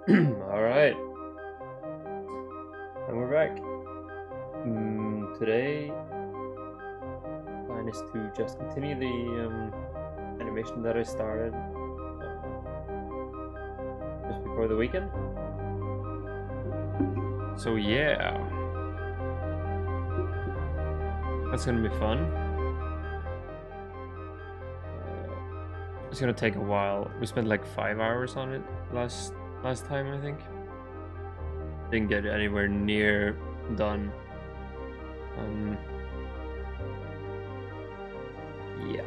Alright, and we're back. Today, plan is to just continue the animation that I started just before the weekend. So yeah, that's gonna be fun. It's gonna take a while. We spent like 5 hours on it last time, I think. Didn't get anywhere near done. Yeah.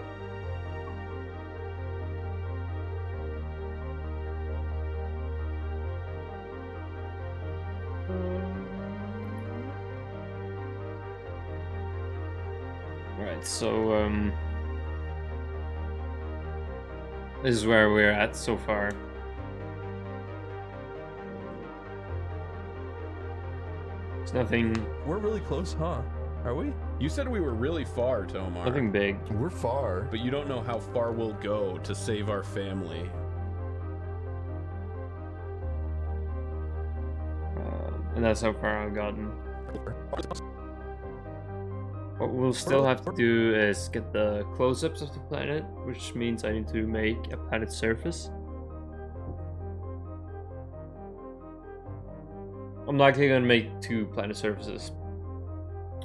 Right, so this is where we're at so far. It's nothing. We're really close, huh? Are we? You said we were really far, Tomar. Nothing big. We're far. But you don't know how far we'll go to save our family. And that's how far I've gotten. What we'll still have to do is get the close-ups of the planet, which means I need to make a planet surface. I'm likely gonna make 2 planet surfaces.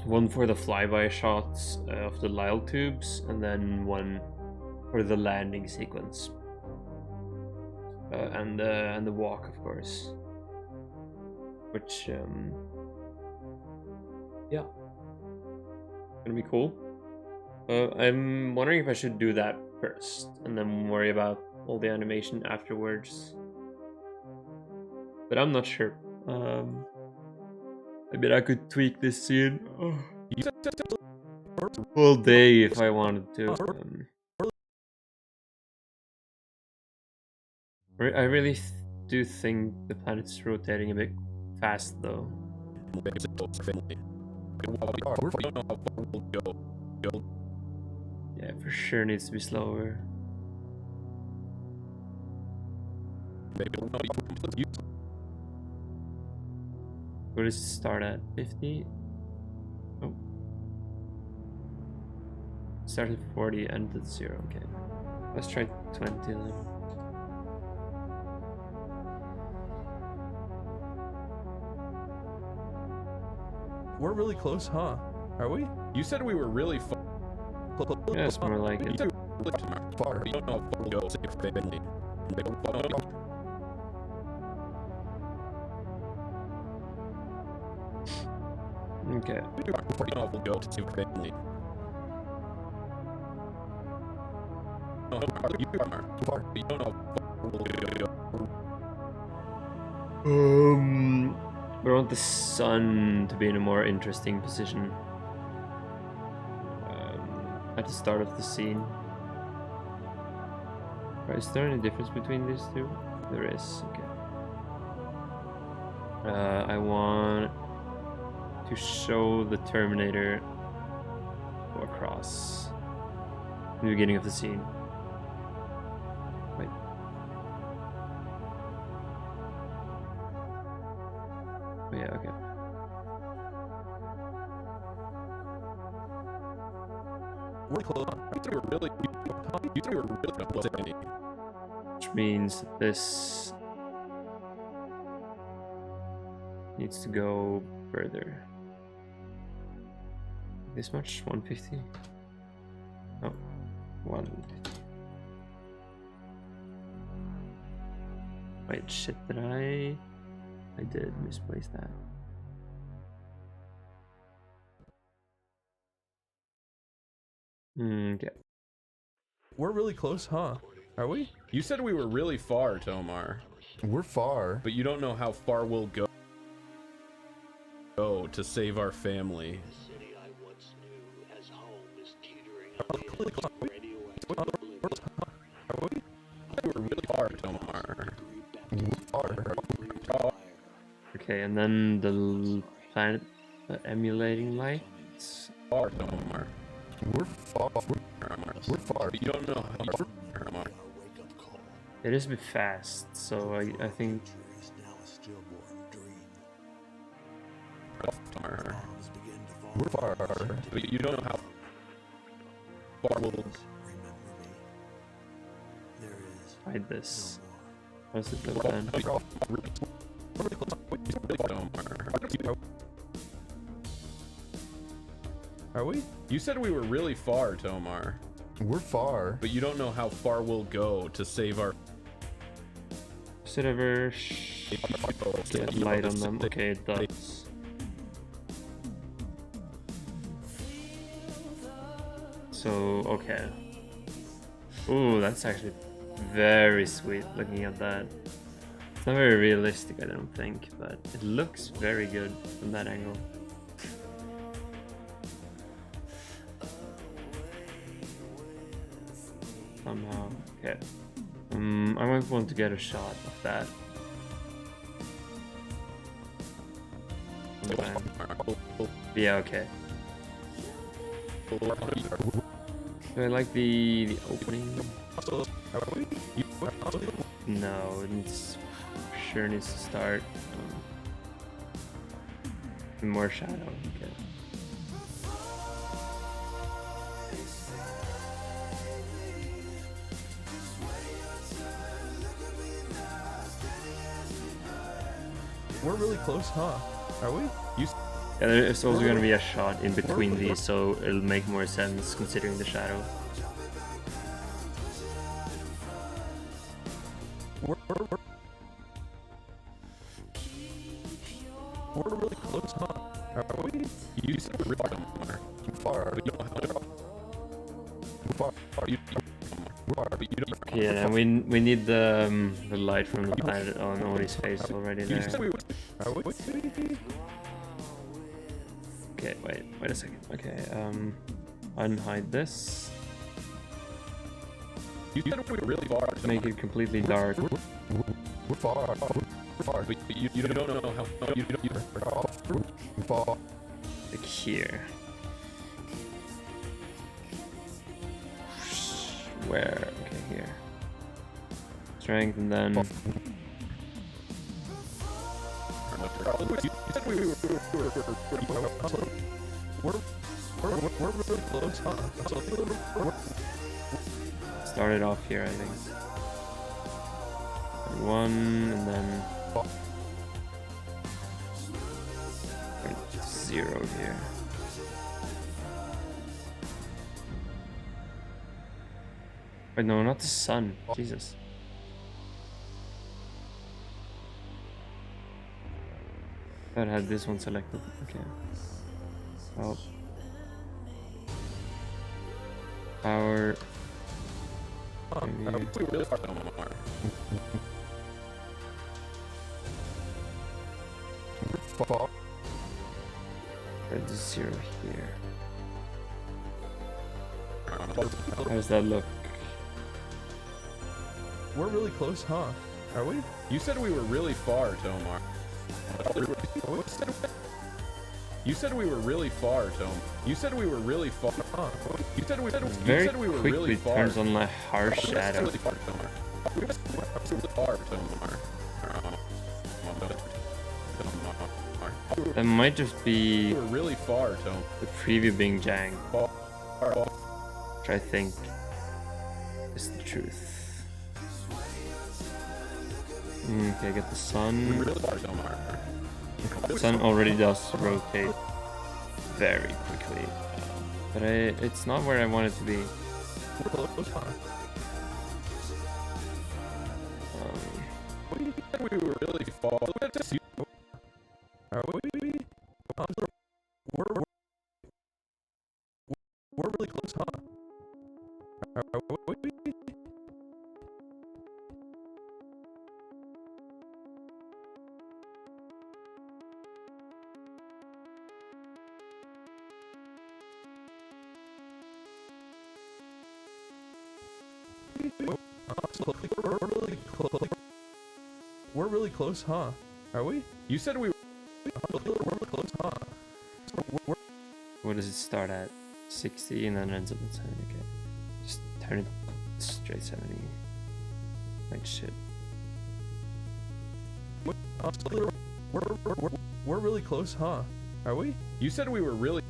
One for the flyby shots of the Lyle tubes, and then one for the landing sequence. And the walk, of course. Which, yeah. Gonna be cool. I'm wondering if I should do that first, and then worry about all the animation afterwards. But I'm not sure. I mean, I could tweak this scene all day if I wanted to. I really do think the planet's rotating a bit fast, though. Yeah, for sure needs to be slower. Where does it start at? 50? Oh. Start at 40, end at 0. Okay. Let's try 20 then. We're really close, huh? Are we? You said we were really far. Yeah, it's more like it. Far. You don't know how far we'll go to save our family. Okay. You don't know how we'll go to save our family. You are far. You don't know how far we'll go. We want the sun to be in a more interesting position at the start of the scene. Right, is there any difference between these two? There is. Okay. I want to show the Terminator go across in the beginning of the scene. Wait. Oh, yeah, okay. We're close. You said we were really close. Which means that this needs to go further. This much? 150? Oh, 150. Wait, shit, did I did misplace that. Okay. We're really close, huh? Are we? You said we were really far, Tomar. We're far. But you don't know how far we'll go to save our family. The city I once knew as home is teetering Are we? We were really far, Tomar. Okay, and then the planet emulating lights. Far, Tomar. We're far. We're far. But you don't know how far, Tomar. It is a bit fast, so I think stillborn dream. Far. Bombs begin to fall. We're far. But you don't know how far we'll. Remember me. There is Hide no this. more. What's it look then? Are we? You said we were really far, Tomar, We're far. but you don't know how far we'll go to save our. Does it ever get light on them? Okay, it does. So, okay. Ooh, that's actually very sweet looking at that. It's not very realistic, I don't think, but it looks very good from that angle. Somehow, okay. I might want to get a shot of that. Yeah, okay. Do I like the opening? No, it needs, sure needs to start. More shadow. Okay. We're really close, huh? Are we? Yeah, there's also going to be a shot in between these, so it'll make more sense considering the shadow. We're really close, huh? Are we? You said we were far, but you don't know how far. But you don't. Yeah, and we need the light from the planet on Oney's face already You said there. we were. Are we? Okay, wait a second. Okay, unhide this. You said we were really far. Make it completely dark. We're far. We're far. But you don't know how. We're far. Like here. Where? Okay, here. Strength and then. You said we were. We're really close, huh? Started off here, I think. And one, and then. And 0 here. Wait, no, not the sun. Jesus. Thought I had this one selected. Okay. Oh. Power. Maybe. We were really far. Far. Put the 0 here. How does that look? We're really close, huh? Are we? You said we were really far, Tomar. You said we were really far, Tom. You said we were really far. You said we Very said we were quickly really far. turns on like harsh shadow. Really far, Tomar. We were really far, Tomar. That might just be We were really far, Tom. the preview being Jang, Far. which I think is the truth. Okay, get the We sun. were really far, Tomar. The sun already does rotate very quickly, but it's not where I want it to be. We're close, huh? You said we were really far. Are we? We're really close, huh? Are we? We're really close, huh? Are we? You said we were. We're really close, huh? What does it start at? 60 and then ends up at 70. Okay, just turn it straight 70. Like shit. We're really close, huh? Are we? You said we were really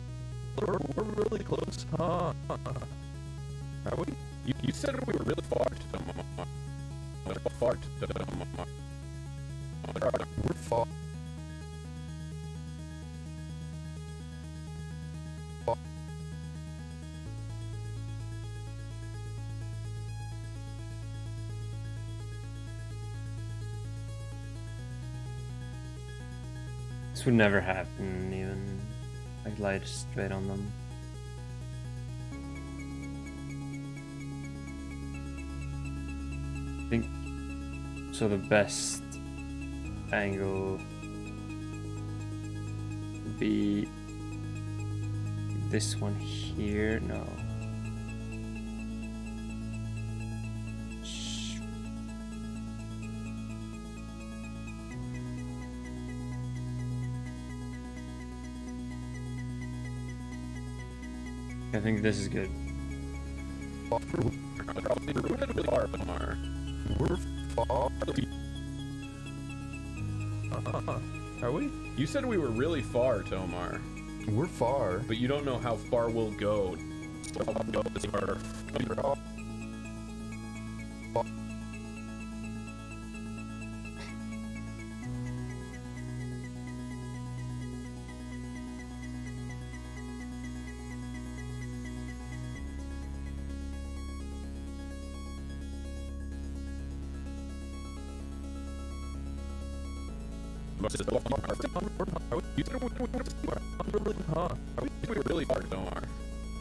We're really close, huh? Are we? you said we were really far We're far. This would never happen, even like light straight on them. I think so. The best angle would be this one here. No. I think this is good. really far, Omar. We're far. Are we? You said we were really far, Tomar, We're far. but you don't know how far we'll go. You said we were really far, Tomar.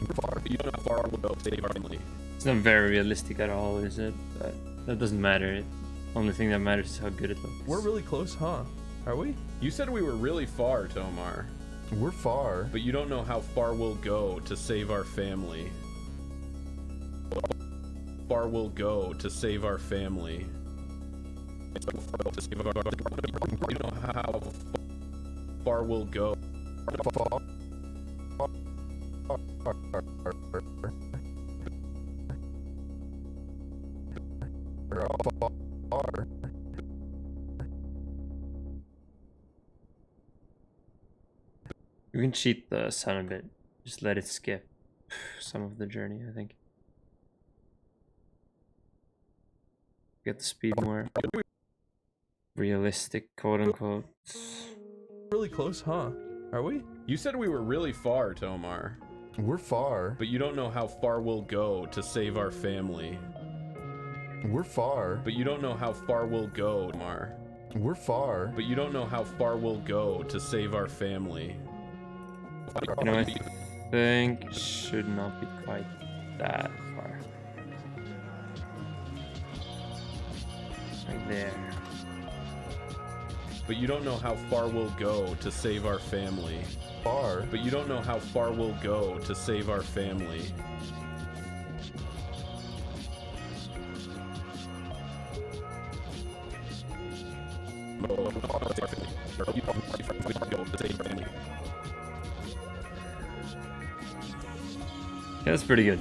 We're far. But you don't know how far we'll go to save our family. It's not very realistic at all, is it? But that doesn't matter. Only thing that matters is how good it looks. We're really close, huh? Are we? You said we were really far, Tomar, We're far. but you don't know how far we'll go to save our family. Far we'll go to save our family. You know how far we'll go. Far. You can cheat the sound a bit. Just let it skip some of the journey, I think. Get the speed more realistic, quote unquote. Really close, huh? Are we? You said we were really far, Tomar, We're far. but you don't know how far we'll go to save our family. We're far. But you don't know how far we'll go, Tomar. We're far. But you don't know how far we'll go to save our family. You know, I think it should not be quite that far. Right there. But you don't know how far we'll go to save our family. Far. But you don't know how far we'll go to save our family. Yeah, that's pretty good.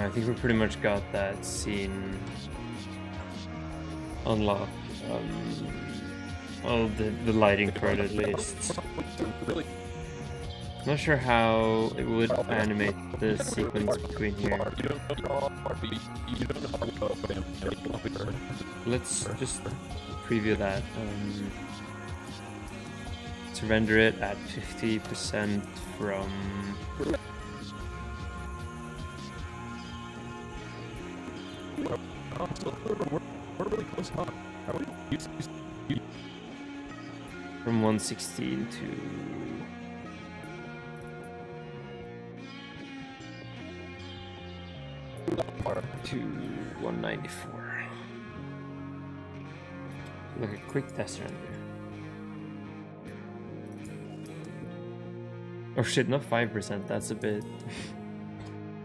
I think we pretty much got that scene unlocked. Well, the lighting for it at least. Not sure how it would animate the sequence between here. Let's just preview that. To render it at 50% from We're really close, huh? Are we? from 116 to 194. Look, a quick test render. Oh shit, not 5%. That's a bit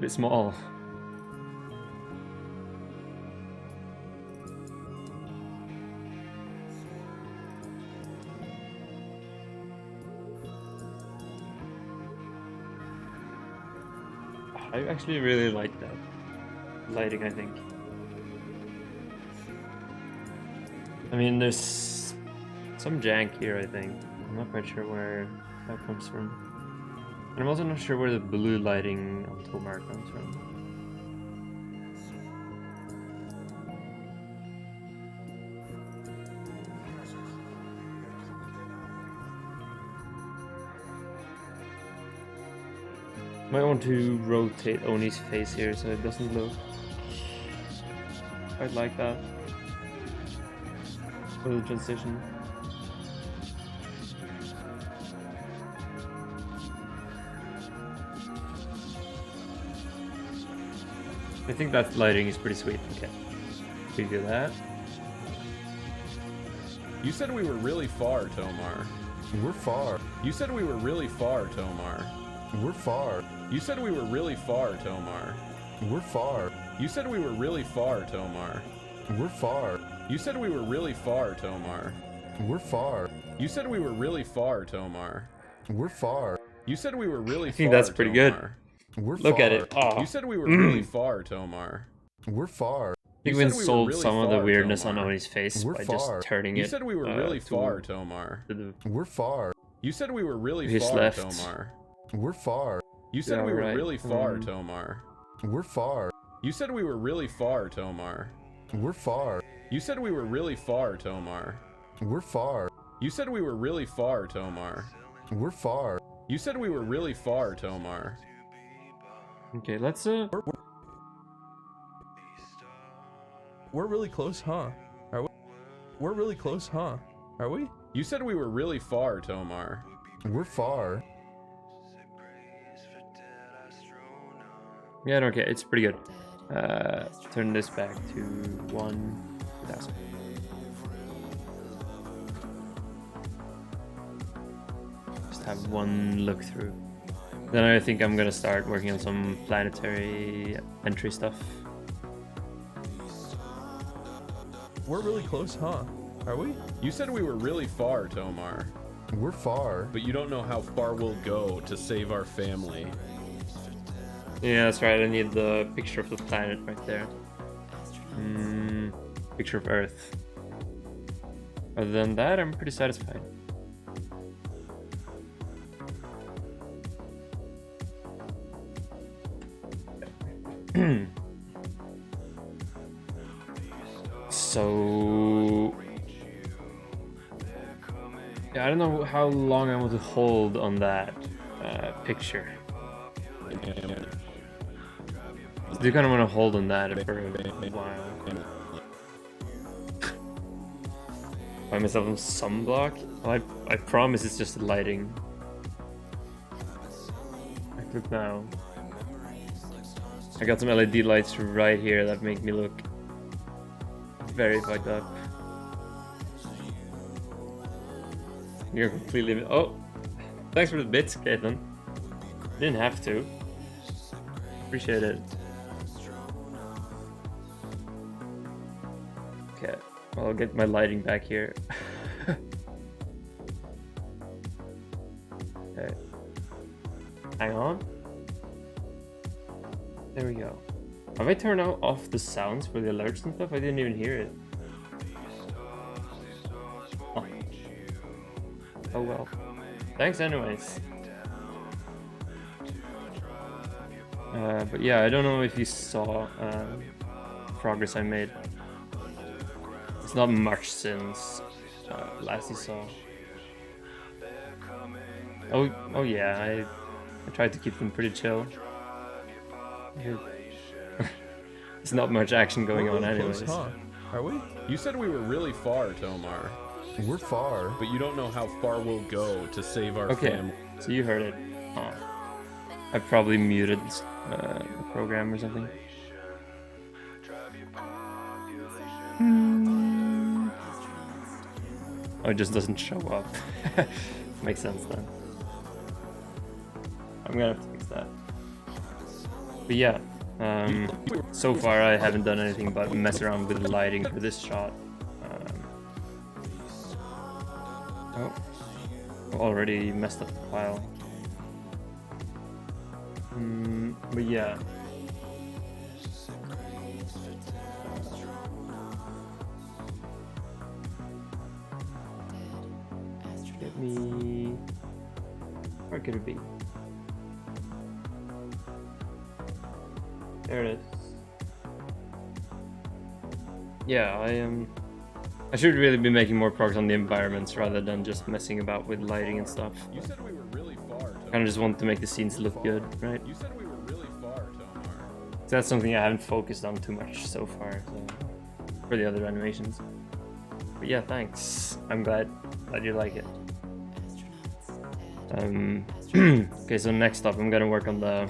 small. I actually really like that lighting, I think. I mean, there's some jank here, I think. I'm not quite sure where that comes from. And I'm also not sure where the blue lighting on Tomar comes from. Might want to rotate Oney's face here so it doesn't look quite like that for the transition. I think that lighting is pretty sweet. Okay, we do that. You said we were really far, Tomar. We're far. You said we were really far, Tomar. We're far. You said we were really far, Tomar. We're far. You said we were really far, Tomar. We're far. You said we were really far, Tomar. We're far. You said we were really far, Tomar. We're far. You said we were really I far, think that's pretty good. Tomar. We're Look far. at it. Oh, You said we were really far, Tomar. We're far. I think You we said we were sold really some of the far, weirdness on Tomar. Oney's face We're by far. just turning You it. said we were really far, Tomar. To the We're far. You said we were really His far, left. Tomar. We're far. You said Yeah, we were right. really far, Tomar. We're far. You said we were really far, Tomar. We're far. You said we were really far, Tomar. We're far. You said we were really far, Tomar. We're far. You said we were really far, Tomar. Okay, let's We're really close, huh? Are we? We're really close, huh? Are we? You said we were really far, Tomar. We're far. yeah, okay, it's pretty good. Turn this back to 1,000. Just have one look through. Then I think I'm gonna start working on some planetary entry stuff. We're really close, huh? Are we? You said we were really far, Tomar. We're far. But you don't know how far we'll go to save our family. Yeah, that's right. I need the picture of the planet right there. Picture of Earth. Other than that, I'm pretty satisfied. So yeah, I don't know how long I want to hold on that picture. I do kind of want to hold on that for a while. Buy myself some sunblock. Oh, I promise it's just the lighting. I look now. I got some LED lights right here that make me look very fucked up. You're completely. Oh, thanks for the bits, Caitlin. Didn't have to. Appreciate it. Okay, well, I'll get my lighting back here. Okay. Hang on. There we go. Have I turned off the sounds for the alerts and stuff? I didn't even hear it. Oh, oh well. Thanks anyways. But yeah, I don't know if you saw progress I made. It's not much since last you saw. Oh yeah, I tried to keep them pretty chill. There's not much action going on anyways. Close, huh? Are we? You said we were really far, Tomar. We're far. But you don't know how far we'll go to save our Okay, family. so you heard it. Oh. I probably muted the program or something. Oh, it just doesn't show up. Makes sense then. I'm gonna have to fix that. But yeah, so far I haven't done anything but mess around with the lighting for this shot. Oh, already messed up the file. But yeah. Get me. Where could it be? There it is. Yeah, I should really be making more progress on the environments rather than just messing about with lighting and stuff. You said we were really far, Kind of just want to make the scenes look good, right? You said we were really far, Tomar. So that's something I haven't focused on too much so far, so, for the other animations. But yeah, thanks. I'm glad you like it. Okay, so next up, I'm gonna work on the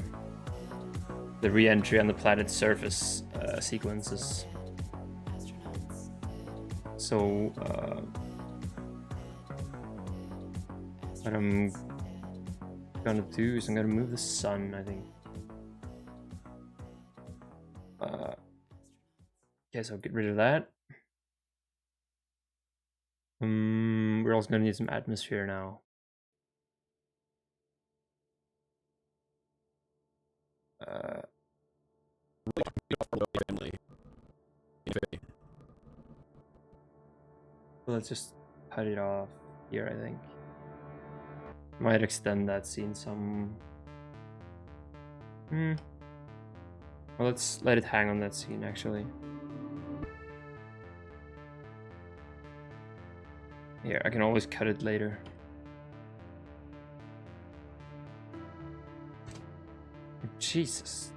re-entry on the planet's surface sequences. So what I'm gonna do is I'm gonna move the sun, I think. Okay, so get rid of that. We're also gonna need some atmosphere now. Let's just cut it off here, I think. Might extend that scene some. Well, let's let it hang on that scene, actually. Here, I can always cut it later. Jesus.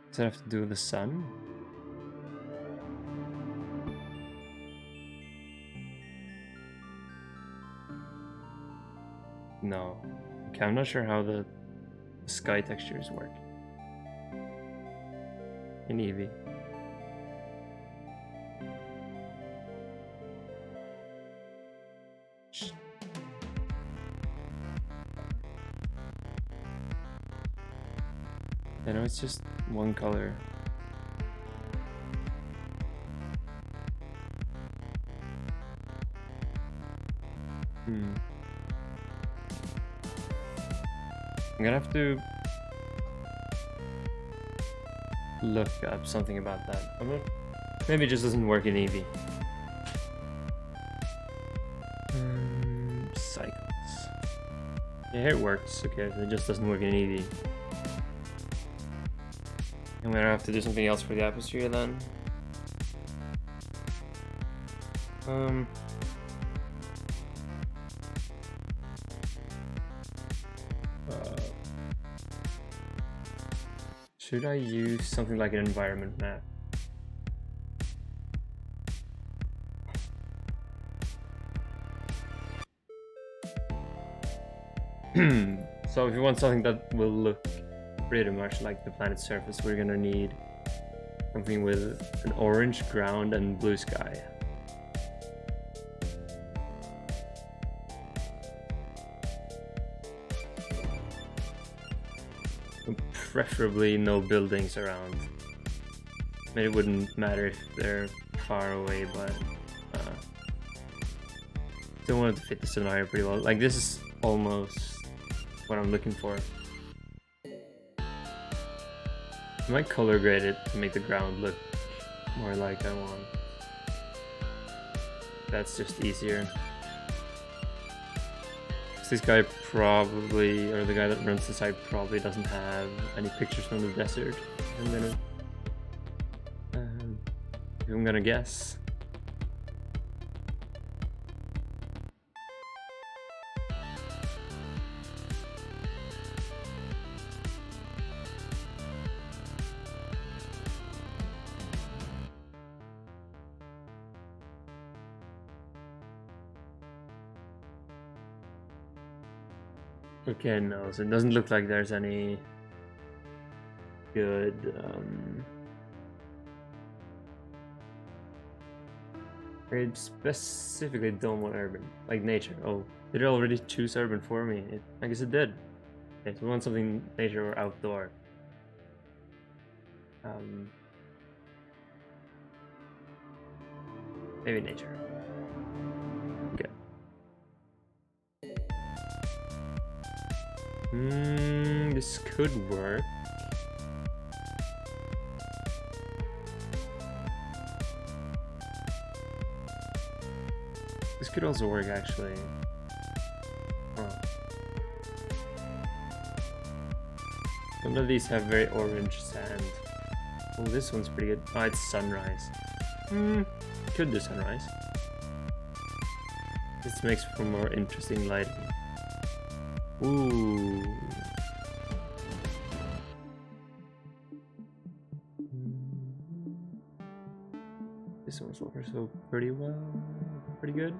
Does that have to do with the sun? No. Okay, I'm not sure how the sky textures work in Eevee. I know it's just one color. I'm gonna have to look up something about that. Maybe it just doesn't work in Eevee. Cycles. Yeah, here it works. Okay, so it just doesn't work in Eevee. I'm gonna have to do something else for the atmosphere then. Should I use something like an environment map? So if you want something that will look pretty much like the planet's surface, we're gonna need something with an orange ground and blue sky. Preferably no buildings around. I mean, it wouldn't matter if they're far away, but still wanted to fit the scenario pretty well. Like, this is almost what I'm looking for. I might color grade it to make the ground look more like I want. That's just easier. This guy probably, or the guy that runs the site probably doesn't have any pictures from the desert. I'm gonna guess. Okay, no, so it doesn't look like there's any good I specifically don't want urban, like nature. Oh, did it already choose urban for me? I guess it did. Okay, so we want something nature or outdoor. Maybe nature. Okay. This could work. This could also work actually. Oh. None of these have very orange sand. Oh, this one's pretty good. Oh, it's sunrise. Could do sunrise. This makes for more interesting lighting. Ooh. This one's also pretty well. Pretty good.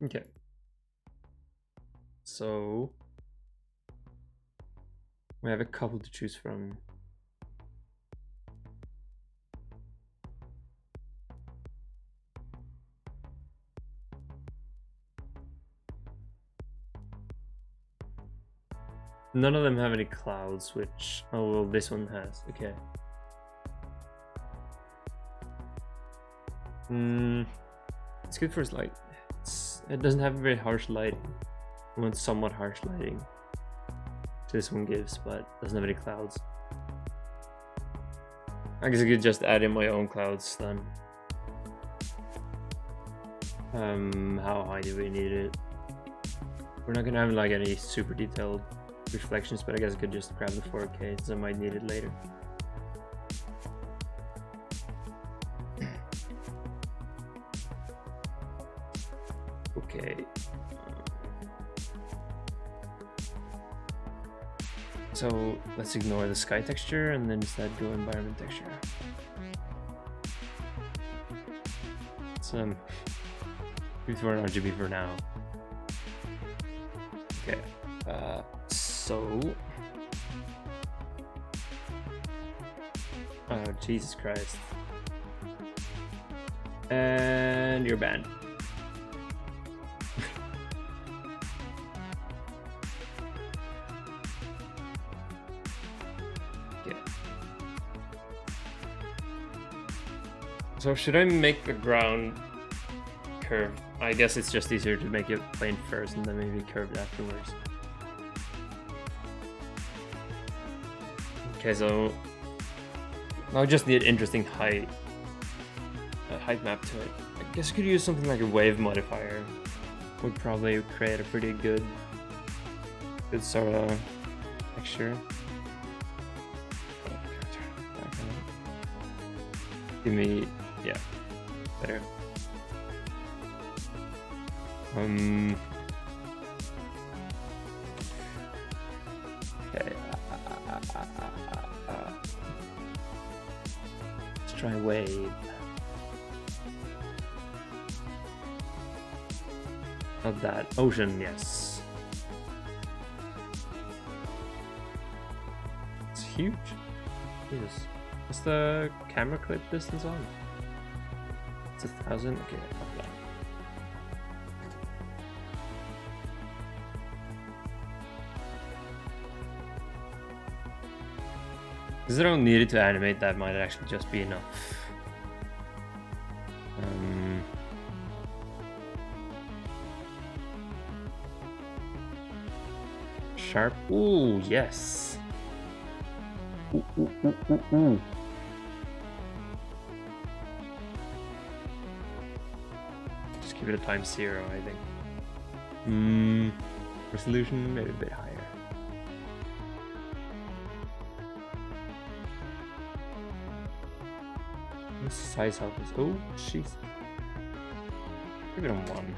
Okay. So we have a couple to choose from. None of them have any clouds, which... Oh, well, this one has. Okay. It's good for its light. It doesn't have very harsh lighting. I want somewhat harsh lighting. This one gives, but doesn't have any clouds. I guess I could just add in my own clouds then. How high do we need it? We're not gonna have like any super detailed reflections, but I guess I could just grab the 4K since I might need it later. Okay. So let's ignore the sky texture and then instead go environment texture. So before RGB for now. Okay. So. Oh Jesus Christ. And you're banned. So should I make the ground curved? I guess it's just easier to make it plain first and then maybe curved afterwards. Okay, so I just need interesting height. A height map to it. I guess I could use something like a wave modifier. Would probably create a pretty good sort of texture. Give me, yeah, better. Okay. Let's try wave. Not that. Ocean, yes. It's huge. Jesus. What's the camera clip distance on? It's 1,000. Okay, not that. Because I don't need it to animate, that might actually just be enough. Sharp. Ooh, yes. Ooh, ooh, ooh, ooh, ooh. Just give it a times 0, I think. Resolution, maybe a bit higher. What's the size of this? Oh, jeez. Give it a 1.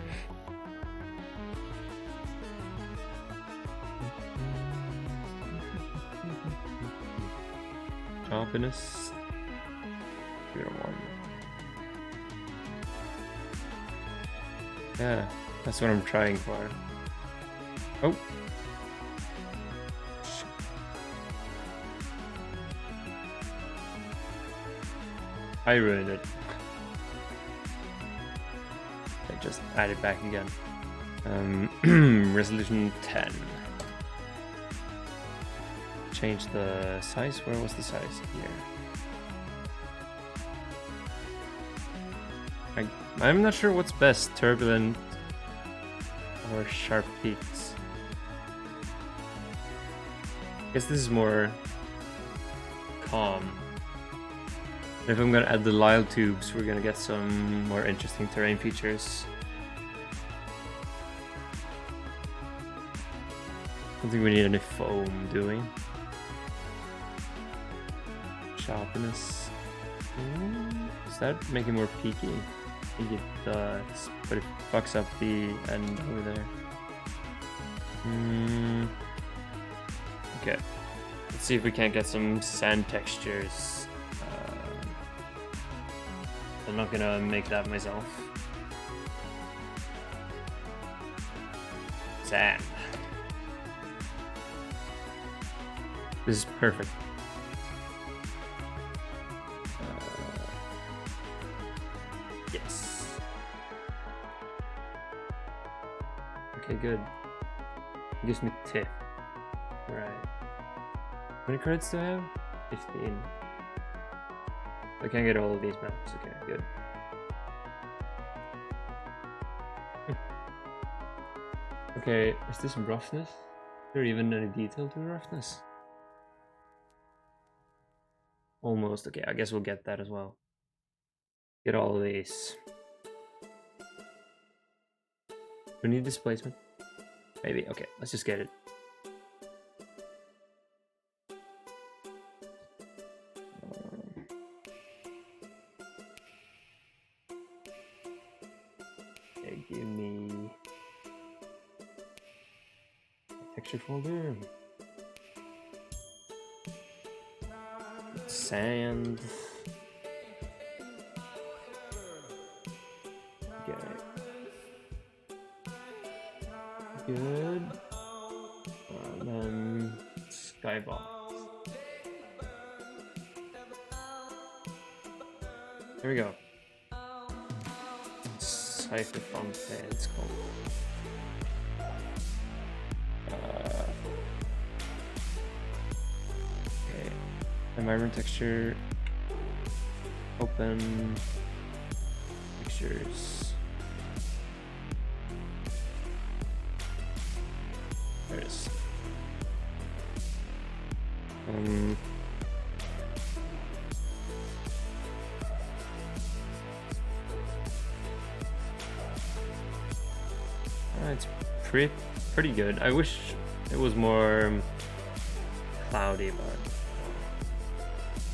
Sharpness. Give it a 1. Yeah. That's what I'm trying for. Oh. I ruined it. I just add it back again. Resolution 10. Change the size. Where was the size? Here. I'm not sure what's best, turbulent or sharp peaks. I guess this is more calm. And if I'm gonna add the Lyle tubes, we're gonna get some more interesting terrain features. I don't think we need any foam, do we? Sharpness. Does that make it more peaky? I think it does, but it fucks up the end over there. Okay. Let's see if we can't get some sand textures. I'm not gonna make that myself. Sand. This is perfect. Yes. Okay, good. It gives me tip. Right. How many credits do I have? 15. I can't get all of these maps. Okay, good. Okay, is this roughness? Is there even any detail to the roughness? Almost. Okay, I guess we'll get that as well. Get all of these. Do we need displacement? Maybe. Okay, let's just get it. Okay, give me texture folder. Sand. Okay. Good. And then skybox. Here we go. Cipher font, it's called. Okay. Environment texture. Open. Textures. There it is. It's pretty good. I wish it was more cloudy, but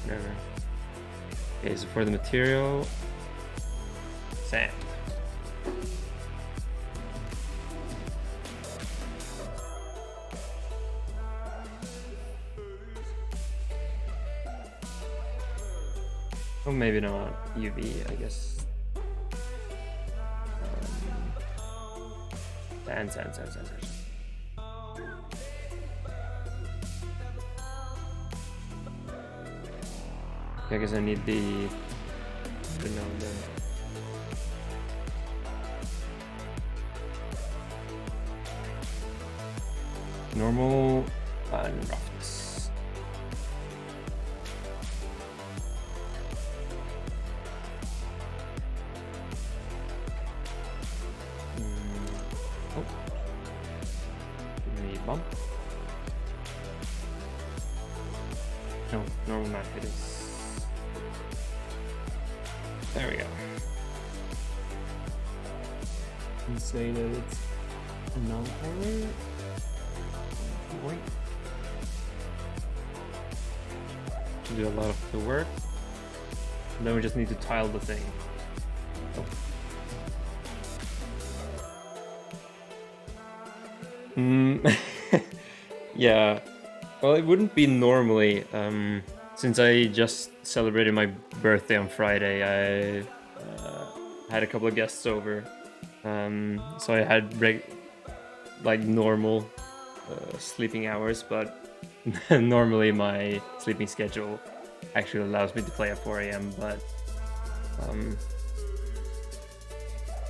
whatever. Okay, so for the material, sand. Or maybe not UV, I guess. Sand. Okay, I guess I need the normal and roughness. Oh, give me bump. No, normal map it is. There we go. And say that it's null color. Wait. To do a lot of the work. And then we just need to tile the thing. Oh. Yeah. Well, it wouldn't be normally. Since I just celebrated my birthday on Friday, I had a couple of guests over. So I had like normal sleeping hours, but normally my sleeping schedule actually allows me to play at 4 a.m. But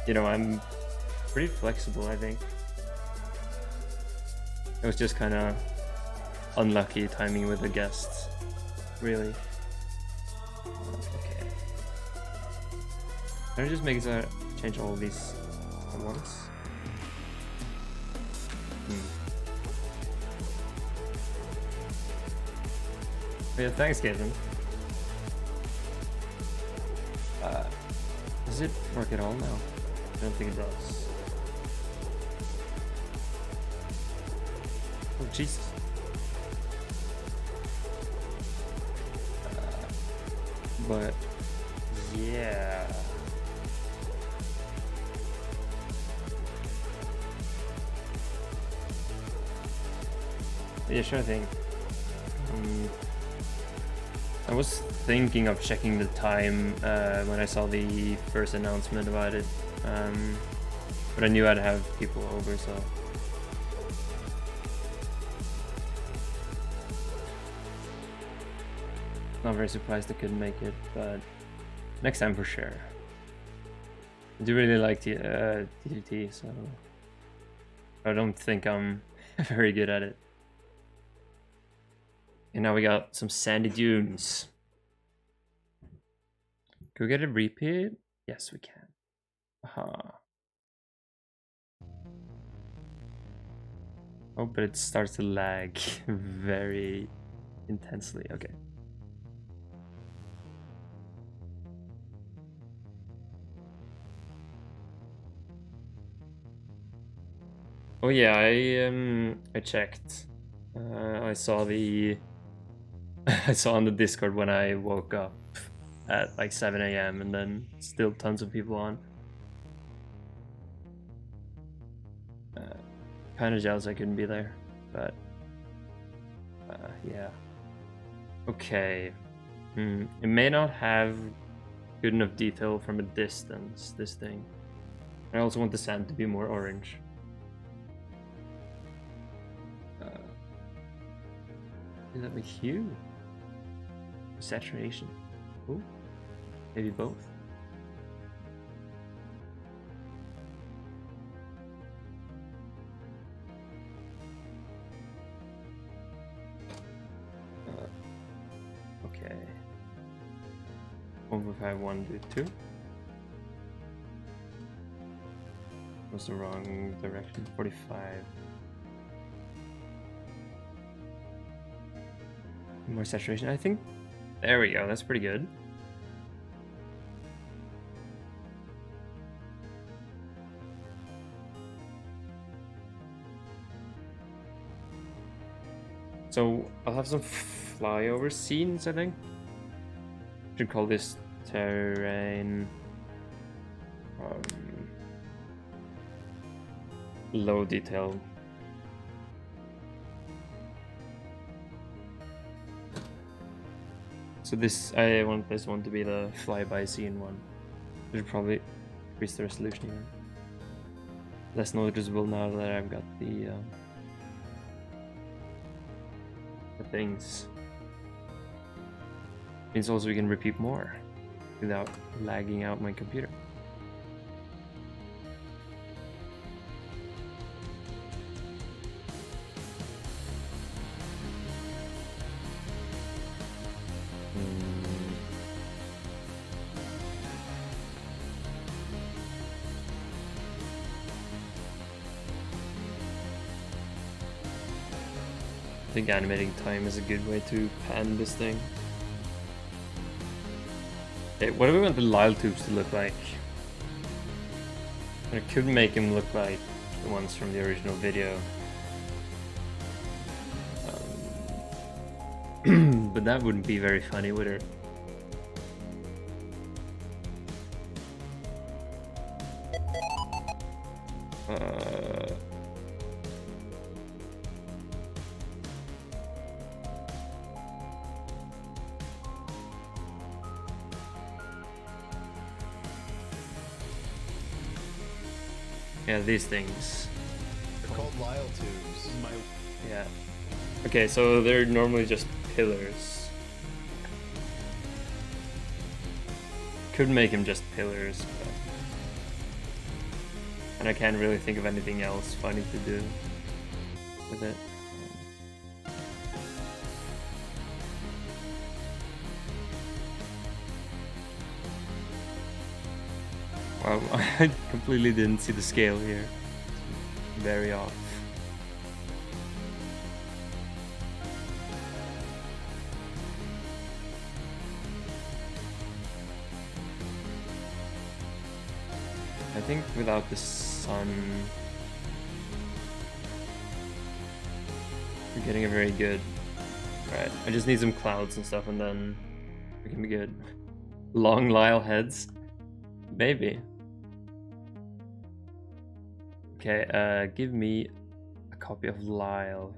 you know, I'm pretty flexible, I think. It was just kind of unlucky timing with the guests, really. Okay. Can I just make it so I change all of these at once? Yeah, thanks, Gaten. Does it work at all now? I don't think it does. Oh, Jesus. But, yeah. Yeah, sure thing. I was thinking of checking the time when I saw the first announcement about it, but I knew I'd have people over, so. Not very surprised I couldn't make it, but next time for sure. I do really like TTT, so I don't think I'm very good at it. And now we got some sandy dunes. Can we get a repeat? Yes, we can. Oh, but it starts to lag very intensely. Okay. Oh yeah, I checked. I saw the I saw on the Discord when I woke up at like 7 a.m. and then still tons of people on. Kind of jealous I couldn't be there, but yeah. Okay. It may not have good enough detail from a distance, this thing. I also want the sand to be more orange. Is that with hue? Saturation? Ooh, maybe both. Okay. 1.5, 1, do 2. Was the wrong direction. 45. More saturation, I think. There we go, that's pretty good. So I'll have some flyover scenes, I think. Should call this terrain low detail. So this, I want this one to be the flyby scene one. I should probably increase the resolution again. Less noticeable now that I've got the things. Means also we can repeat more without lagging out my computer. I think animating time is a good way to pan this thing. Okay, what do we want the Lyle tubes to look like? I could make them look like the ones from the original video. But that wouldn't be very funny, would it? Yeah, these things. They're called Lyle tubes. Yeah. Okay, so they're normally just pillars. Could make them just pillars, but... and I can't really think of anything else funny to do with it. Wow, I completely didn't see the scale here. Very off. I think without the sun, we're getting a very good. Right, I just need some clouds and stuff, and then we can be good. Long Lyle heads, maybe. Okay, give me a copy of Lyle.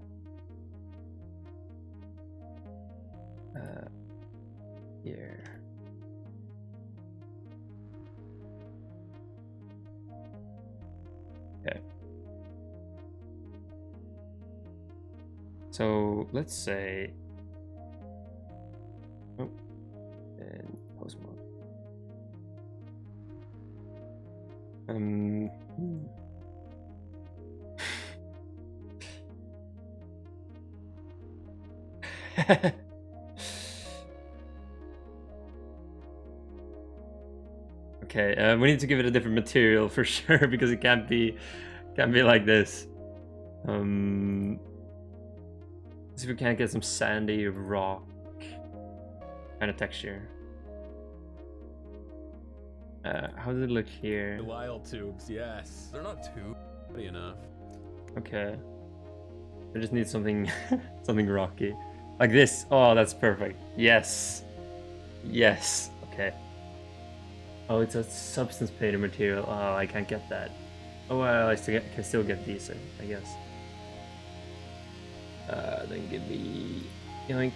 Here. Okay. So let's say, oh, and pose mode. Okay, we need to give it a different material for sure because it can't be like this. See if we can't get some sandy rock kind of texture. How does it look here? Lyle tubes, yes. They're not too pretty enough. Okay. I just need something something rocky. Like this. Oh, that's perfect. Yes. Yes. Okay. Oh, it's a substance painted material. Oh, I can't get that. Oh, well, I can still get these, I guess. Then give me yoink.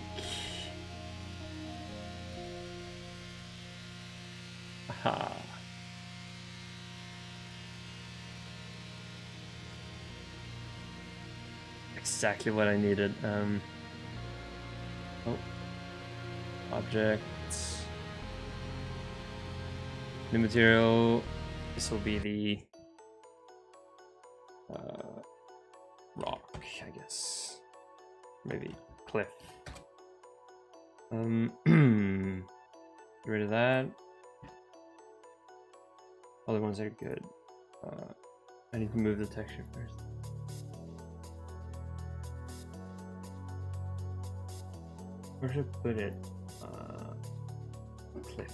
Aha. Exactly what I needed. Oh. Objects. New material. This will be the rock, I guess. Maybe cliff. Get rid of that. Other ones are good. I need to move the texture first. Where should I put it? Cliff.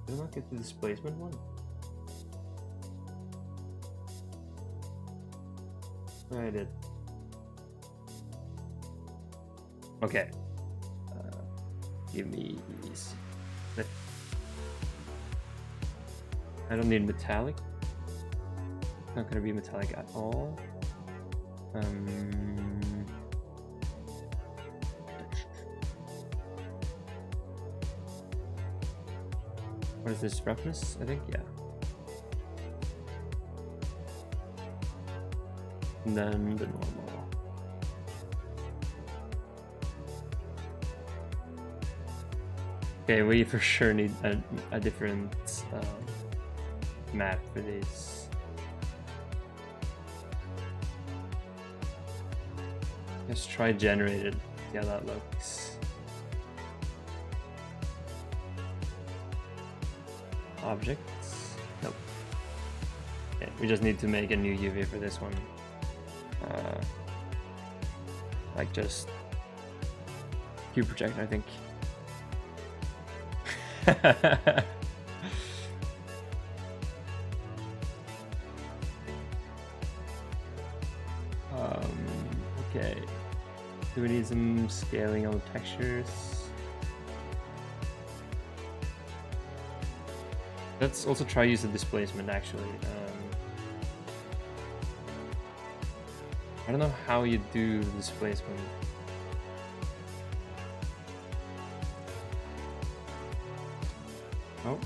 Did I not get the displacement one? No, I did. Okay. Give me these. I don't need metallic. It's not gonna be metallic at all. What is this, roughness? I think, yeah. And then the normal. Okay, we for sure need a different map for these. Let's try generated. See how that looks. Objects? Nope. Okay, we just need to make a new UV for this one. Like just cube projector, I think. Okay. Do we need some scaling on the textures? Let's also try use the displacement actually. I don't know how you do the displacement. Oh.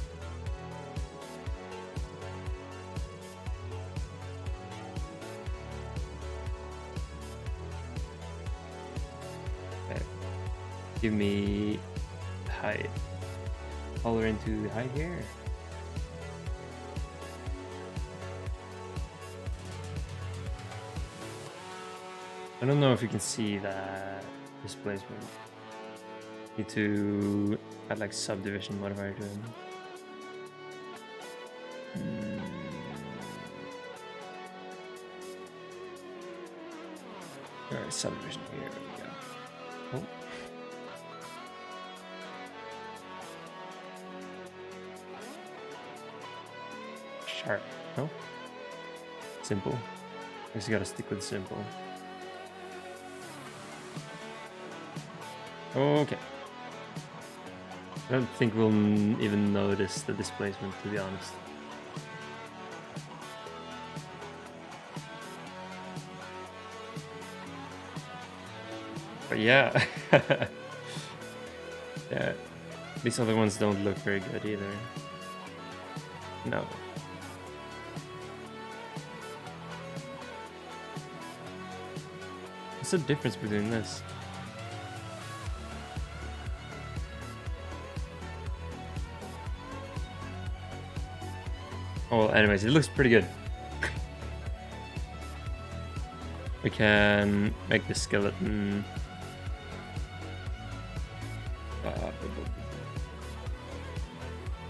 Okay. Give me height. Color into height here. I don't know if you can see that displacement. Need to add like subdivision modifier to him. Alright, subdivision here we go. Oh. Sharp. No? Simple. I just gotta stick with simple. Okay. I don't think we'll even notice the displacement, to be honest. But yeah. Yeah. These other ones don't look very good either. No. What's the difference between this? Oh, well, anyways, it looks pretty good. We can make the skeleton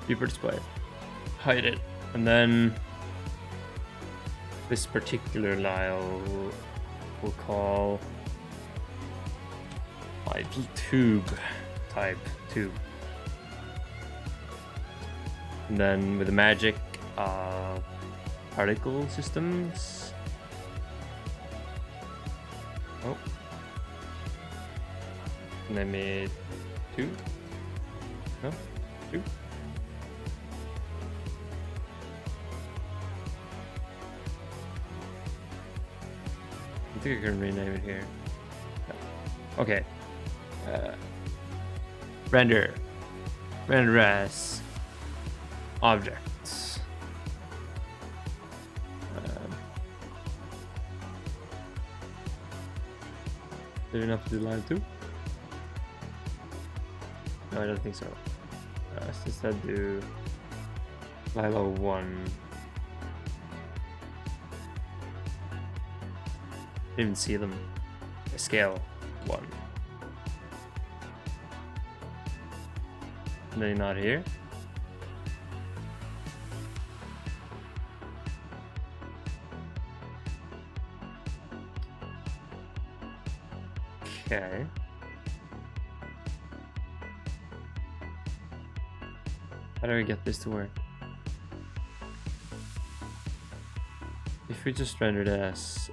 deeper display, hide it, and then this particular Lyle we'll call idle tube type tube, and then with the magic particle systems. Oh, and I made 2. No, 2. I think I can rename it here. No. Okay. Render as objects. Is there enough to do line 2? No, I don't think so. Let's instead do Lilo 1. Didn't even see them. Scale 1. And then not here. Okay. How do we get this to work? If we just rendered as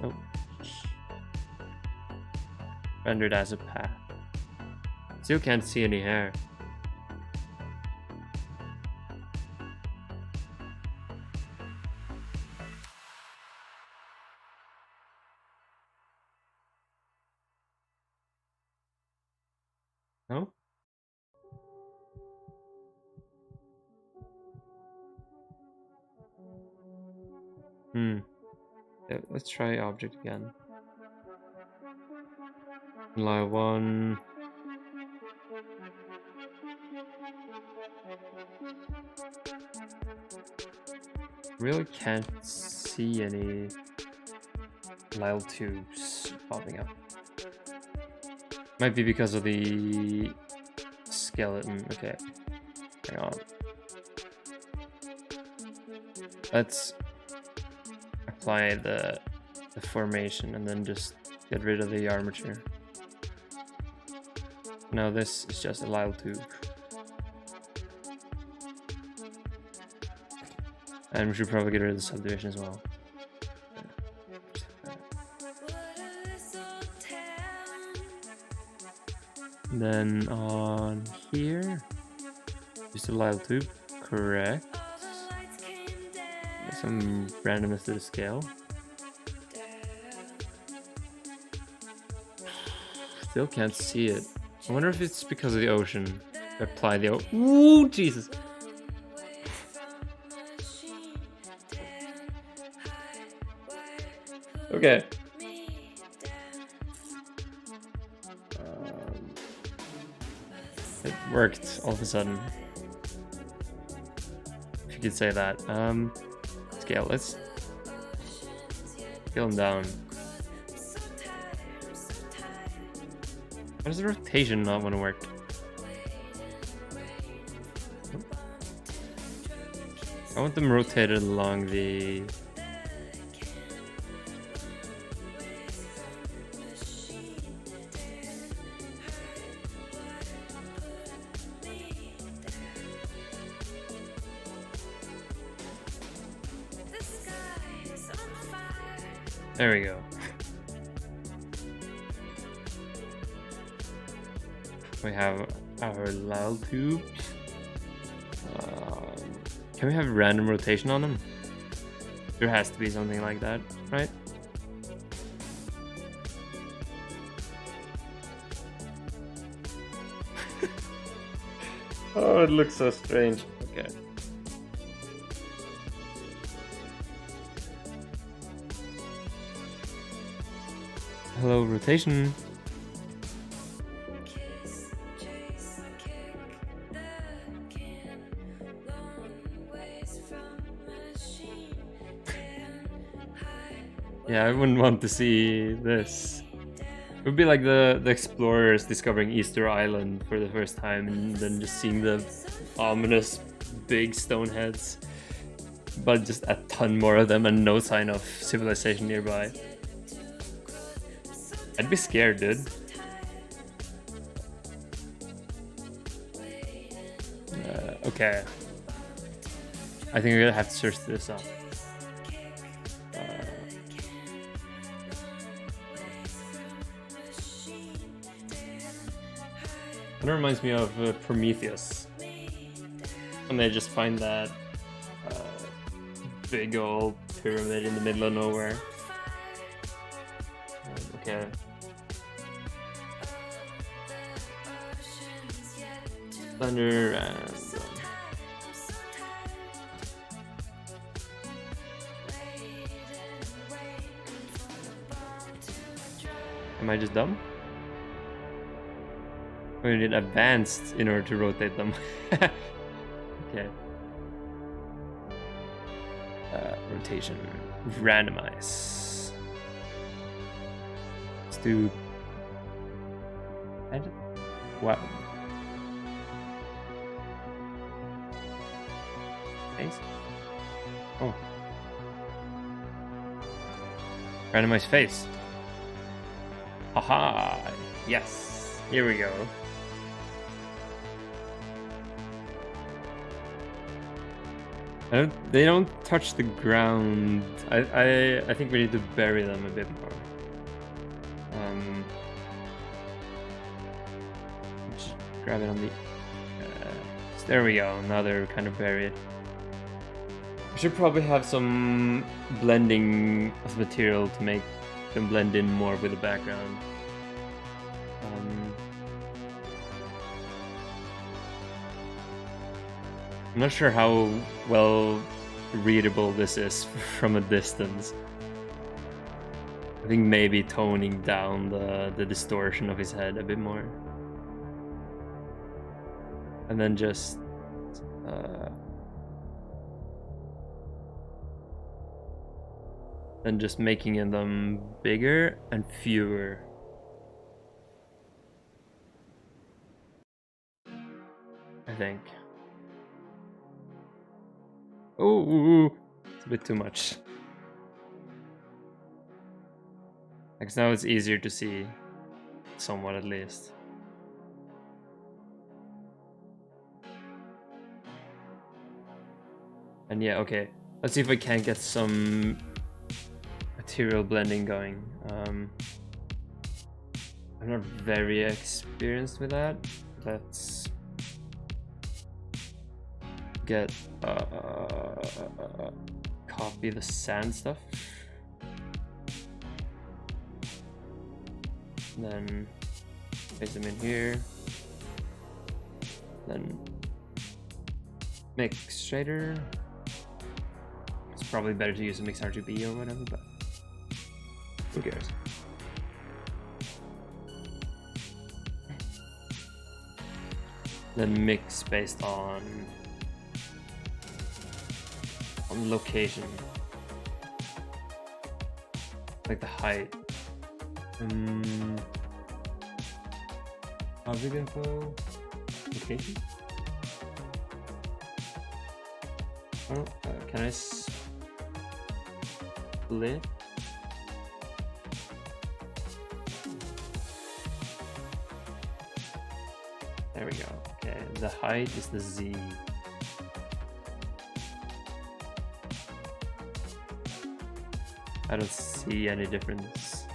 rendered as a path. Still can't see any hair. No? Yeah, let's try object again. Line 1. Really can't see any Lyle tubes popping up. Might be because of the skeleton. Okay, hang on. Let's apply the formation and then just get rid of the armature. Now this is just a Lyle tube. And we should probably get rid of the subdivision as well. And then on here, just a Lyle tube, correct. Some randomness to the scale. Still can't see it. I wonder if it's because of the ocean. Apply the Ooh, Jesus! Okay. It worked all of a sudden. If you could say that. Scale. Let's scale him down. Why does the rotation not want to work? I want them rotated along the... There we go. We have our Lyle tubes. Can we have random rotation on them? There has to be something like that, right? Oh, it looks so strange. Okay. Hello, rotation. Yeah, I wouldn't want to see this. It would be like the explorers discovering Easter Island for the first time and then just seeing the ominous big stone heads, but just a ton more of them and no sign of civilization nearby. I'd be scared, dude. Okay. I think we're gonna have to search this up. It reminds me of Prometheus. And they just find that big old pyramid in the middle of nowhere. Okay. Thunder and... Am I just dumb? We need advanced in order to rotate them. Okay. Rotation. Randomize. Let's do... Wow. Face? Oh. Randomize face. Aha! Yes! Here we go. They don't touch the ground. I think we need to bury them a bit more. Just grab it on the... there we go. Now they're kind of buried. We should probably have some blending of material to make them blend in more with the background. I'm not sure how well readable this is from a distance. I think maybe toning down the distortion of his head a bit more. And then just making them bigger and fewer. I think. Oh, it's a bit too much. Because now it's easier to see, somewhat at least. And yeah, okay. Let's see if I can get some material blending going. I'm not very experienced with that. Let's get copy the sand stuff, then paste them in here, then mix shader. It's probably better to use a mix RGB or whatever, but Who cares? Then mix based on location, like the height. Object info, location. Oh, can I split? There we go. Okay, the height is the Z. I don't see any difference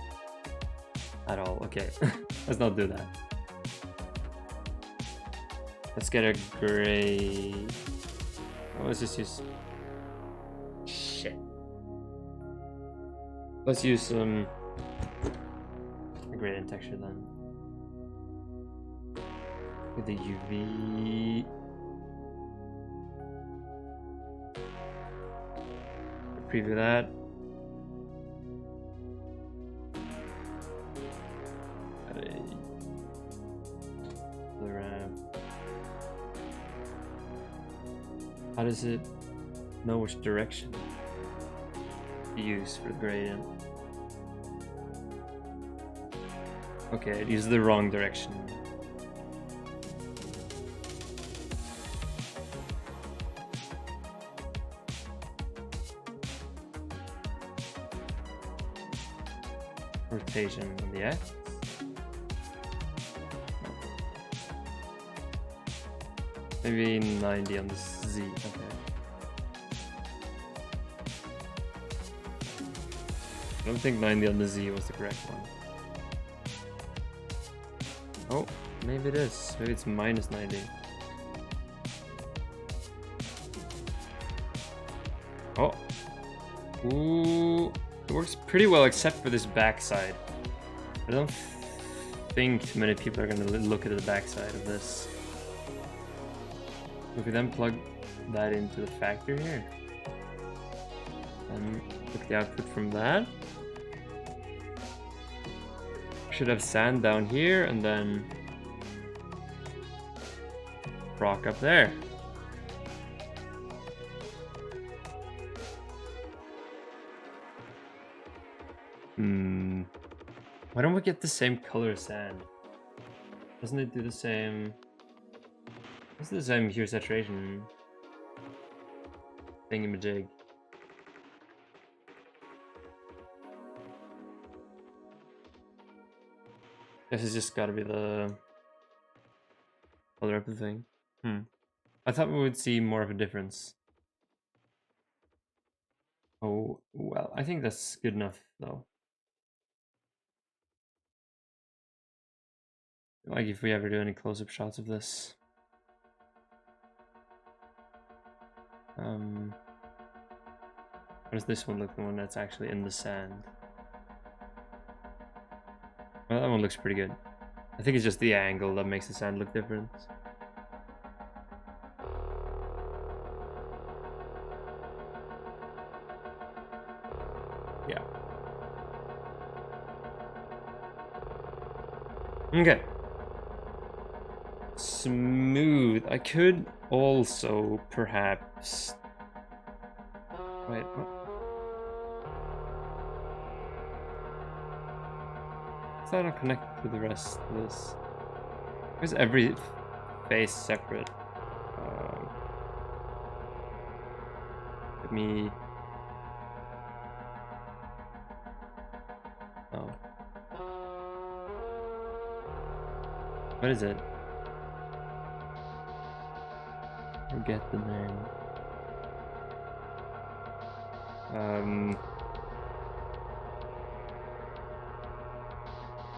at all. Okay, let's not do that. Let's get a gray. Oh, let's just use. Shit. Let's use some gradient texture then. With the UV. Preview that. How does it know which direction to use for the gradient? Okay, it uses the wrong direction. Rotation on the X. Maybe 90 on the Z, okay. I don't think 90 on the Z was the correct one. Oh, maybe it is. Maybe it's minus 90. Oh. Ooh. It works pretty well except for this backside. I don't think too many people are going to look at the backside of this. If we then plug that into the factor here and look at the output from that, should have sand down here and then rock up there. Why don't we get the same color sand? Doesn't it do the same? It's the same hue saturation thingamajig. Guess it's just gotta be the color up the thing. I thought we would see more of a difference. Oh, well, I think that's good enough though. Like if we ever do any close-up shots of this. How does this one look, the one that's actually in the sand? Well, that one looks pretty good. I think it's just the angle that makes the sand look different. Yeah. Okay. Smooth. I could also perhaps... Wait, what? Is that not connected to the rest of this? Why is every face separate? Let me... Oh. What is it? Forget the name.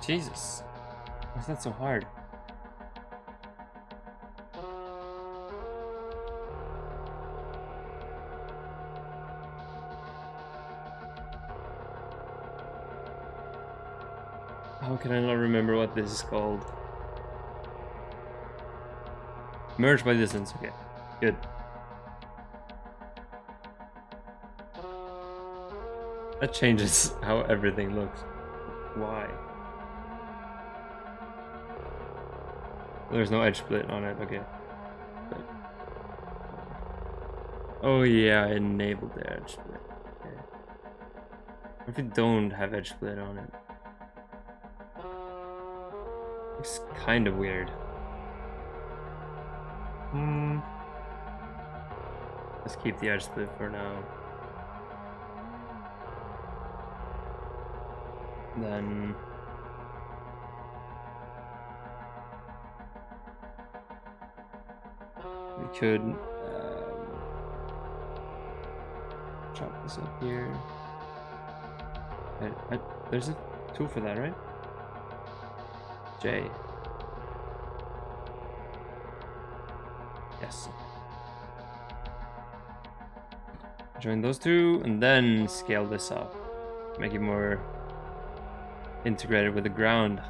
Jesus. Why is that so hard? How can I not remember what this is called? Merge by distance, okay. Good. That changes how everything looks. Why? There's no edge split on it, okay. But... oh yeah, I enabled the edge split. Okay. What if we don't have edge split on it? Looks kind of weird. Let's keep the edge split for now. Then we could chop this up here. There's a tool for that, right? J. Yes. Join those two and then scale this up. Make it more integrated with the ground.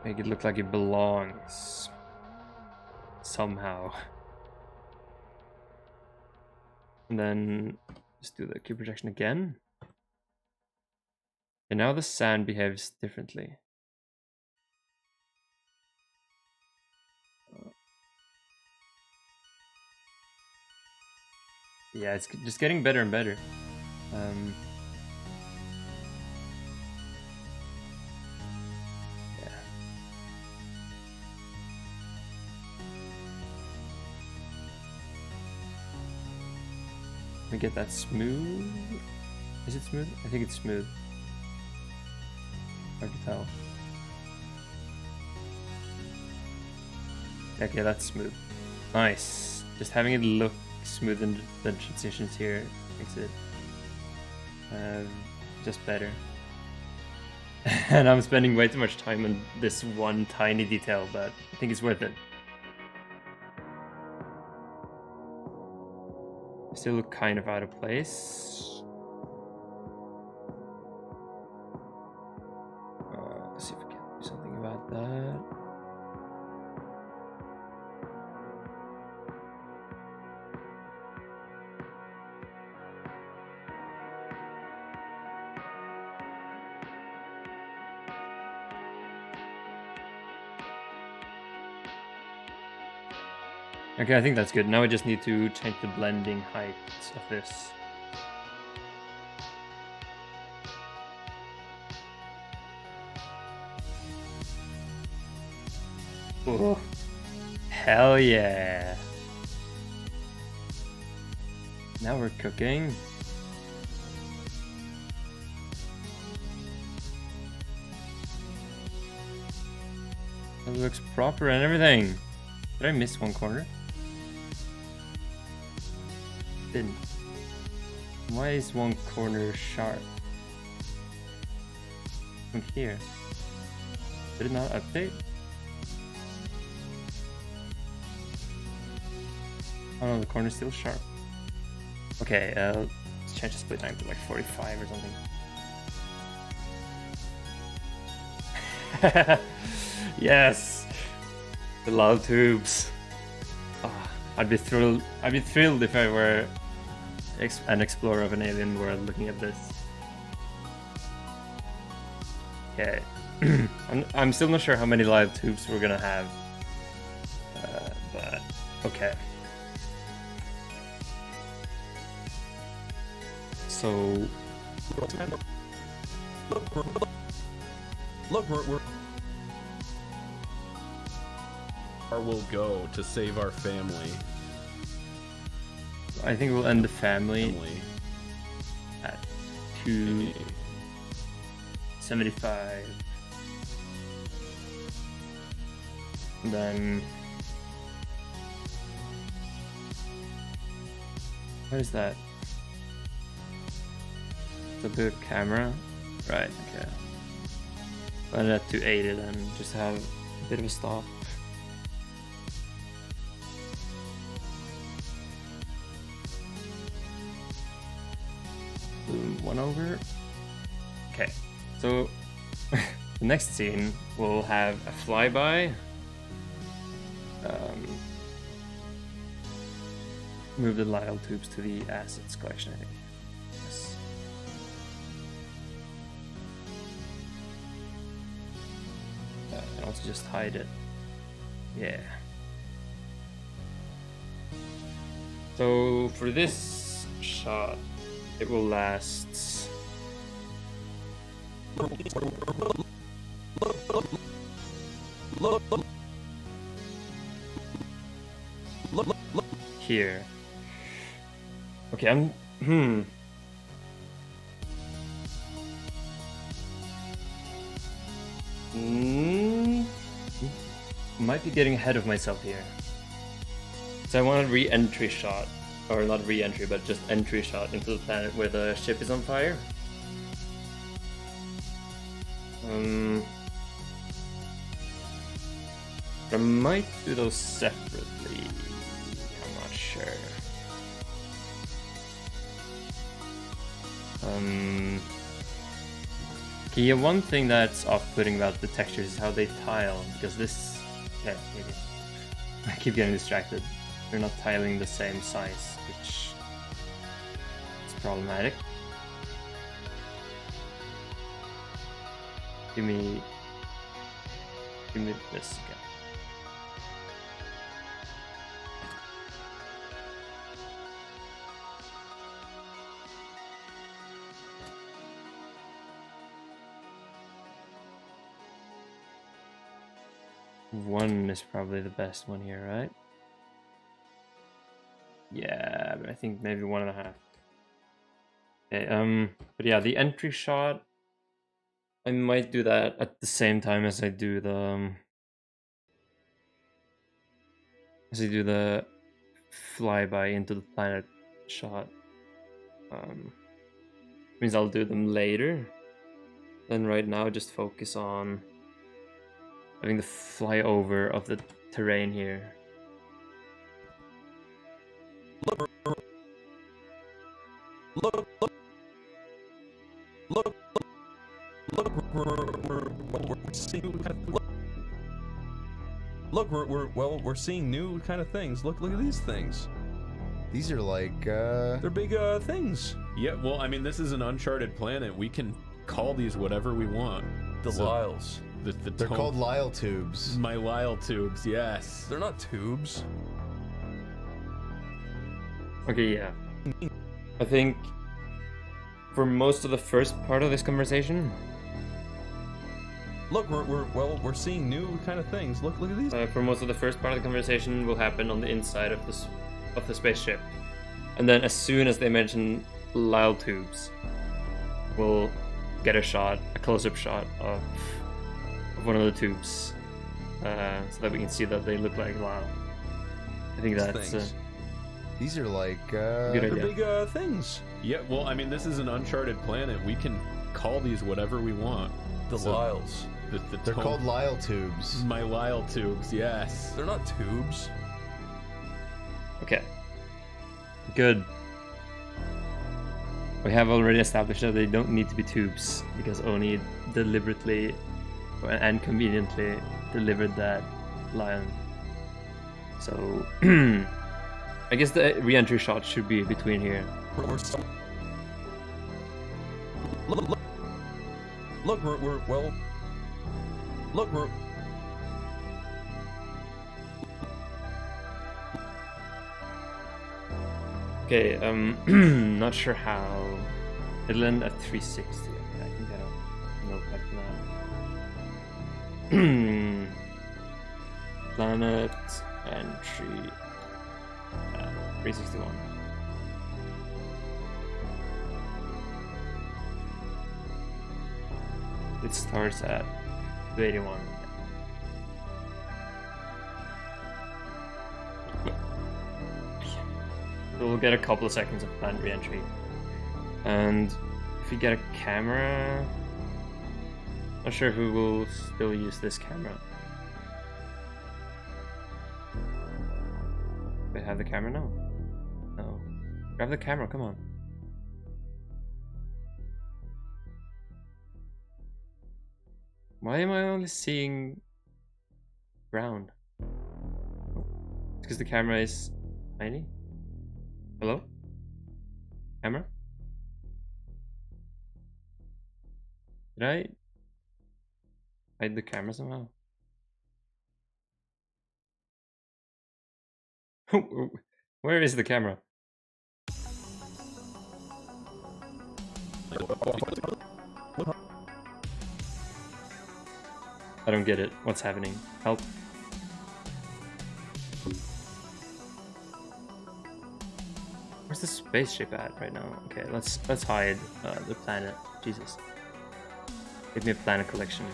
Make it look like it belongs. Somehow. And then just do the cube projection again. And now the sand behaves differently. Yeah, it's just getting better and better. Yeah. Let me get that smooth. Is it smooth? I think it's smooth. Hard to tell. Okay, that's smooth. Nice. Just having it look smooth in the transitions here makes it just better. And I'm spending way too much time on this one tiny detail, but I think it's worth it. Still look kind of out of place. Let's see if we can do something about that. Okay, I think that's good. Now I just need to change the blending height of this. Oh, hell yeah. Now we're cooking. It looks proper and everything. Did I miss one corner? Didn't. Why is one corner sharp? From here. Did it not update? Oh no, the corner's still sharp. Okay, let's change the split time to like 45 or something. Yes! The lava tubes. Oh, I'd be thrilled if I were an explorer of an alien world looking at this. Okay. I'm still not sure how many live tubes we're gonna have. But okay. So Look, we're will go to save our family. I think we'll end the family at 275. And then what is that? The camera? Right, okay. Let it at 280 then, just have a bit of a stop. Boom, 1 over. Okay, so the next scene will have a flyby. move the Lyle tubes to the assets collection, I think. Yes. And also just hide it. Yeah. So for this shot, it will last. Here. Okay, might be getting ahead of myself here. So I want a re-entry shot. Or not re-entry, but just entry shot into the planet where the ship is on fire. I might do those separately. I'm not sure. Okay, yeah, one thing that's off-putting about the textures is how they tile, because this... Yeah, maybe. I keep getting distracted. They're not tiling the same size, which is problematic. Give me this again. One is probably the best one here, right? Yeah, but I think maybe 1.5. Okay, but yeah, the entry shot, I might do that at the same time as I do the flyby into the planet shot. Means I'll do them later. Then right now, just focus on having the flyover of the terrain here. We're seeing new kind of things. Look at these things. These are like, They're big things. Yeah, well, I mean, this is an uncharted planet. We can call these whatever we want. The Lyles. They're called Lyle tubes. My Lyle tubes, yes. They're not tubes. Okay, yeah. I think for most of the first part of this conversation, Look, we're seeing new kind of things. Look at these. for most of the first part of the conversation will happen on the inside of the spaceship, and then as soon as they mention Lyle tubes, we'll get a close-up shot of one of the tubes, so that we can see that they look like Lyle. I think that's These are like, good They're idea. big things. Yeah, well, I mean, this is an uncharted planet. We can call these whatever we want. The Lyles. They're called Lyle tubes. My Lyle tubes, yes. They're not tubes. Okay. Good. We have already established that they don't need to be tubes, because Oney deliberately and conveniently delivered that lion. So I guess the re-entry shot should be between here. Okay, not sure how. It'll end at 360. Okay, I can get a notepad for that. Planet entry at 361. It starts at 281. So we'll get a couple of seconds of planet re-entry. And if we get a camera, not sure if we will still use this camera. Do we have the camera now? No. Grab the camera, come on. Why am I only seeing ground? Oh. It's because the camera is tiny? Hello? Camera? Did I hide the camera somehow? Where is the camera? I don't get it. What's happening? Help. Where's the spaceship at right now? Okay, let's hide the planet. Jesus. Give me a planet collection.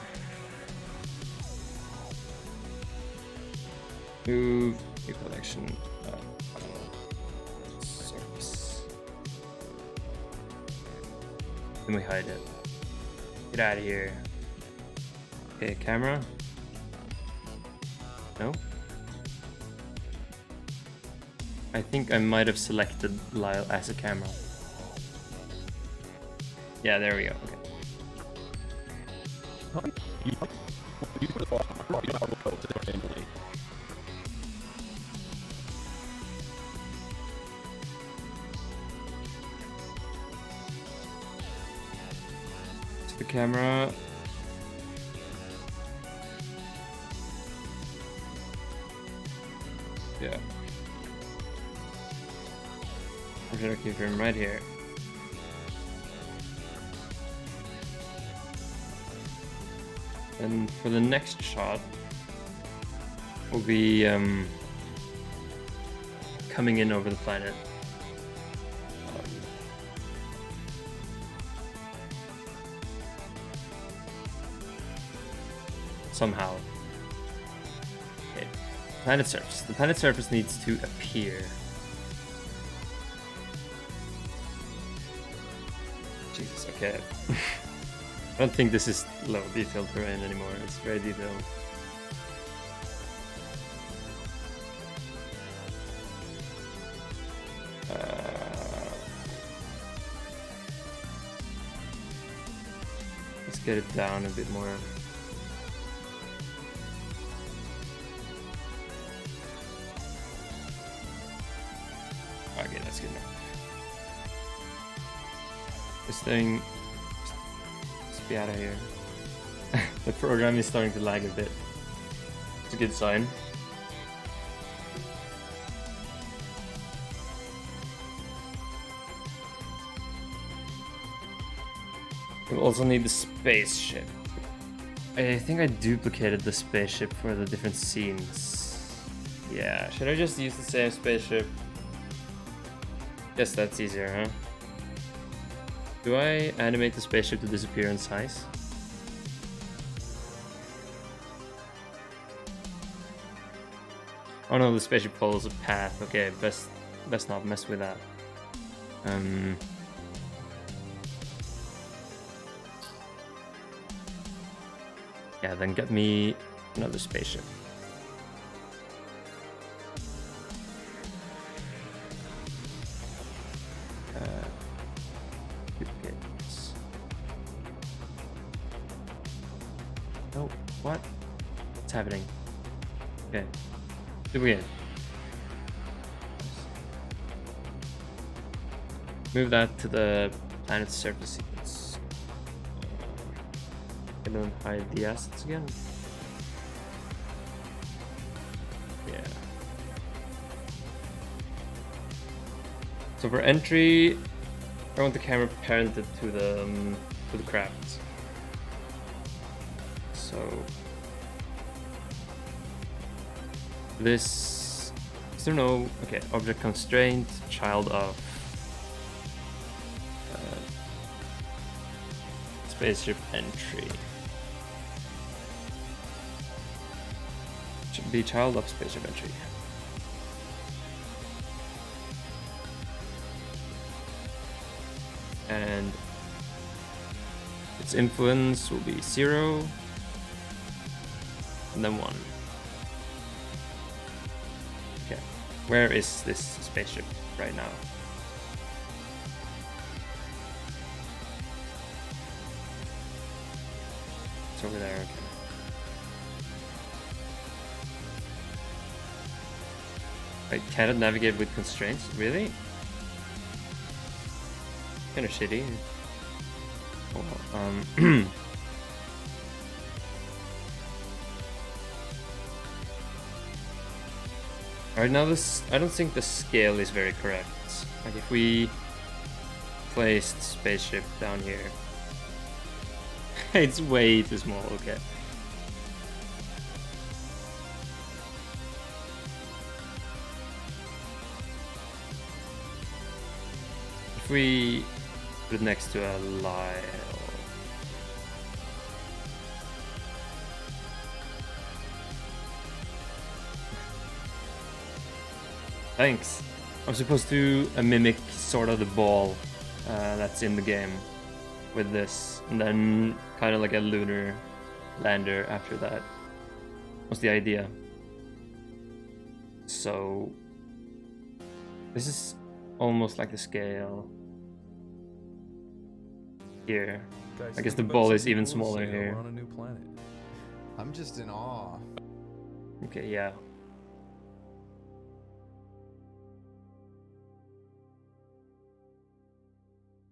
Move your collection. I don't know. Surface. Then we hide it. Get out of here. Okay, camera. No? I think I might have selected Lyle as a camera. Yeah, there we go. Okay. To the camera. Yeah. I'm gonna keep him right here. And for the next shot, we'll be coming in over the planet. Somehow. Okay. Planet surface. The planet surface needs to appear. Jesus, okay. I don't think this is low detailed terrain anymore. It's very detailed. Let's get it down a bit more. Okay, that's good enough. This thing. Let's be out of here. The program is starting to lag a bit. It's a good sign. We'll also need the spaceship. I think I duplicated the spaceship for the different scenes. Yeah, should I just use the same spaceship? Guess that's easier, huh? Do I animate the spaceship to disappear in size? Oh no, the spaceship follows a path. Okay, best not mess with that. Yeah, then get me another spaceship. Duplicates. Oh, what? What's happening? Okay. Duplicate. Move that to the planet's surface sequence. And then hide the assets again. Yeah. So for entry, I want the camera parented to the craft. So this, is there no, okay, object constraint, child of spaceship entry. Should be child of spaceship entry. And its influence will be 0 and then 1. Okay, where is this spaceship right now? It's over there, okay. Wait, can it navigate with constraints? Really? kind of shitty. Oh, Alright, now this, I don't think the scale is very correct. Like if we placed spaceship down here, it's way too small. Okay. If we put it next to a Lyle. Thanks. I'm supposed to mimic sort of the ball that's in the game with this, and then kind of like a lunar lander after that. What's the idea? So this is almost like the scale here. Guys, I guess think the about ball is something even cool, smaller say, here. We're on a new planet. I'm just in awe. Okay, yeah.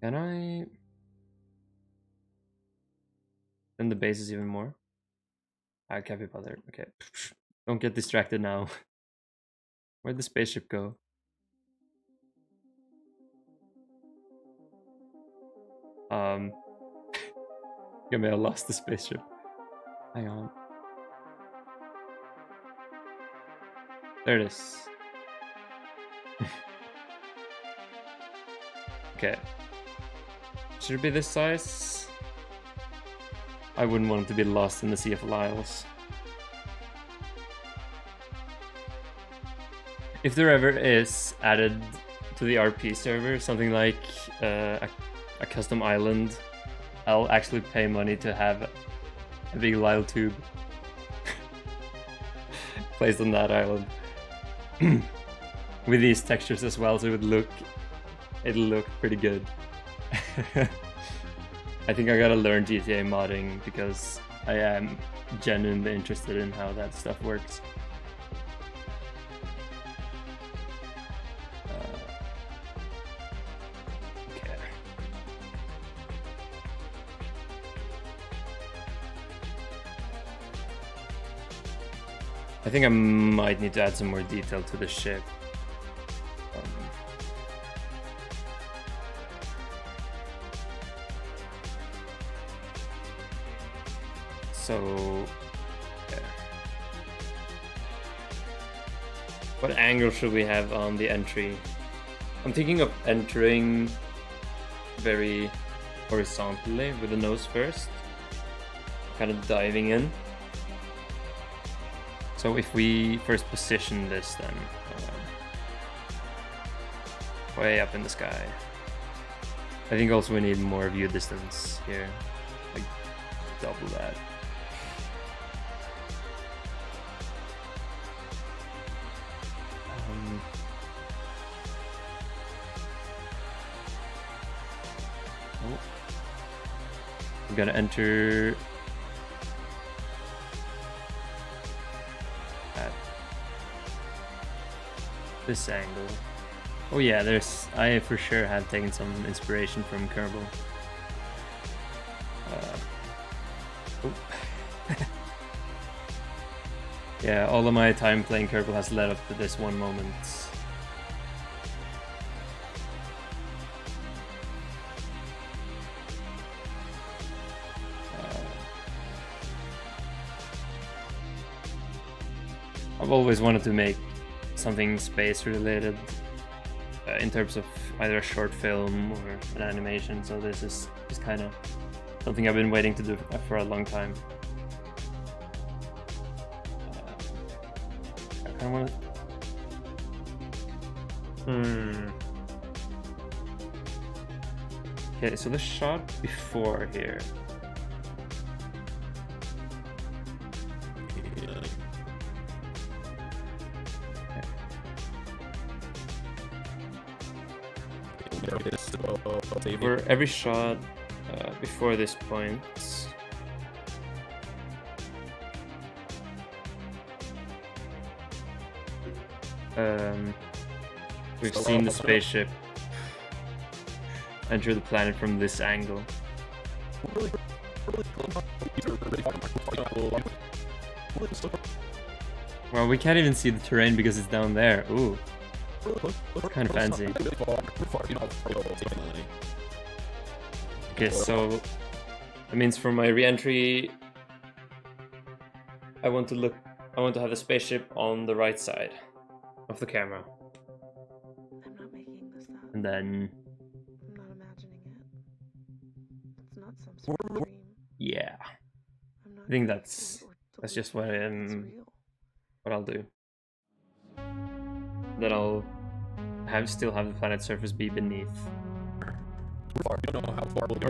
Can I? Then the base is even more. I can't be bothered. Okay. Don't get distracted now. Where'd the spaceship go? I may have lost the spaceship. Hang on. There it is. Okay. Should it be this size? I wouldn't want it to be lost in the sea of Lyles. If there ever is added to the RP server something like a custom island, I'll actually pay money to have a big Lyle tube placed on that island with these textures as well, so it'll look pretty good. I think I gotta learn GTA modding because I am genuinely interested in how that stuff works. Okay. I think I might need to add some more detail to the ship. So, yeah. What angle should we have on the entry? I'm thinking of entering very horizontally with the nose first, kind of diving in. So if we first position this then way up in the sky. I think also we need more view distance here, like double that. I'm gonna enter at this angle. Oh yeah, I for sure have taken some inspiration from Kerbal. Yeah, all of my time playing Kerbal has led up to this one moment. I've always wanted to make something space related in terms of either a short film or an animation, so this is just kind of something I've been waiting to do for a long time. I kind of want to... Okay, so the shot before here. For every shot before this point, we've seen the spaceship enter the planet from this angle. Well, we can't even see the terrain because it's down there. Ooh, kind of fancy. Okay, so that means for my re-entry, I want to have the spaceship on the right side of the camera. I'm not making this up. And then, I'm not imagining it. It's not some sort of dream. yeah, I'm not I think crazy that's or just what delusional. It's real. I'll do. Then I'll still have the planet's surface be beneath. Or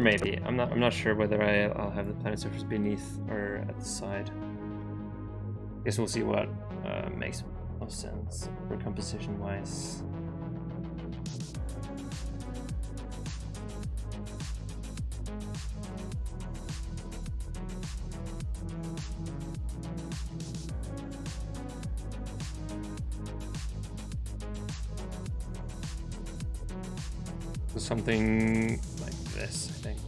maybe I'm not sure whether I'll have the planet's surface beneath or at the side. Guess we'll see what makes most sense for composition wise. Something like this, I think.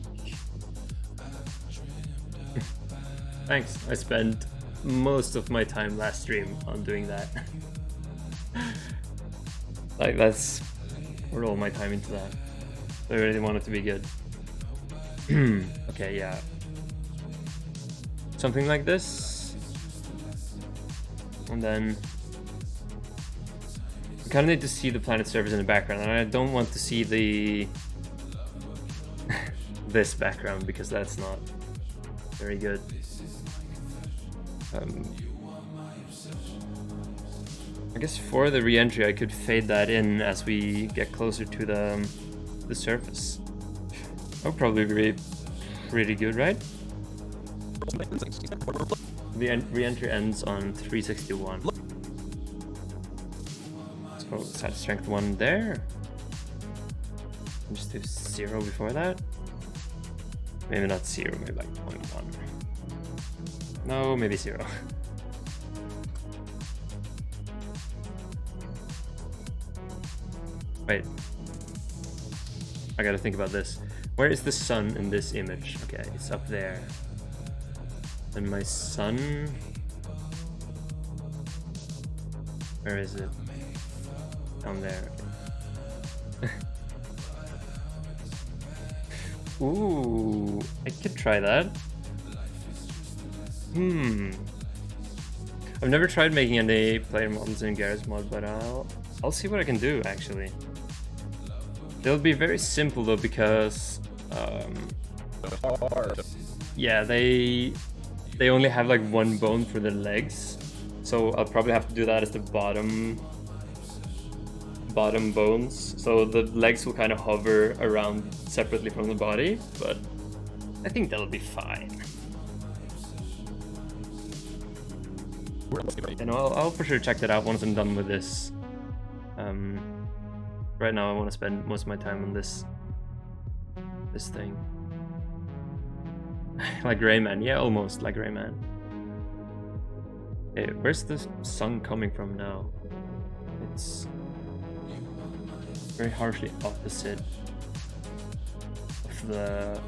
Thanks. I spent most of my time last stream on doing that. Like, that's poured all my time into that. I really want it to be good. Okay, yeah. Something like this. And then I kind of need to see the planet's surface in the background, and I don't want to see the this background because that's not very good. I guess for the re-entry I could fade that in as we get closer to the surface. That would probably be pretty good, right? The re-entry ends on 361. So set strength 1 there. Just do 0 before that. Maybe not 0, maybe like 0.1. No, maybe 0. Wait. I gotta think about this. Where is the sun in this image? Okay, it's up there. And my sun... Where is it? Down there. Ooh, I could try that. I've never tried making any player models in Garry's mod, but I'll see what I can do actually. They'll be very simple though because yeah, they only have like one bone for the legs, so I'll probably have to do that as the bottom bones, so the legs will kind of hover around separately from the body, but I think that'll be fine. You know, I'll for sure check that out once I'm done with this. Right now I want to spend most of my time on this thing. Like Rayman, yeah, almost like Rayman. Hey, where's the sun coming from now? It's very harshly opposite of the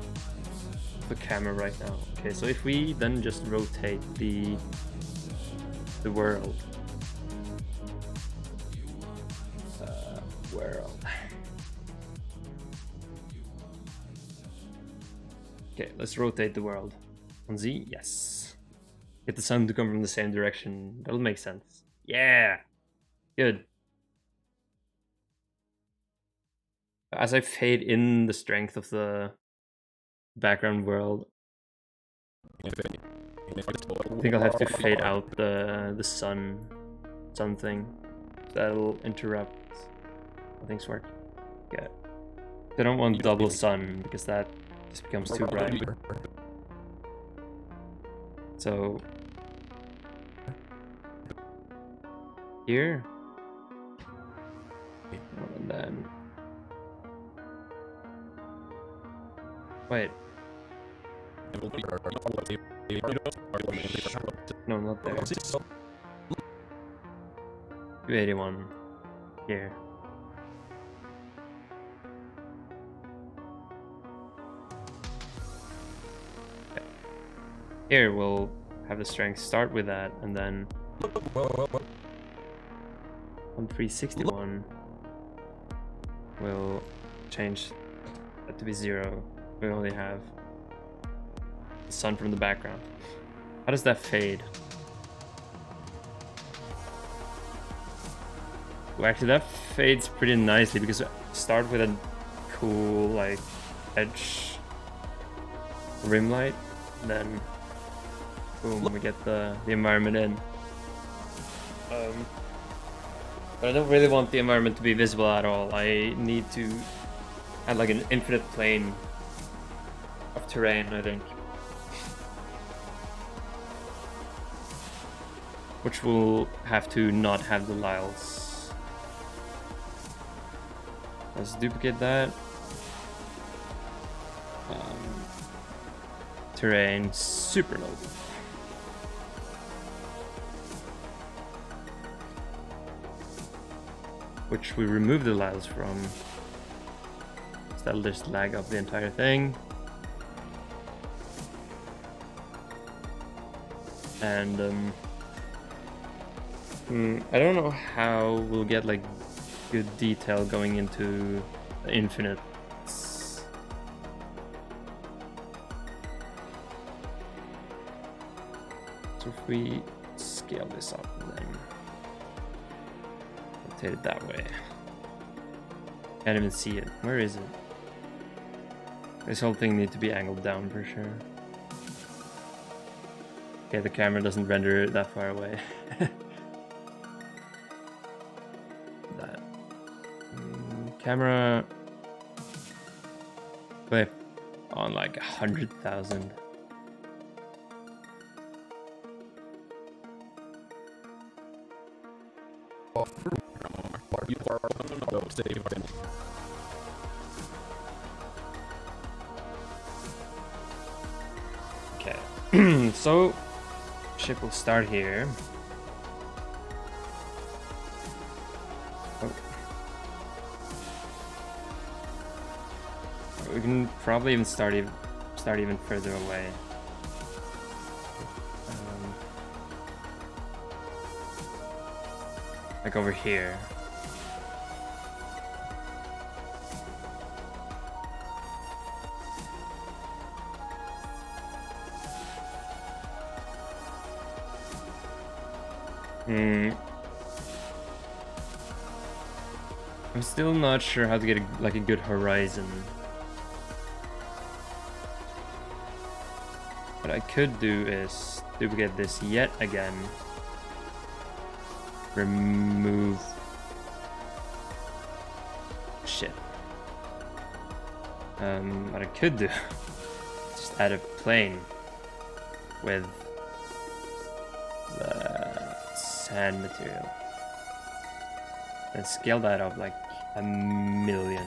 camera right now. Okay, so if we then just rotate the world. Okay, let's rotate the world. On Z, yes. Get the sun to come from the same direction. That'll make sense. Yeah! Good. As I fade in the strength of the background world, I think I'll have to fade out the sun thing. That'll interrupt how things work. Yeah. I don't want double sun because that just becomes too bright. So here, and then wait. No, not there. 281 here. Here, we'll have the strength start with that, and then Whoa. on 361, we'll change that to be 0. We only have the sun from the background. How does that fade? Well, actually, that fades pretty nicely because start with a cool, like, edge rim light, then boom, we get the environment in. But I don't really want the environment to be visible at all. I need to have like an infinite plane of terrain, I think. Which will have to not have the Lyles. Let's duplicate that. Terrain super low. Which we remove the Lyles from. So that'll just lag up the entire thing. And I don't know how we'll get like good detail going into the infinite. So if we scale this up and then rotate it that way. Can't even see it. Where is it? This whole thing needs to be angled down for sure. Okay, the camera doesn't render it that far away. That. Camera clip on like 100,000. Okay, so ship will start here. Oh. We can probably even start even further away. Like over here. I'm still not sure how to get like a good horizon. What I could do is duplicate this yet again. Remove shit. What I could do, just add a plane with the sand material and scale that up like 1,000,000.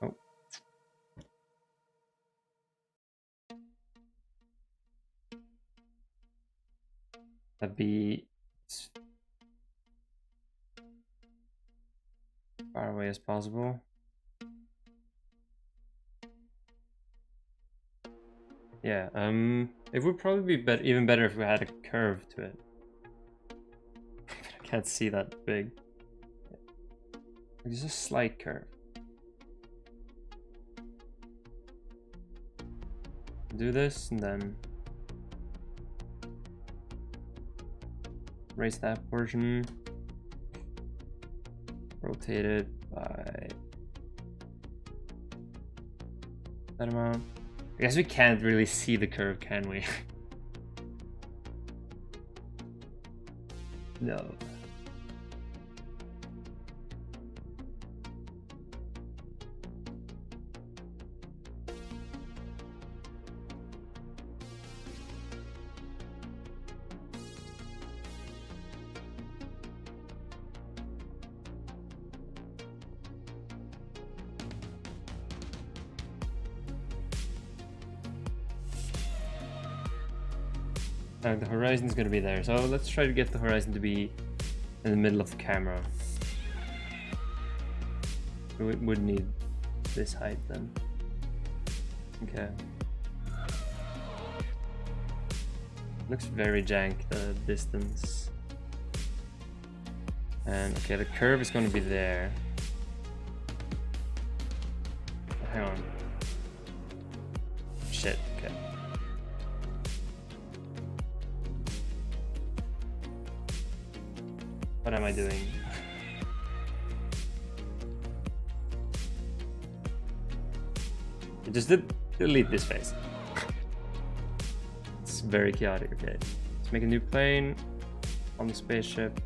Oh. That'd be as far away as possible. Yeah, it would probably be even better if we had a curve to it. I can't see that big. There's a slight curve. Do this and then raise that portion. Rotate it by that amount. I guess we can't really see the curve, can we? No. The horizon's gonna be there, so let's try to get the horizon to be in the middle of the camera. We would need this height then. Okay. Looks very jank, the distance. And okay, the curve is gonna be there. Hang on. Shit, okay. What am I doing? Just delete this face. It's very chaotic, okay. Let's make a new plane on the spaceship.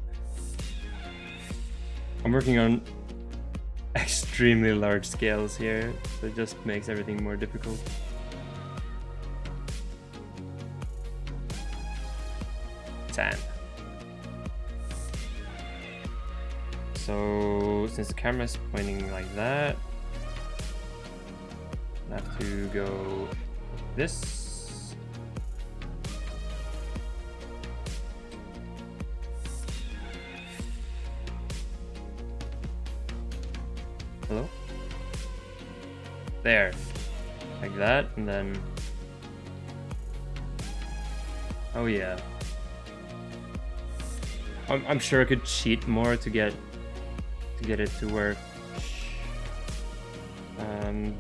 I'm working on extremely large scales here, so it just makes everything more difficult. Sand. So since the camera is pointing like that, I have to go like this. Hello? There. Like that, and then... Oh yeah. I'm sure I could cheat more to get it to work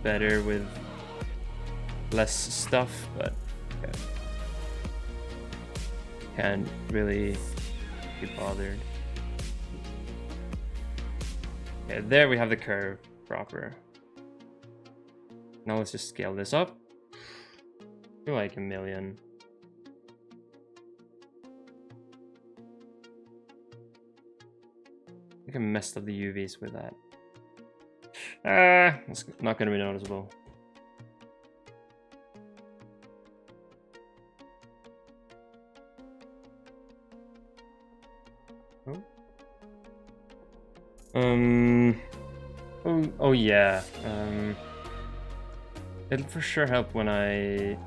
better with less stuff, but okay. Can't really be bothered. Okay, there we have the curve proper. Now let's just scale this up to like 1,000,000. I think I messed up the UVs with that. It's not going to be noticeable. Oh yeah. It'll for sure help when I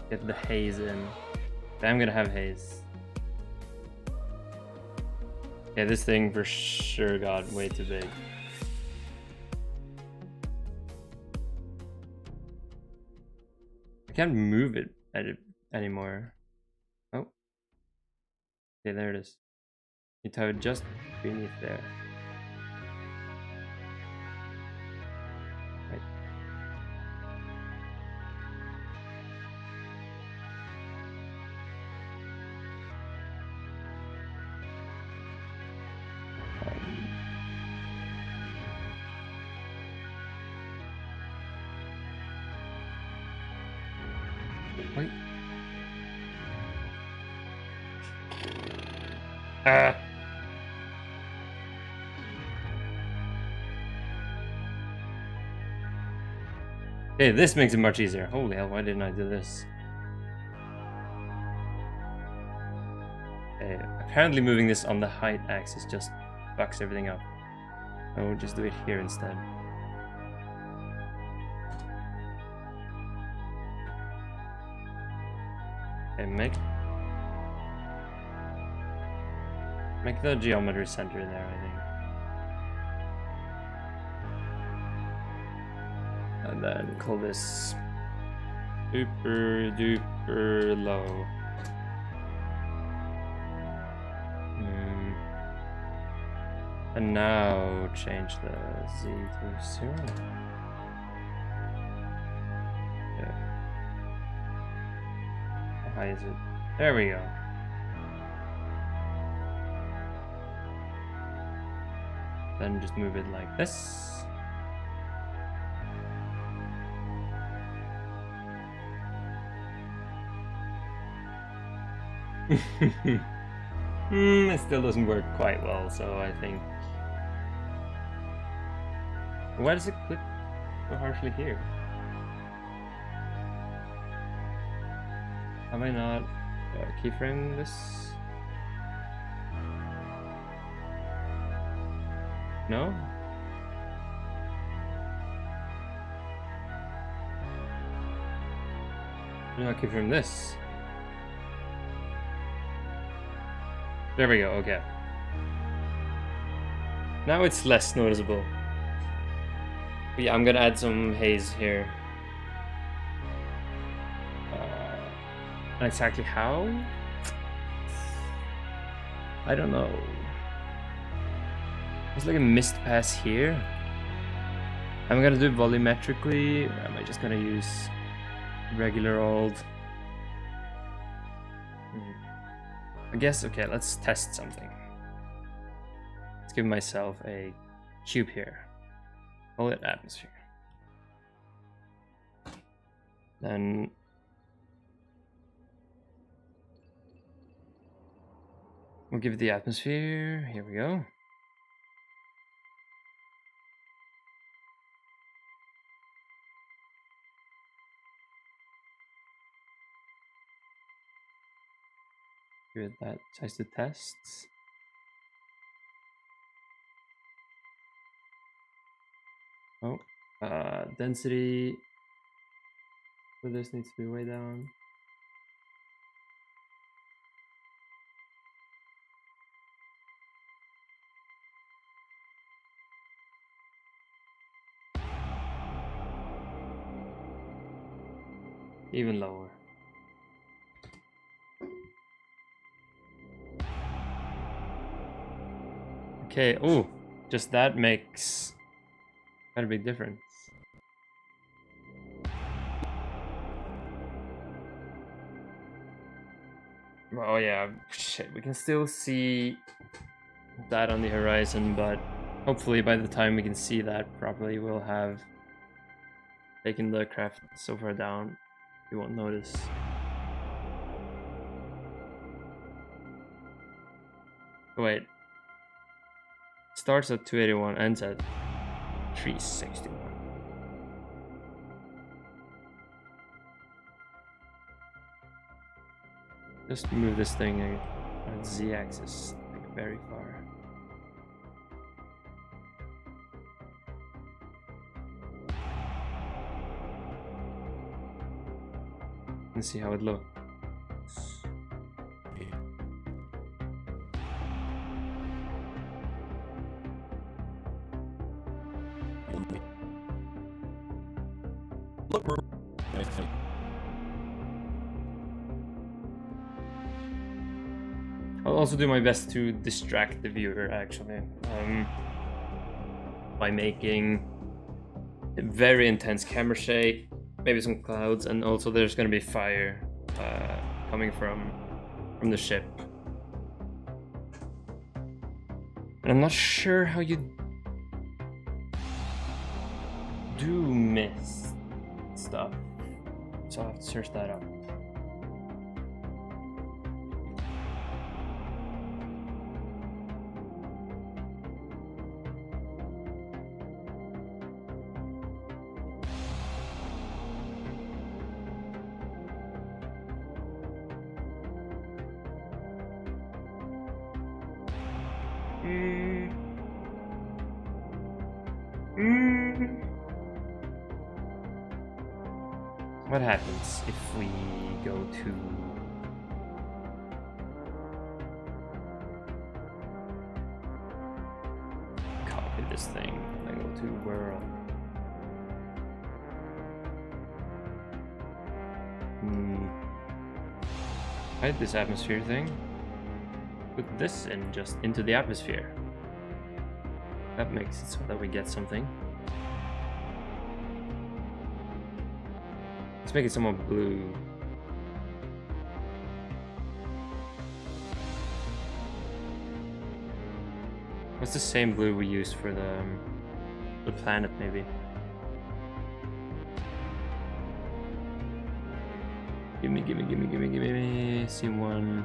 get the haze in. I'm gonna have haze. Yeah, this thing for sure got way too big. I can't move it anymore. Oh. Okay, there it is. Need to have it just beneath there. Right. Wait. Okay, this makes it much easier. Holy hell, why didn't I do this? Okay, apparently moving this on the height axis just fucks everything up. I will just do it here instead. Okay, make the geometry center there, I think. And then call this super duper low. And now change the Z to 0. Yeah. How high is it? There we go. Then just move it like this. It still doesn't work quite well, so I think... Why does it click so harshly here? Have I not keyframed this? No? No, I came from this. There we go, okay. Now it's less noticeable. But yeah, I'm gonna add some haze here. Exactly how? I don't know. There's like a mist pass here. I'm gonna do it volumetrically, or am I just gonna use regular old? I guess, okay, let's test something. Let's give myself a cube here. Call it atmosphere. Then we'll give it the atmosphere. Here we go. Give it that size to tests. Oh, density for this needs to be way down. Even lower. Okay, oh, just that makes quite a big difference. Oh yeah, shit, we can still see that on the horizon, but hopefully by the time we can see that properly, we'll have taken the craft so far down, you won't notice. Oh, wait. Starts at 281, ends at 361. Just move this thing on z-axis like very far. Let's see how it looks. Look, we're. I'll also do my best to distract the viewer, actually, by making a very intense camera shake, maybe some clouds, and also there's going to be fire coming from the ship. And I'm not sure how you do mist stuff, so I'll have to search that up. What happens if we go to copy this thing and I go to world? Hide this atmosphere thing. Put this in just into the atmosphere. That makes it so that we get something. Let's make it somewhat blue. What's the same blue we used for the planet, maybe? Gimme. C1.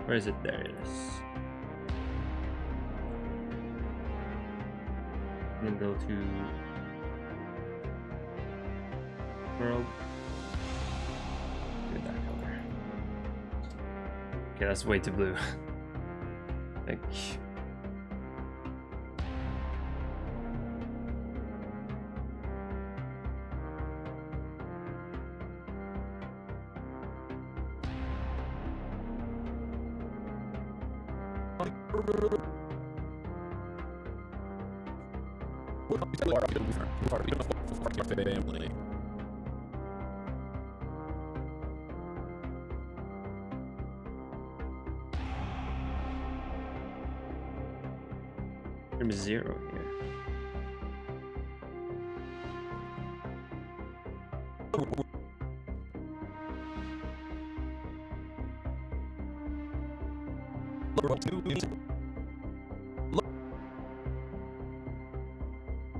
Where is it? There it is. Then go to world. Okay, that's way too blue. Like, Family. there's 0 here.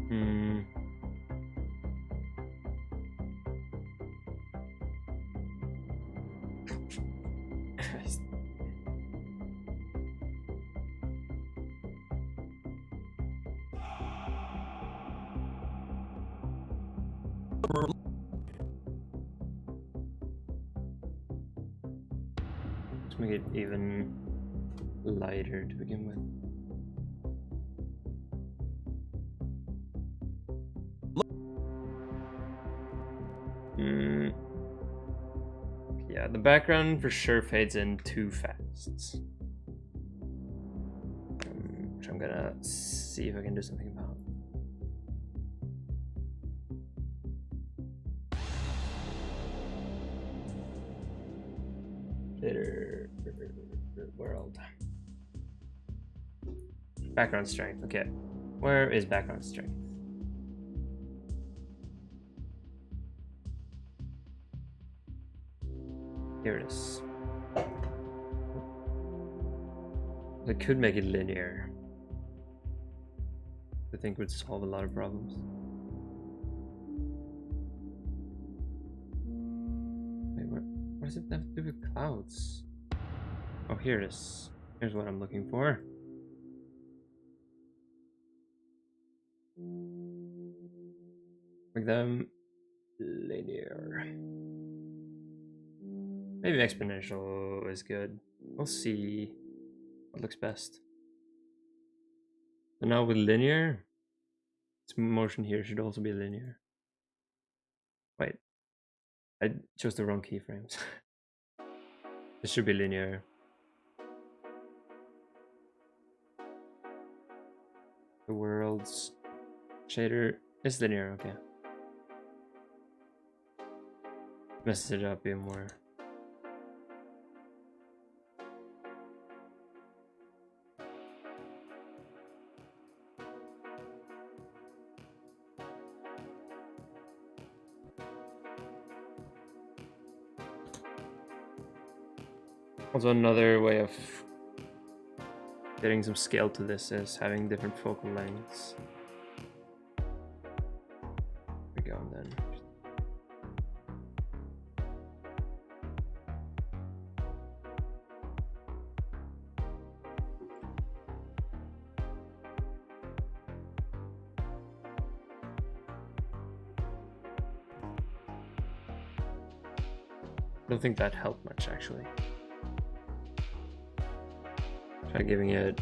Hmm. Let's make it even lighter to begin with. Yeah, the background for sure fades in too fast. Which I'm gonna see if I can do something about. Later world. Background strength, okay. Where is background strength? Here it is. I could make it linear. I think would solve a lot of problems. Wait, what does it have to do with clouds? Oh, here it is. Here's what I'm looking for. Make them linear. Maybe exponential is good. We'll see what looks best. So now with linear, its motion here should also be linear. Wait, I chose the wrong keyframes. This should be linear. The world's shader is linear, okay. Mess it up even more. Also, another way of getting some scale to this is having different focal lengths. There we go, and then I don't think that helped much actually. Try giving it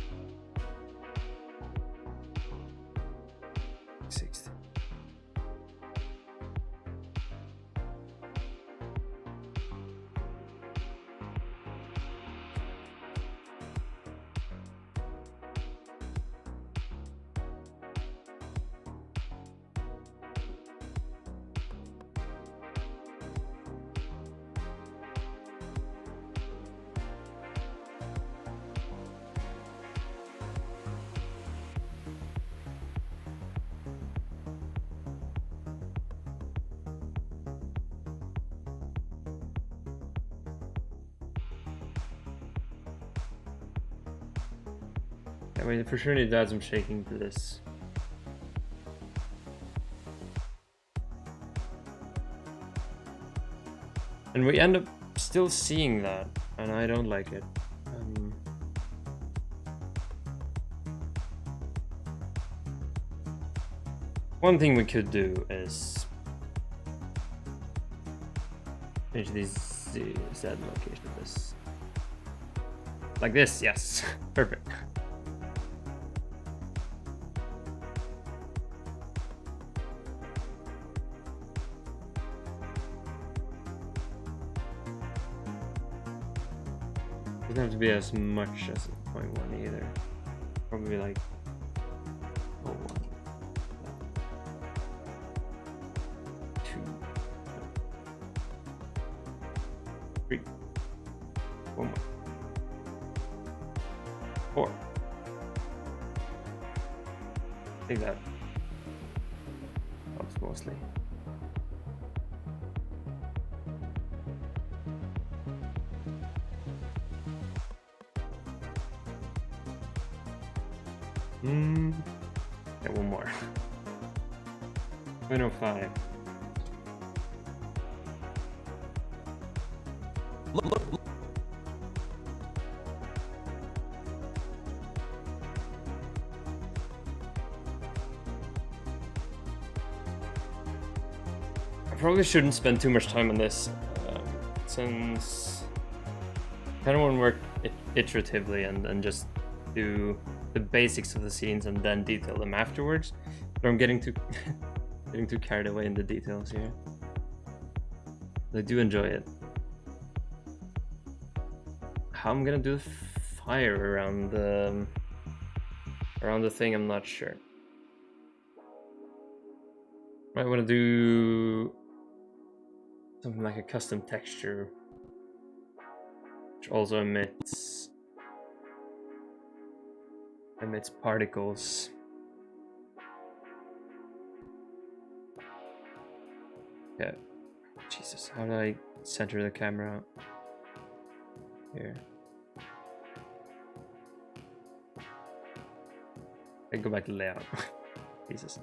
60. I mean, for sure need to add some shaking to this. And we end up still seeing that, and I don't like it. One thing we could do is change the Z location of this. Like this, yes. Perfect. Doesn't have to be as much as 0.1 either. Probably like 0.1. 2. 3. 1 more. 4. I think that helps mostly. Yeah, one more. 0.05. Look. I probably shouldn't spend too much time on this, since I kind of want to work iteratively and just do the basics of the scenes and then detail them afterwards. But I'm getting too carried away in the details here. I do enjoy it. How I'm gonna do the fire around the thing, I'm not sure. Might want to do something like a custom texture, which also emits particles. Yeah. Jesus, how do I center the camera here? I go back to layout. Jesus.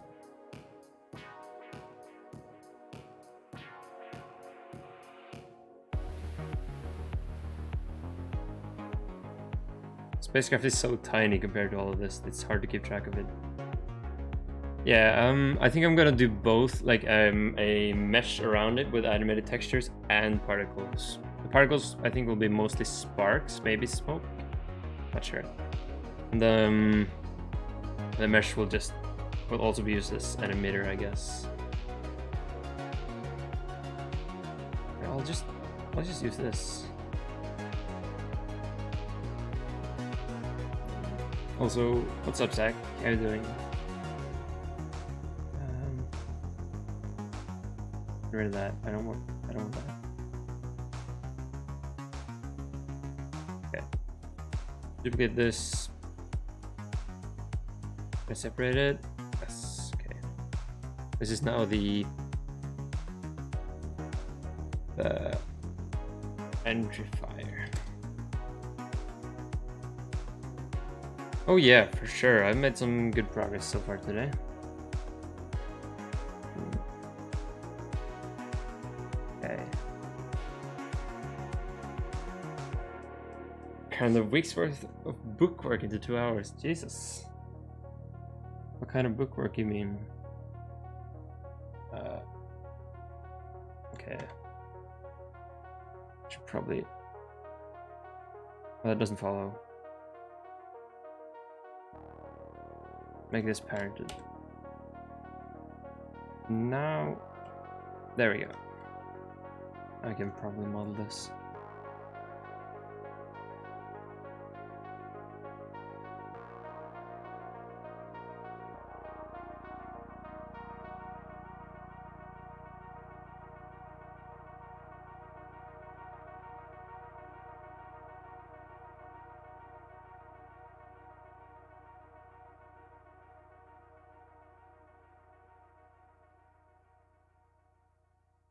Spacecraft is so tiny compared to all of this, it's hard to keep track of it. Yeah, I think I'm gonna do both, like a mesh around it with animated textures and particles. The particles I think will be mostly sparks, maybe smoke, not sure. And the mesh will also be used as an emitter, I guess. Yeah, I'll just use this. Also, what's up, Zach? How you doing? Get rid of that. I don't want that. Okay. Duplicate this. I separate it. Yes. Okay. This is now the entrifier. Oh yeah, for sure. I've made some good progress so far today. Okay. Kind of week's worth of bookwork into 2 hours. Jesus. What kind of bookwork you mean? Okay. Should probably. Well, that doesn't follow. Make this parented. Now, there we go. I can probably model this.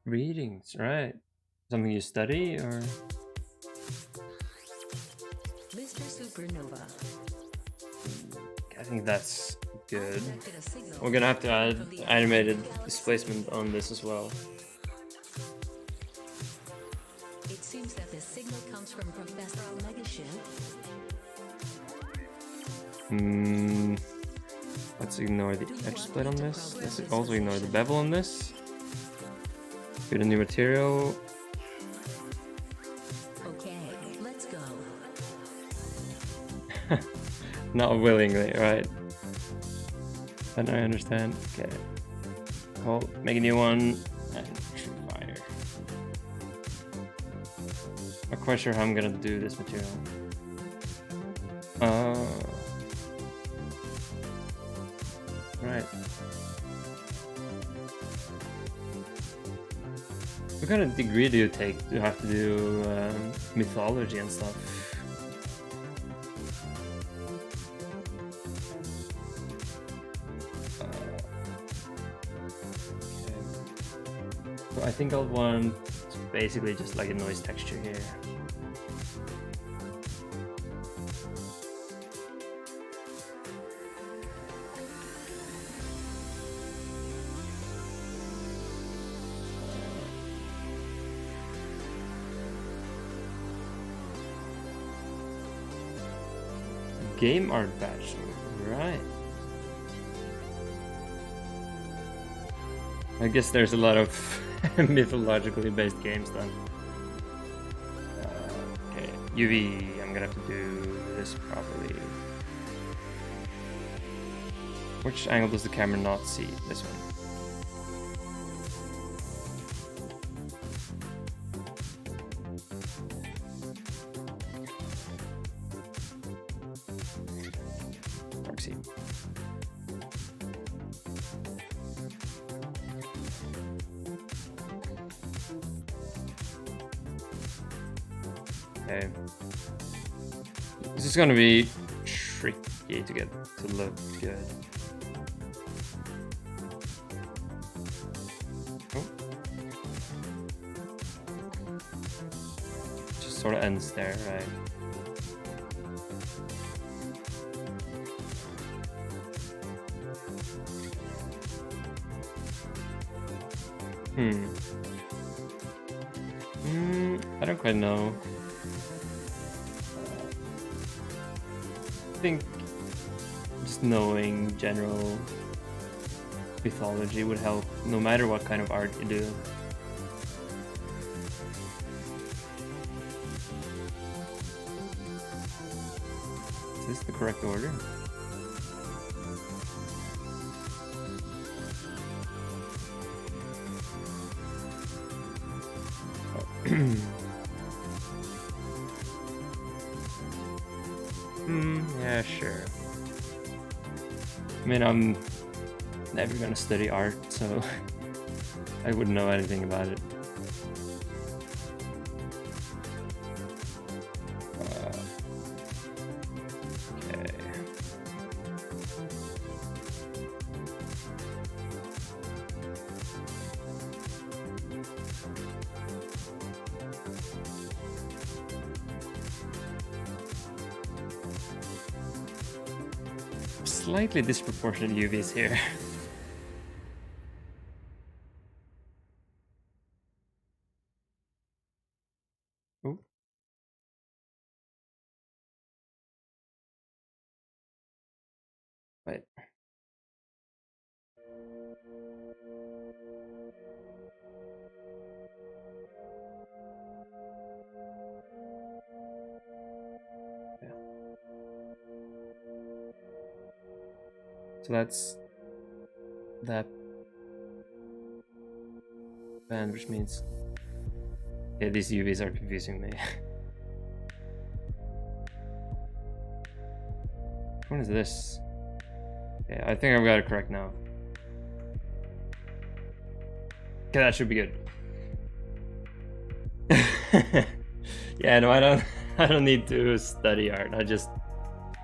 Readings, right? Something you study, or? Mr. Supernova. I think that's good. We're gonna have to add animated displacement on this as well. It seems that the signal comes from Professor Omega-ship. Let's ignore the edge split on this. Let's also ignore the bevel on this. Get a new material. Okay, let's go. Not willingly, right? And I understand. Okay. Cool. Make a new one. And true fire. Not quite sure how I'm gonna do this material. Right. What kind of degree do you take? Do you have to do mythology and stuff? So I think I'll want basically just like a noise texture here. Game art bachelor, right? I guess there's a lot of mythologically based games then. Okay, UV, I'm gonna have to do this properly. Which angle does the camera not see? This one. Proxy. Okay. This is gonna be tricky to get to look good. Oh. Just sort of ends there, right? I don't quite know. I think just knowing general mythology would help, no matter what kind of art you do. Is this the correct order? Yeah, sure. I mean, I'm never gonna study art, so I wouldn't know anything about it. Okay. Slightly disproportionate UVs here. Oh. Wait. Yeah. So that's that band, which means yeah, these UVs are confusing me. Which one is this? Yeah, I think I've got it correct now. Okay, that should be good. Yeah, no, I don't need to study art. I just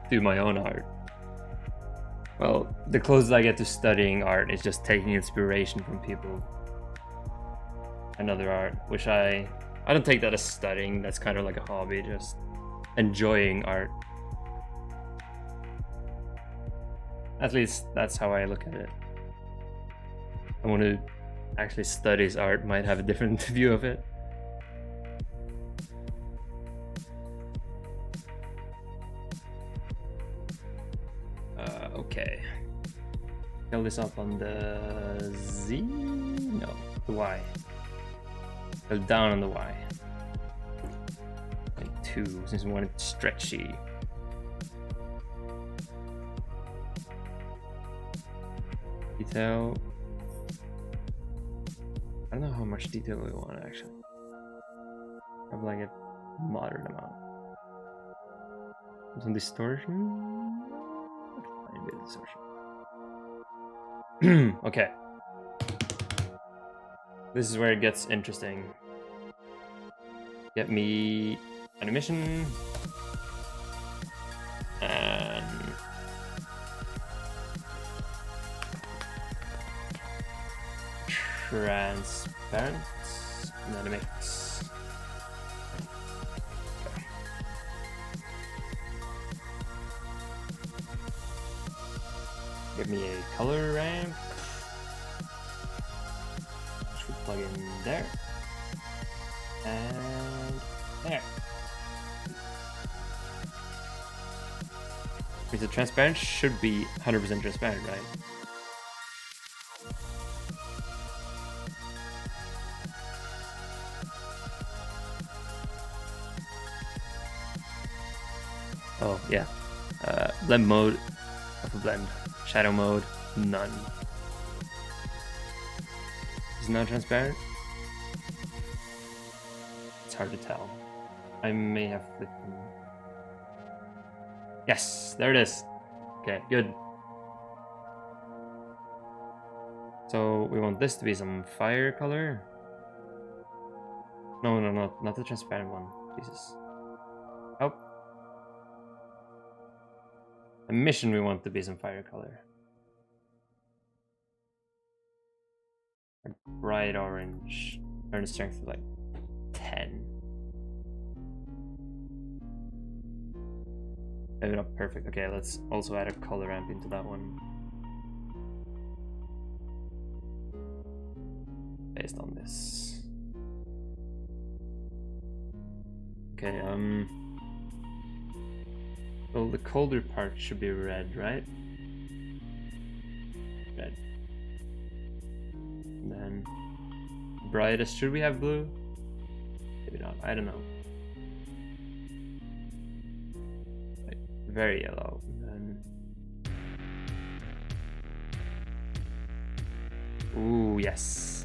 do my own art. Well, the closest I get to studying art is just taking inspiration from people and other art, which I don't take that as studying. That's kind of like a hobby, just enjoying art. At least that's how I look at it. Someone who actually studies art might have a different view of it. Okay. Fill this up on the Z? No, the Y. Go down on the Y. Like 2, since we want it stretchy. detail. I don't know how much detail we want actually. Have like a moderate amount. Some distortion. A bit of distortion. Okay. This is where it gets interesting. Get me animation and transparent and then a mix. Give me a color ramp. Should plug in there and there. Because the transparent should be 100% transparent, right? Oh yeah, blend mode of a blend. Shadow mode, none. Is it not transparent? It's hard to tell. I may have flipped them. Yes, there it is. Okay, good. So we want this to be some fire color. No, not the transparent one. Jesus. Oh. Emission we want to be some fire color. A bright orange. Turn the strength to like 10. Maybe not perfect. Okay, let's also add a color ramp into that one. Based on this. Okay, well, the colder part should be red, right? Red. And then brightest, should we have blue? Maybe not, I don't know. Like, very yellow. And then... Ooh, yes.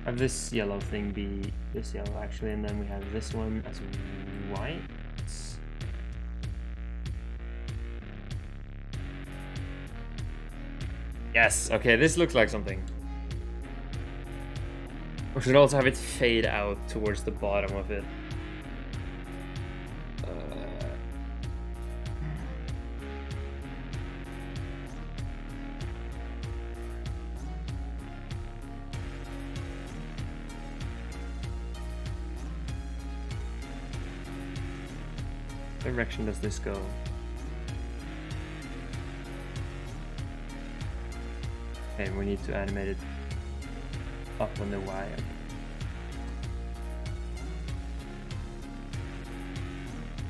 Have this yellow thing be this yellow actually, and then we have this one as white. Yes, okay, this looks like something. We should also have it fade out towards the bottom of it. Direction does this go? Okay, we need to animate it up on the Y.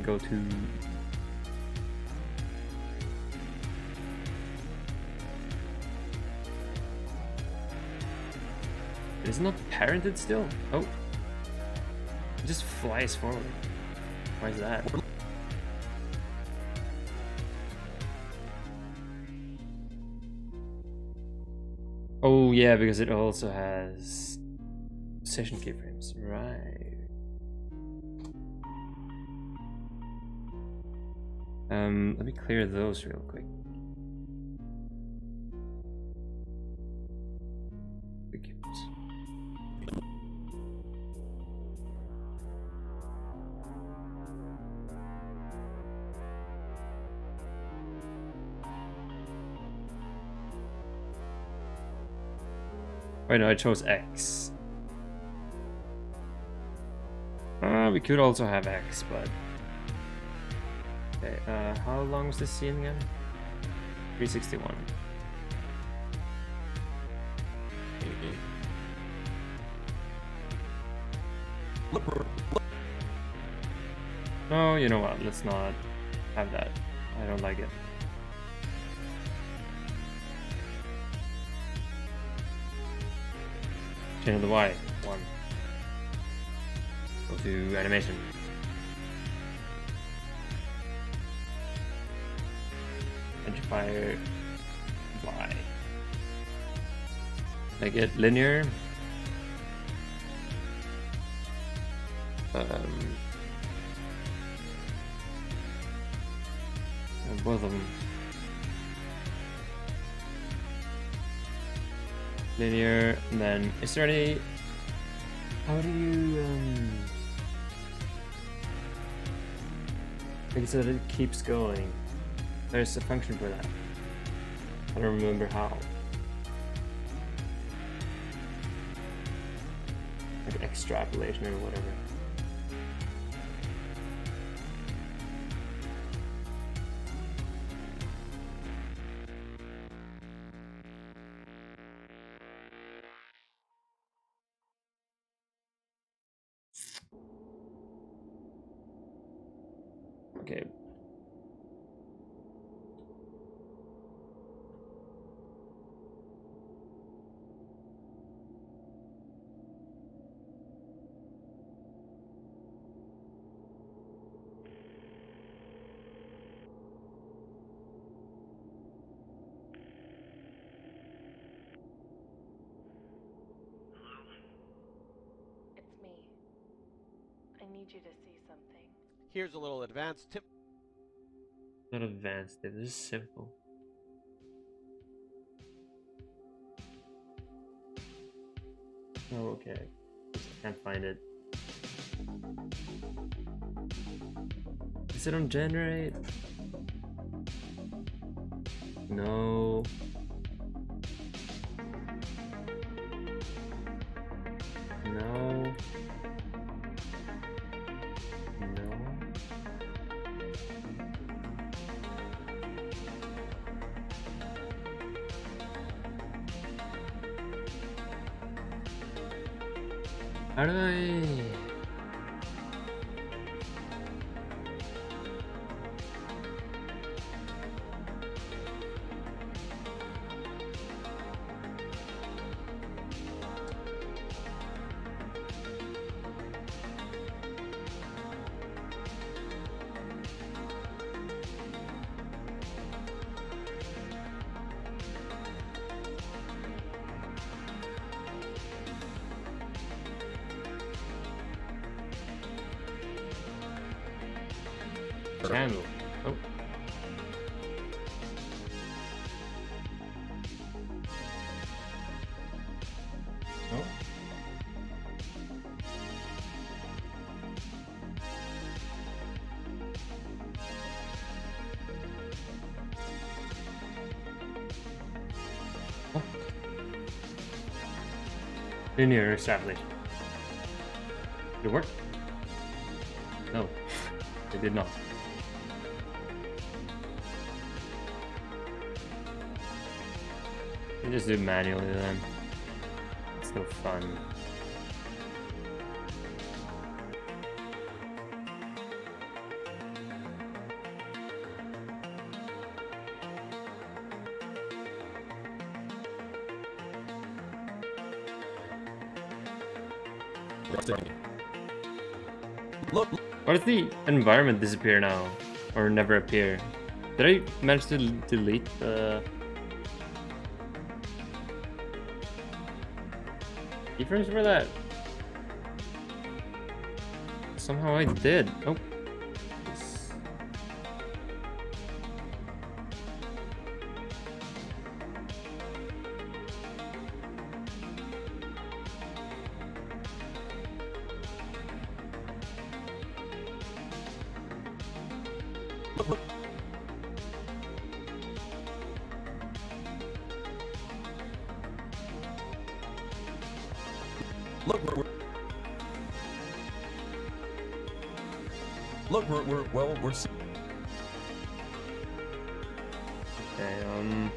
Go to it is not parented still. Oh, it just flies forward. Why is that? Oh yeah, because it also has session keyframes, right? Let me clear those real quick. Wait, no, I chose X. We could also have X, but... Okay, how long was this scene again? 361. Oh, you know what? Let's not have that. I don't like it. Change the Y. 1. Go to animation. fire Y. Make it linear. Both of them. Linear, and then is there any? How do you make it so that it keeps going? There's a function for that. I don't remember how. Like extrapolation or whatever. Okay. It's me. I need you to see something. Here's a little advanced tip. Not advanced, this is simple. Oh, okay. Can't find it. Is it on generate? No. No. No. How do I? Channel. Oh. Oh. Oh. Linear established. Did it work? No, it did not. You just do it manually then. It's no fun. Look, Why does the environment disappear now? Or never appear? Did I manage to delete the keyframes for that? Somehow I did. Oh. Yes. look, we're Okay,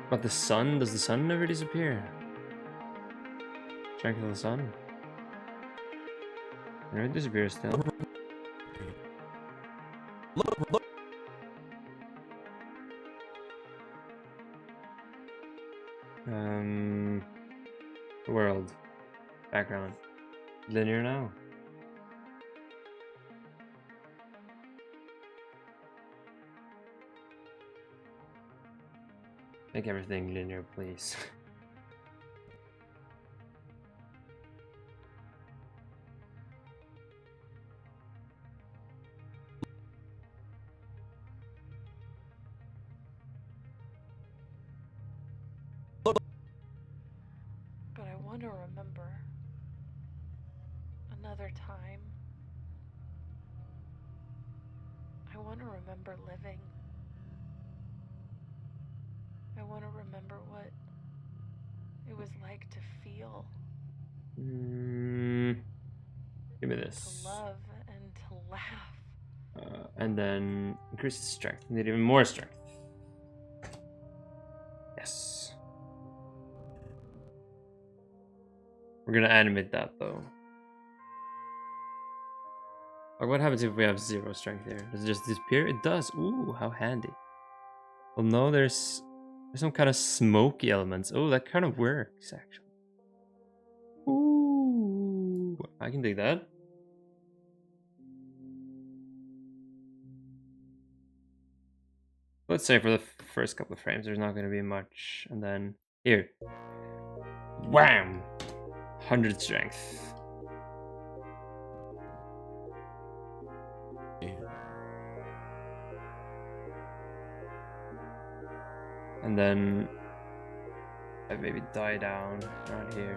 but the sun, does the sun never disappear? Check the sun. No, it disappears still. look. Where background? Linear now. Make everything linear, please. But I want to remember another time. I want to remember living. I want to remember what it was like to feel, Give me to this. love, and to laugh. And then increase the strength. Need even more strength. Yes. We're gonna animate that though. Like, what happens if we have 0 strength here? Does it just disappear? It does. Ooh, how handy. Well, no, there's some kind of smoky elements. Oh, that kind of works actually. Ooh, I can dig that. Let's say for the first couple of frames, there's not going to be much, and then here, wham, 100 strength. And then I maybe die down around here.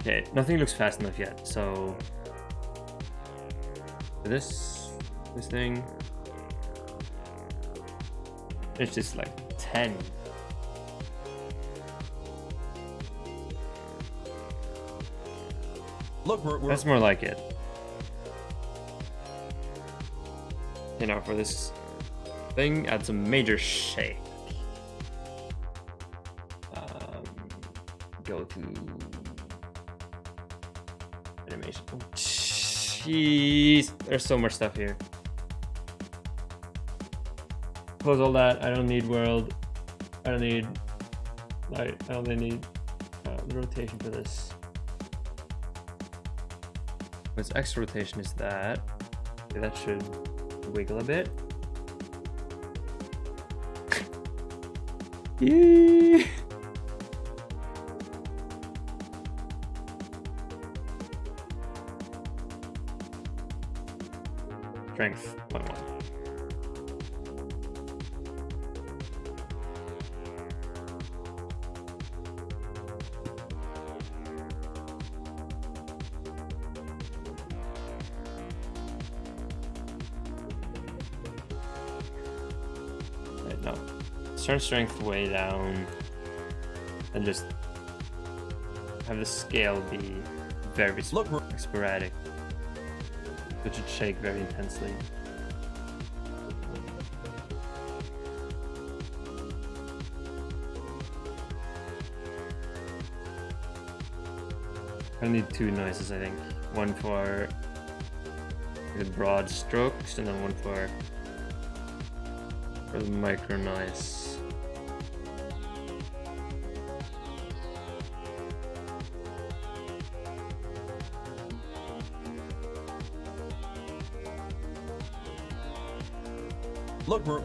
Okay, nothing looks fast enough yet, so this thing, it's just like 10. Look, That's more like it. You know, for this thing, add some major shake. Go to animation. Oh, jeez, there's so much stuff here. Close all that. I don't need world. I don't need light. I only need the rotation for this. What's extra rotation is that. Okay, that should wiggle a bit. Yee! Strength 0.1. Right, no. Turn strength way down and just have the scale be very sporadic. It should shake very intensely. I need 2 noises, I think. One for the broad strokes, and then one for the micro noise. Look, we're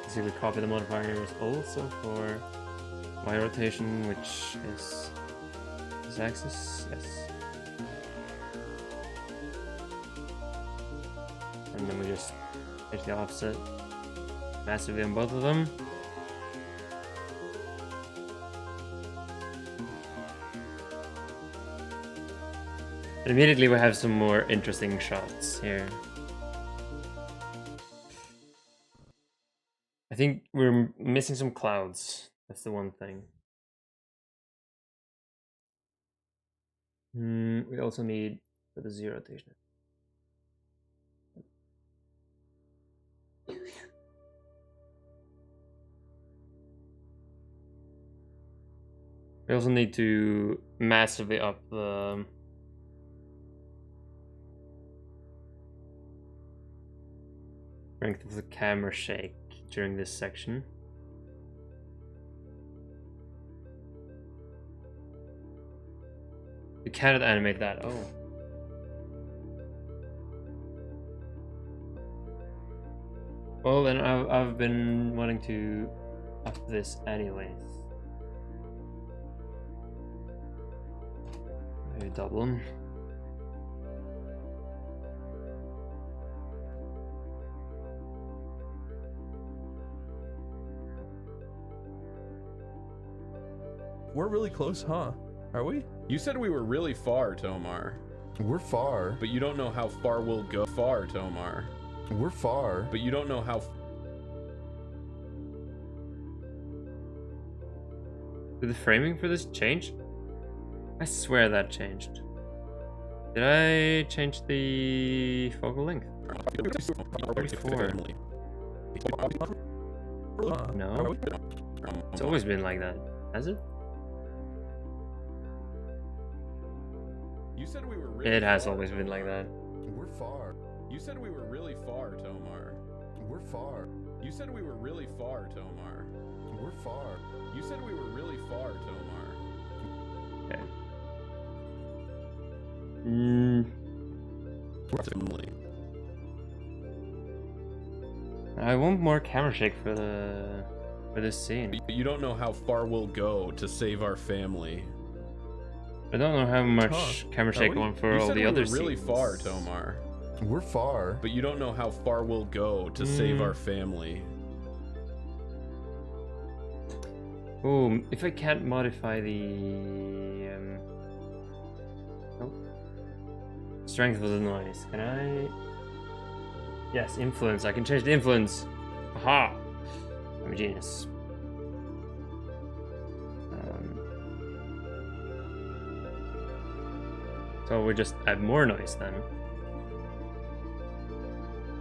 See, we copy the modifiers also for Y rotation, which is this axis. Yes. And then we just change the offset massively on both of them. And immediately we have some more interesting shots here. I think we're missing some clouds. That's the one thing. We also need for the Z rotation. We also need to massively up the strength of the camera shake during this section. You cannot animate that. Oh. Well, then I've been wanting to up this anyways. Maybe double them. We're really close, huh? Are we? You said we were really far, Tomar. We're far. But you don't know how far we'll go. Far, Tomar. We're far. But you don't know how. Did the framing for this change? I swear that changed. Did I change the focal length? 34. No. It's always been like that. Has it? You said we were really It has far, always been like that. We're far. You said we were really far, Tomar. We're far. You said we were really far, Tomar. We're far. You said we were really far, Tomar. Okay. I want more camera shake for this scene. But you don't know how far we'll go to save our family. I don't know how much camera shake I want for all the other scenes. You said we were really far, Tomar. We're far. But you don't know how far we'll go to save our family. Oh, if I can't modify the strength of the noise, can I? Yes, influence. I can change the influence. Aha! I'm a genius. So we just add more noise then.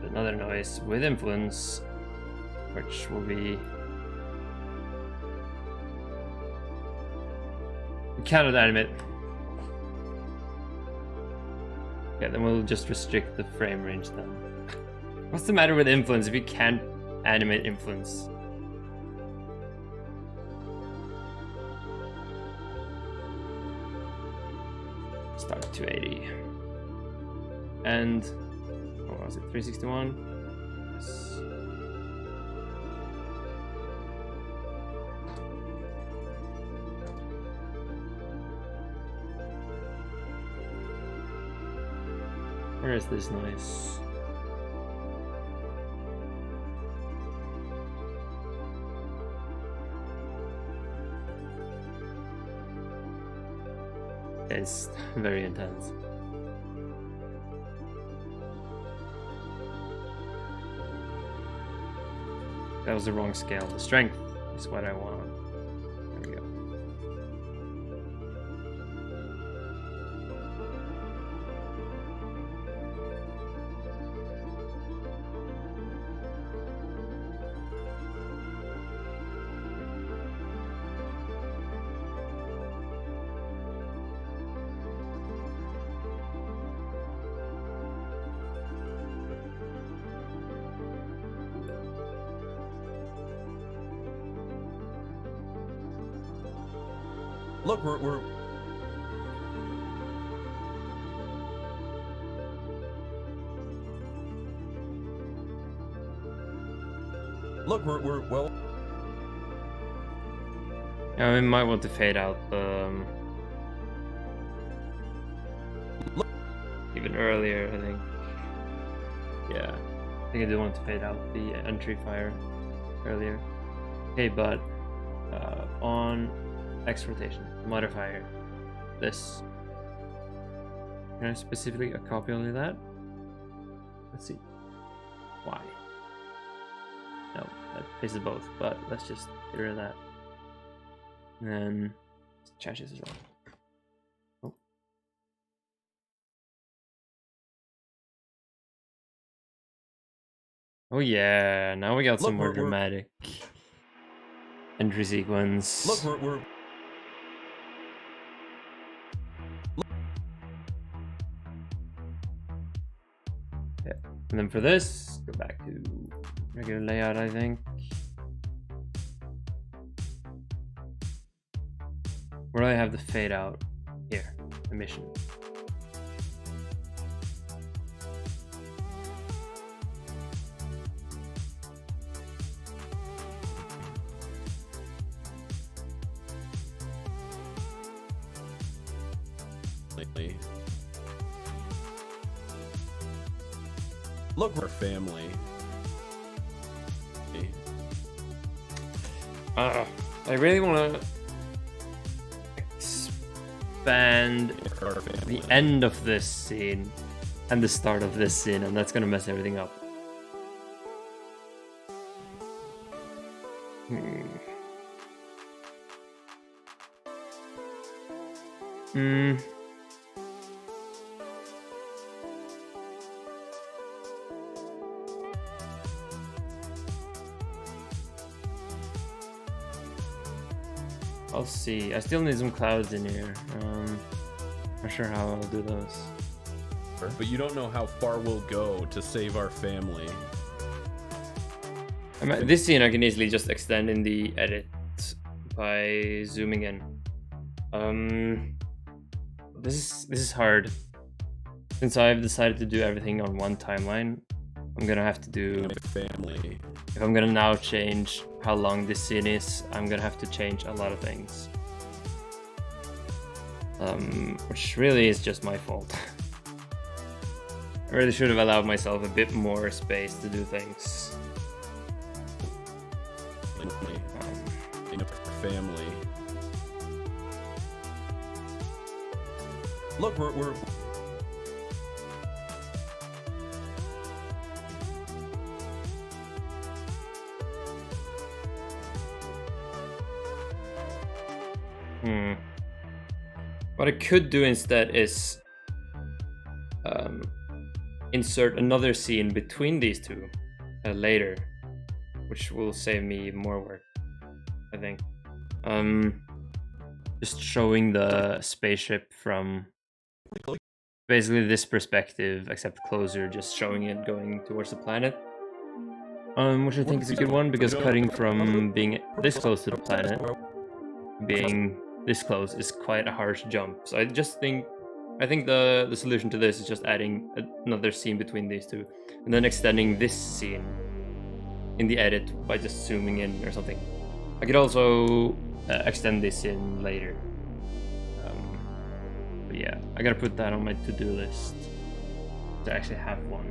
Another noise with influence, which will be. We cannot animate. Okay, then we'll just restrict the frame range then. What's the matter with influence if you can't animate influence? Start at 280. And what was it? 361? Yes. Where is this noise? It's very intense. That was the wrong scale. The strength is what I want. There we go. Look, we're Look, we're well. Yeah, we might want to fade out even earlier, I think. Yeah, I think I do want to fade out the entry fire earlier. Okay, but on X rotation modifier, this Can I specifically copy only that? Let's see. Why? No, that faces both, but let's just get rid of that. And then change this as well. Oh. Oh yeah, now we got some more dramatic entry sequence. Look, we're yeah. And then for this, go back to regular layout, I think. Where do I have the fade out? Here, emission. Look, we're family. I really want to expand the end of this scene and the start of this scene, and that's gonna mess everything up. I'll see. I still need some clouds in here. Not sure how I'll do those. But you don't know how far we'll go to save our family. This scene I can easily just extend in the edit by zooming in. This is hard. Since I've decided to do everything on one timeline, I'm gonna have to do family. If I'm gonna now change how long this scene is, I'm gonna have to change a lot of things. Which really is just my fault. I really should have allowed myself a bit more space to do things. Family. look, we're What I could do instead is insert another scene between these two later, which will save me more work, I think. Just showing the spaceship from basically this perspective, except closer, just showing it going towards the planet. Which I think is a good one, because cutting from being this close to the planet, being this close is quite a harsh jump. So I think the solution to this is just adding another scene between these two, and then extending this scene in the edit by just zooming in or something. I could also extend this in later. But yeah, I gotta put that on my to-do list to actually have one.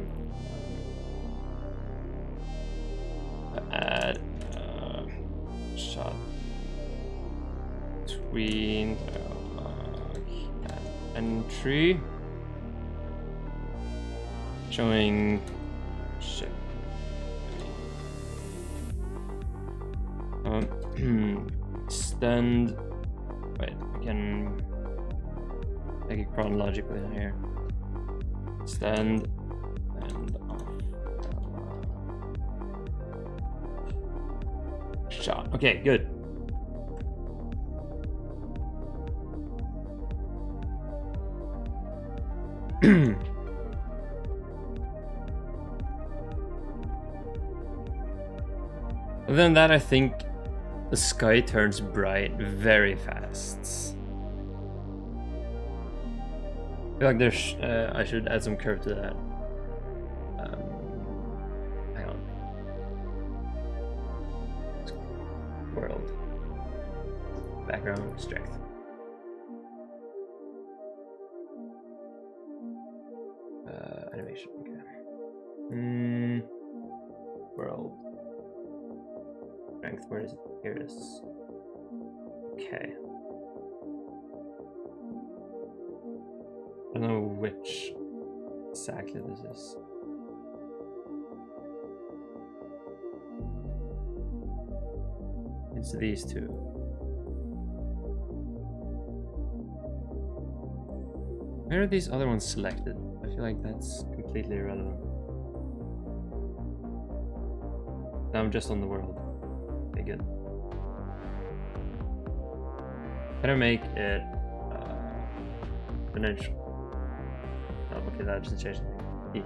Add shot between entry showing ship. Extend. Wait, I can make it chronologically in here. Extend and off. Shot. Okay, good. Other than that, I think the sky turns bright very fast. I feel like there's I should add some curve to that. Hang on. World. Background strength. Animation. Okay. World. Strength. Where is it? Here it is. Okay. don't know which exactly this is. It's these two. Where are these other ones selected? I feel like that's completely irrelevant. Now I'm just on the world. Okay, good. Can I make it exponential? Oh, okay, that just changed something.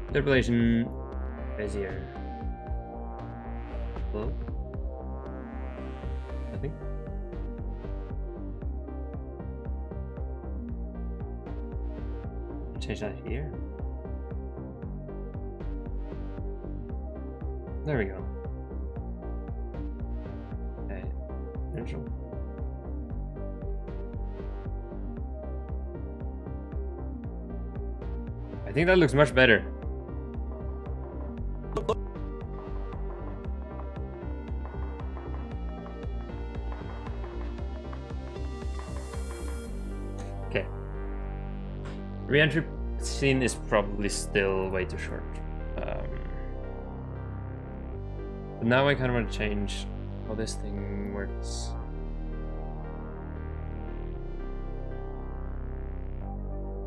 Interpolation is here. Hello? I think. Change that here. There we go. Okay, neutral. I think that looks much better. Okay. Re-entry scene is probably still way too short. But now I kind of want to change how this thing works.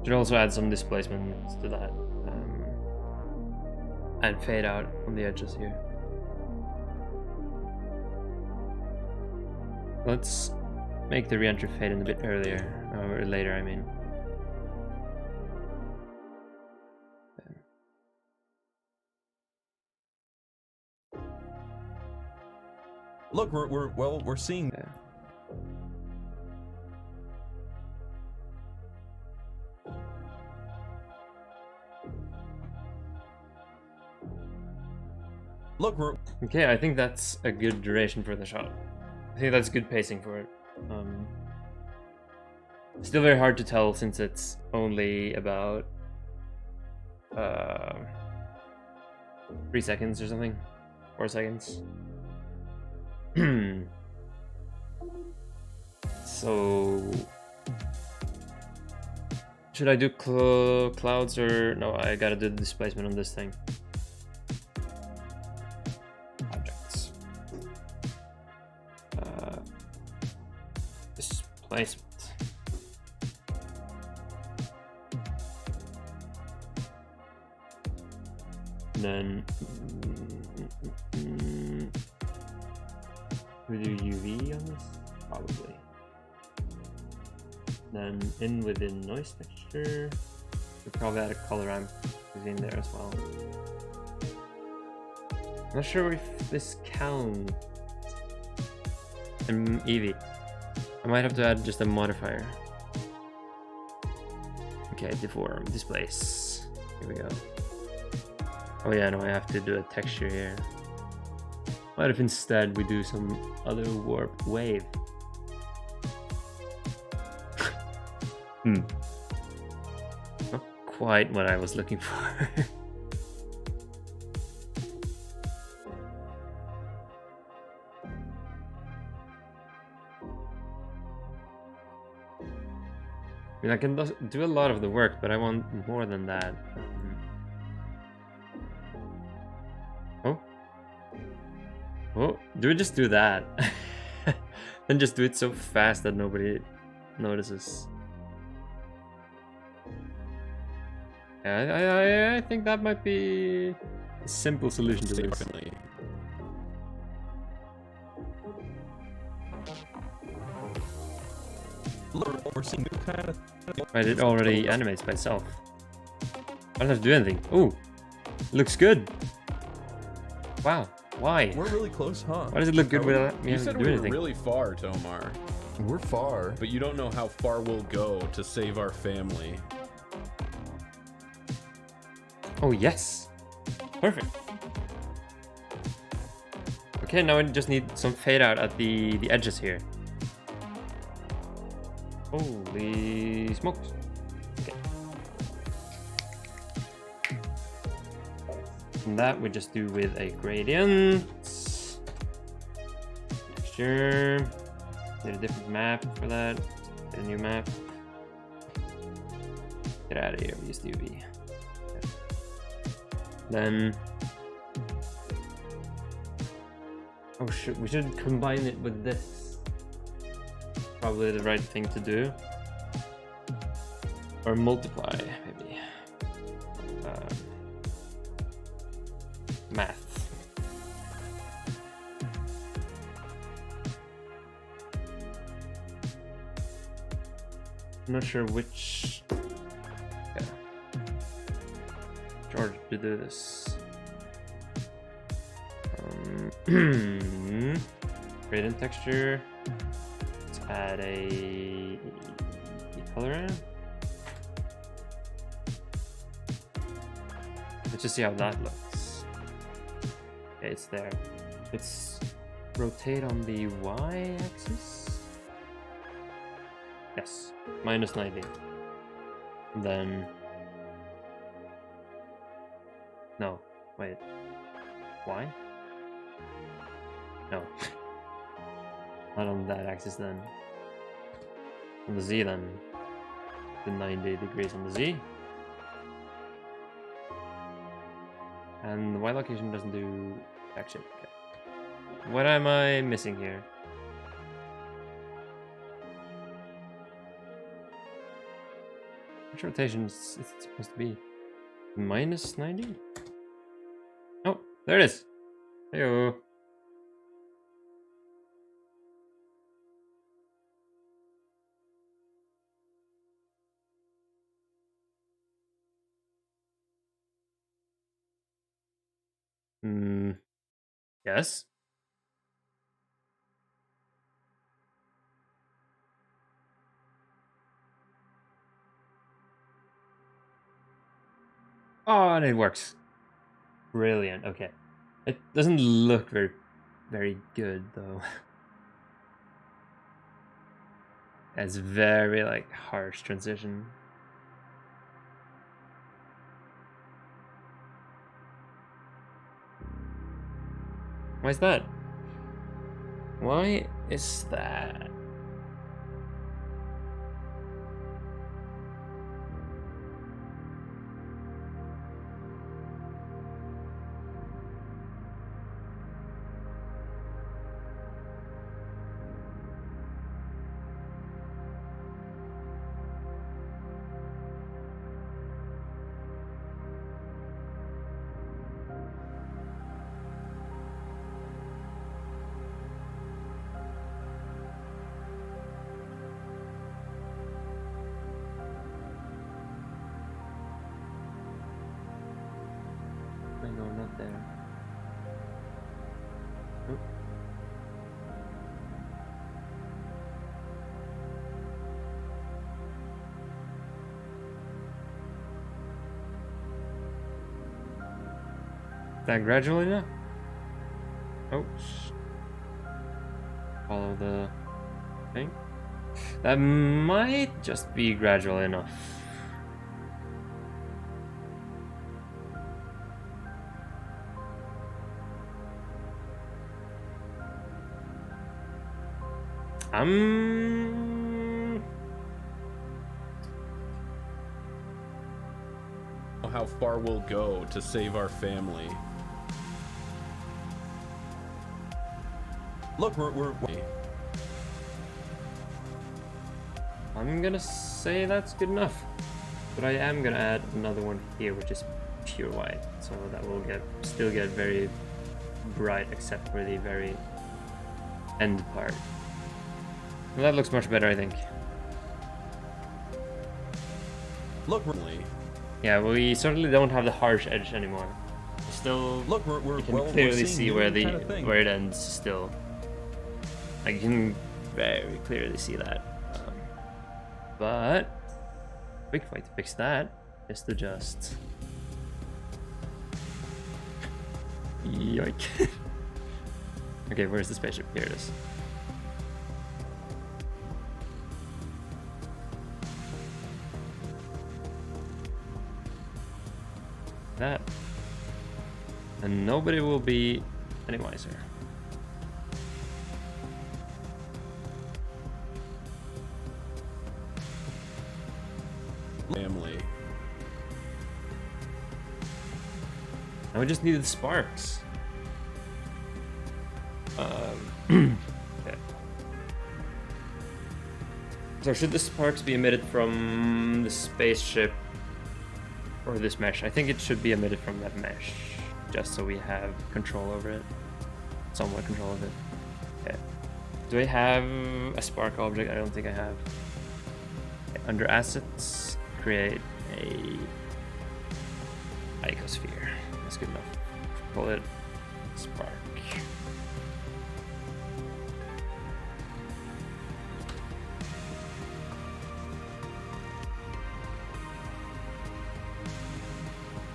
Should also add some displacement to that. And fade out on the edges here. Let's make the re-entry fade in a bit earlier, or later, I mean. Look, we're seeing. Yeah. Look, we're Okay, I think that's a good duration for the shot. I think that's good pacing for it. Still very hard to tell since it's only about 3 seconds or something, 4 seconds. So should I do clouds or no? I gotta do the displacement on this thing. Objects. Displacement. Then we do UV on this? Probably. Then within noise texture, we probably add a color ramp in there as well. I'm not sure if this counts. And EV. I might have to add just a modifier. Okay, deform, displace. Here we go. Oh yeah, no, I have to do a texture here. What if instead we do some other warp wave? Not quite what I was looking for. I mean, I can do a lot of the work, but I want more than that. Oh, do we just do that? Then just do it so fast that nobody notices. Yeah, I think that might be a simple solution to this. Look, we're seeing new kind of. Right, it already animates by itself. I don't have to do anything. Ooh, looks good. Wow. Why? We're really close, huh? Why does it look good without me You having said to we do were anything? really far, Tomar, We're far. but you don't know how far we'll go to save our family. Oh yes, perfect. Okay, now I just need some fade out at the edges here. Holy smokes! Okay. And that we just do with a gradient. Texture. Get a different map for that. Get a new map. Get out of here. We used UV. Okay. Then. Oh shit! We should combine it with this. Probably the right thing to do. Or multiply, maybe. Math. I'm not sure which charge to do this. Gradient texture. Let's add a color. Let's just see how that looks. Okay, it's there. Let's rotate on the y-axis. Yes, minus 90. And then no, wait. Why? No. Not on that axis then. On the Z then. The 90 degrees on the Z. And the Y location doesn't do jack shit. Okay. What am I missing here? Which rotation is it supposed to be? Minus 90? Oh, there it is. Heyo. Yes. Oh, and it works. Brilliant. Okay. It doesn't look very good though. It's very like harsh transition. Why is that? Why is that? No, not there. Oop. Is that gradual enough? Oh, follow the thing. That might just be gradual enough. How far we'll go to save our family. Look, we're I'm gonna say that's good enough, but I am gonna add another one here, which is pure white, so that will still get very bright, except for the very end part. Well, that looks much better, I think. look, Yeah, we certainly don't have the harsh edge anymore. Still, look, you we're can well, clearly we're see seeing where new kind of thing. where it ends. Still, I can very clearly see that. But quick way to fix that is to just yoink. Okay, where's the spaceship? Here it is. That, and nobody will be any wiser. Family. Now we just needed sparks. Okay. So should the sparks be emitted from the spaceship or this mesh? I think it should be emitted from that mesh, just so we have control over it. Somewhat control of it. Okay. Do I have a spark object? I don't think I have. Okay, under assets, create a icosphere. That's good enough. Call it spark.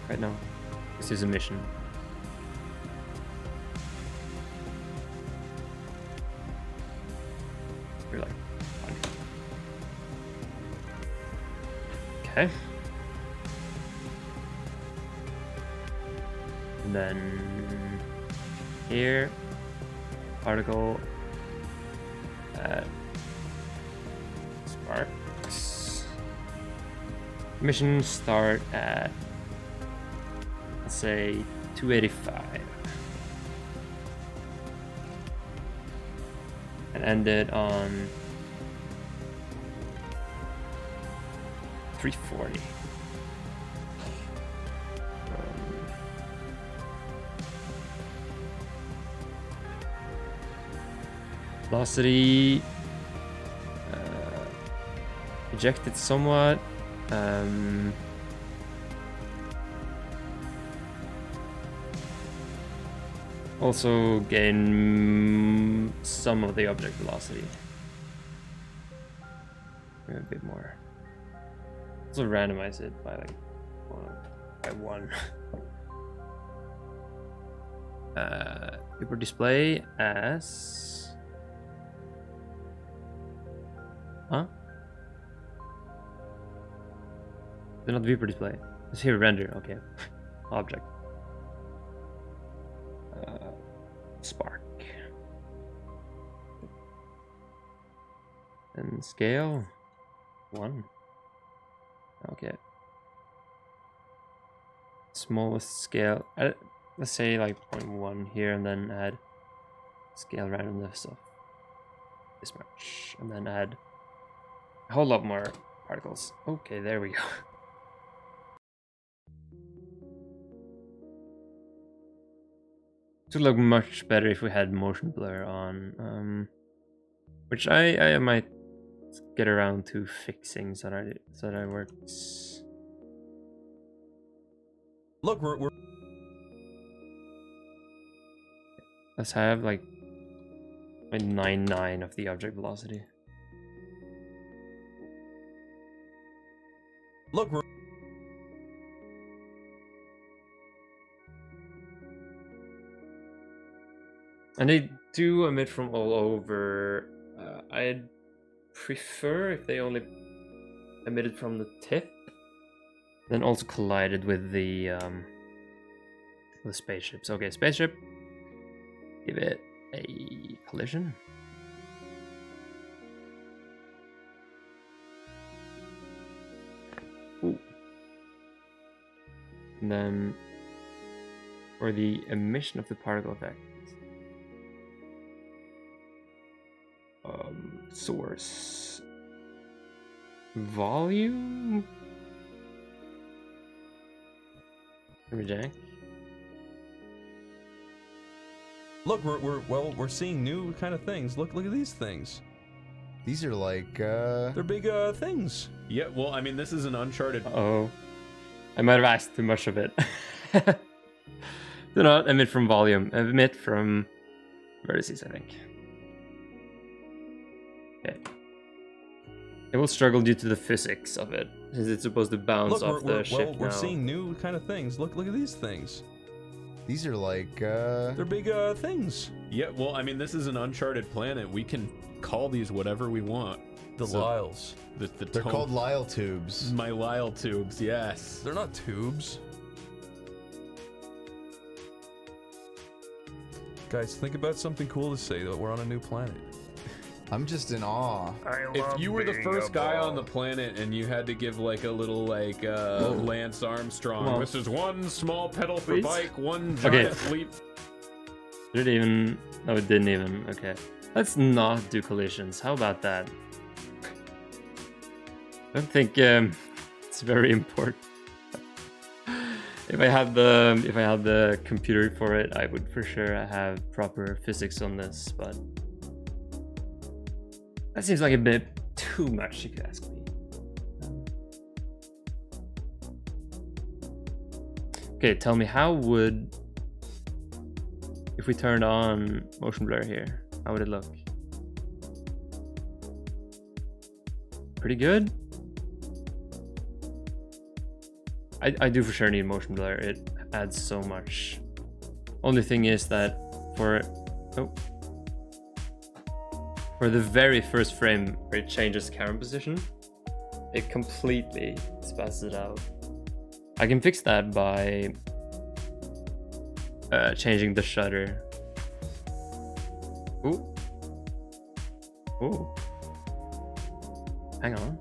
Right now, this is a mission. You're like, fine. Okay. And then here, particle at sparks. Mission start at, let's say, 285. And ended on 340. Velocity ejected somewhat. Also gain some of the object velocity. Maybe a bit more. Also randomize it by like one. Vapor display as, huh? They're not vapor display. It's here render. Okay, object. Spark. And scale 1. Okay. Smallest scale. Let's say like 0.1 here, and then add scale randomness of this much, and then add a whole lot more particles. Okay, there we go. It would look much better if we had motion blur on, which I might get around to fixing so that it works. Look, we're Let's have like 0.99 of the object velocity. look, we're And they do emit from all over. I'd prefer if they only emitted from the tip, then also collided with the spaceships. Okay, spaceship. Give it a collision. Ooh. And then for the emission of the particle effect. Source volume reject. look, we're seeing new kind of things. Look at these things. These are like, They're big things. Yeah, well, I mean, this is an uncharted. Oh, I might have asked too much of it. Do not emit from volume. Emit from vertices, I think. Okay. It will struggle due to the physics of it, since it's supposed to bounce Look, off the ship we're now. seeing new kind of things. Look at these things. these are like, They're big things. Yeah, well, I mean, this is an uncharted planet. We can call these whatever we want. The So- Lyles. they're called Lyle tubes. My Lyle tubes, yes. They're not tubes. Guys, think about something cool to say that we're on a new planet. I'm just in awe. If you were the first guy on the planet and you had to give like a little like Lance Armstrong, Well, this is one small pedal for please? bike, one Okay. giant leap. Did it even? No, it didn't even. Okay. Let's not do collisions. How about that? I don't think it's very important. If I had the computer for it, I would for sure have proper physics on this, but that seems like a bit too much, if you ask me. Okay, tell me, how would, if we turned on motion blur here, how would it look? Pretty good? I do for sure need motion blur. It adds so much. Only thing is that for the very first frame where it changes camera position, it completely spazzes it out. I can fix that by changing the shutter. Ooh. Ooh. Hang on.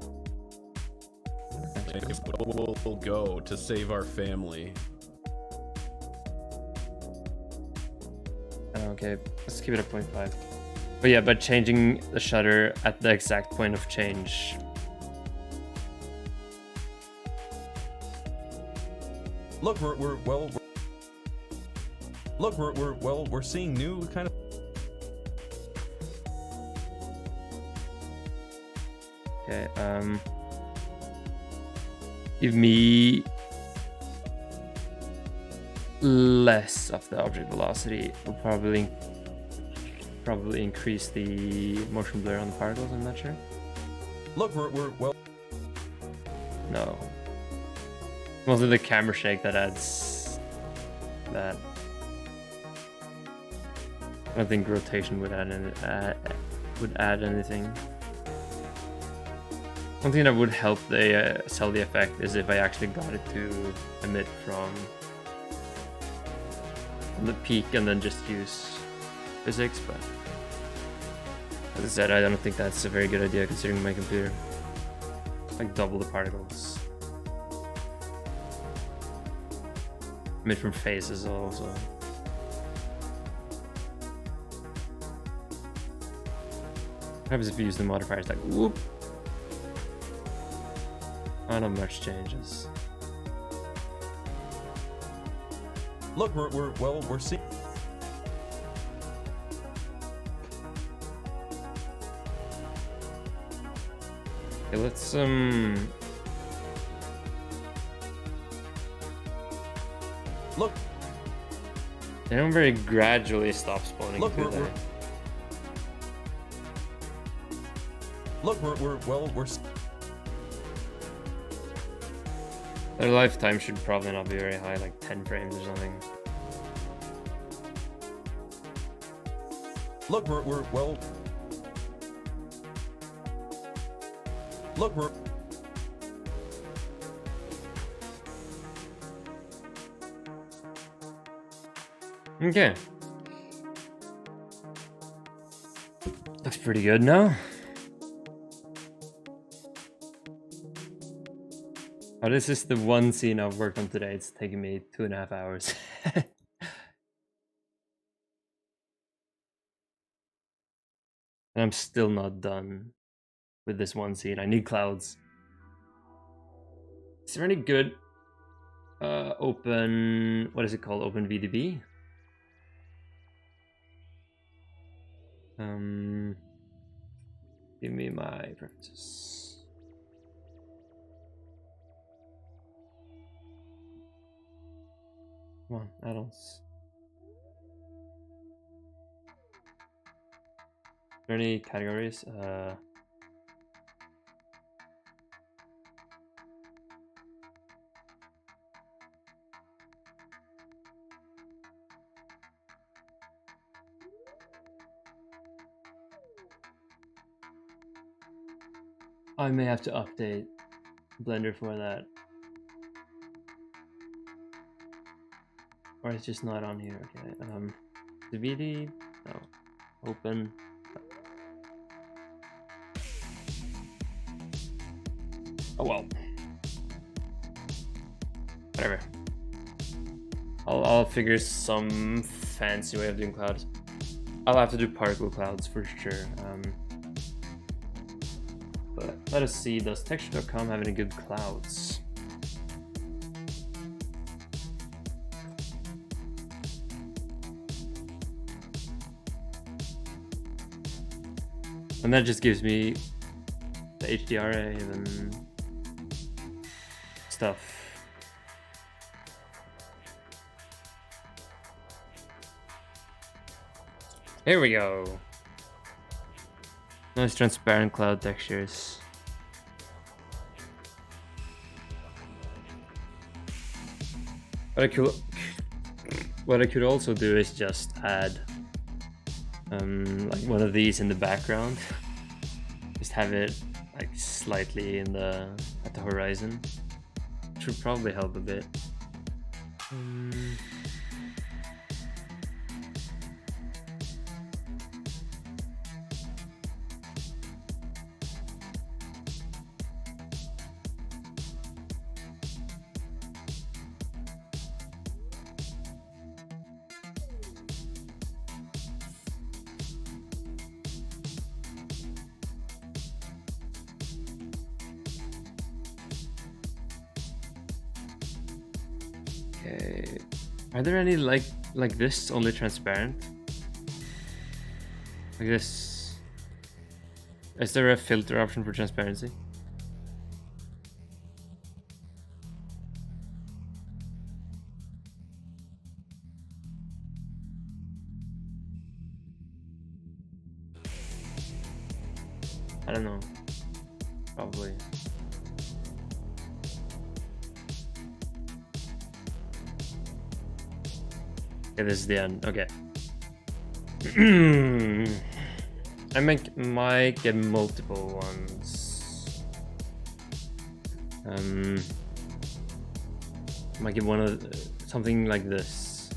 We'll go to save our family. Okay, let's keep it at 0.5. But yeah, but changing the shutter at the exact point of change. Look, we're seeing new kind of. Okay, give me less of the object velocity. Will probably increase the motion blur on the particles. I'm not sure. Look, No. Mostly the camera shake that adds that. I don't think rotation would add anything. One thing that would help the sell the effect is if I actually got it to emit from the peak and then just use physics, but as I said, I don't think that's a very good idea considering my computer. Like double the particles. Emit from phases also. What happens if you use the modifiers like whoop? Not much changes. Look, we're seeing. Okay, let's Look. They don't very gradually stop spawning. Look, do they? we're. Their lifetime should probably not be very high, like 10 frames or something. Look, we're. Okay. Looks pretty good now. Oh, this is the one scene I've worked on today. It's taking me 2.5 hours. And I'm still not done with this one scene. I need clouds. Is there any good open, what is it called? Open VDB? Give me my preferences. Come on, add-ons. Are there any categories? I may have to update Blender for that. Or it's just not on here. Okay. DVD? No. Open. Oh well. Whatever. I'll figure some fancy way of doing clouds. I'll have to do particle clouds for sure. But let us see, does texture.com have any good clouds? And that just gives me the HDRA and stuff. Here we go. Nice transparent cloud textures. What I could also do is just add like one of these in the background. Just have it like slightly in at the horizon. Which would probably help a bit. Okay. Are there any like this, only transparent? Like this? Is there a filter option for transparency? I don't know. Probably. Okay, this is the end. Okay. I might get multiple ones. Might get one of something like this.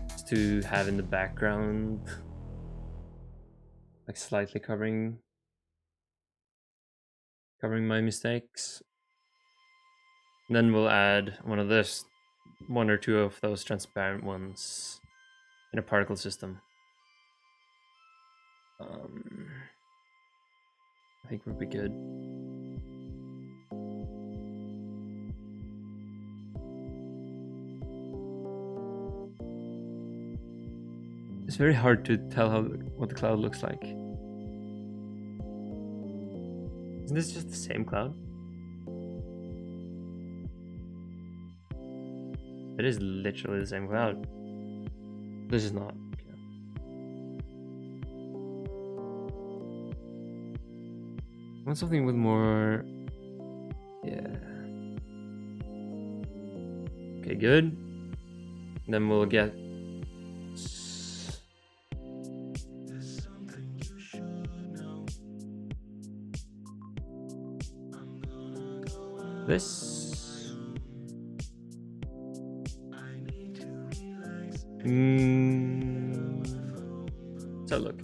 Just to have in the background, like slightly covering my mistakes. And then we'll add one or two of those transparent ones in a particle system. I think we'll be good. It's very hard to tell what the cloud looks like. Isn't this just the same cloud? It is literally the same cloud. This is not. Okay. I want something with more. Yeah. Okay, good. Then we'll get. This. So look.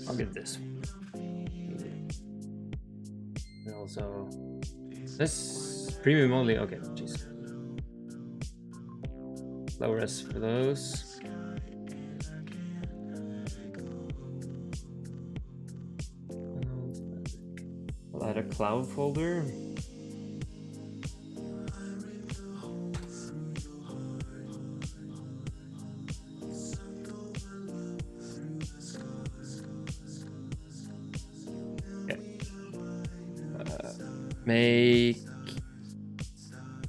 I'll get this. And also this premium only. Okay, jeez. Low res for those. I'll add a cloud folder. Make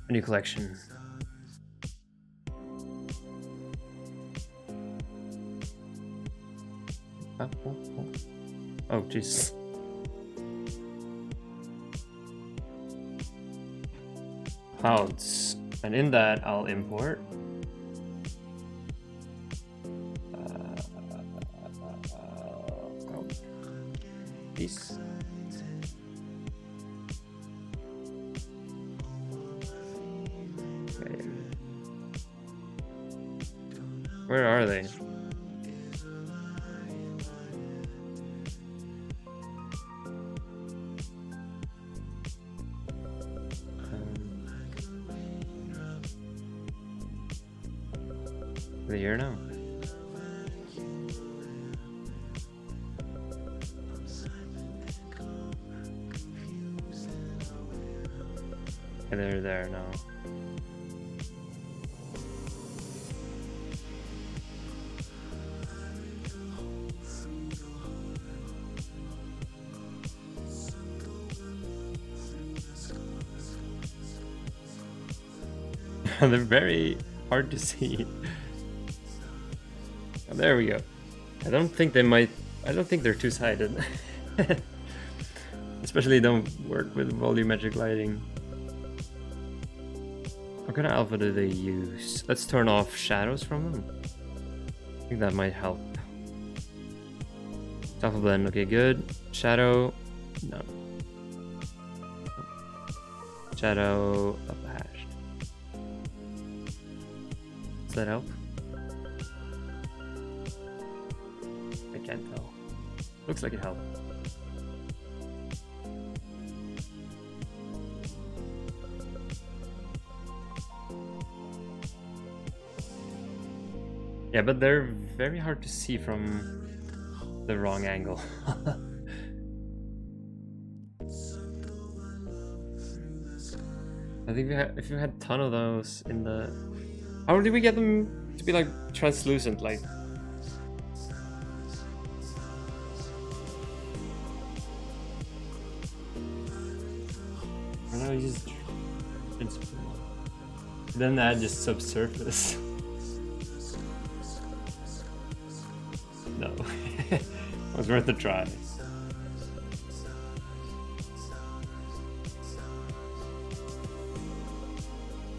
a new collection. Oh, jeez. Clouds, and in that I'll import these. Where are they? Are they here now? Okay, they're there now. They're very hard to see. Oh, there we go. I don't think they're two-sided. Especially don't work with volumetric lighting. What kind of alpha do they use? Let's turn off shadows from them. I think that might help. Alpha blend, okay, good. Shadow, no. Shadow, alpha hash. Does that help? I can't tell. Looks like it helped. Yeah, but they're very hard to see from the wrong angle. I think if you had a ton of those in the... How did we get them to be like translucent? Like... I don't know, you just... Then add just subsurface. No. It was worth a try.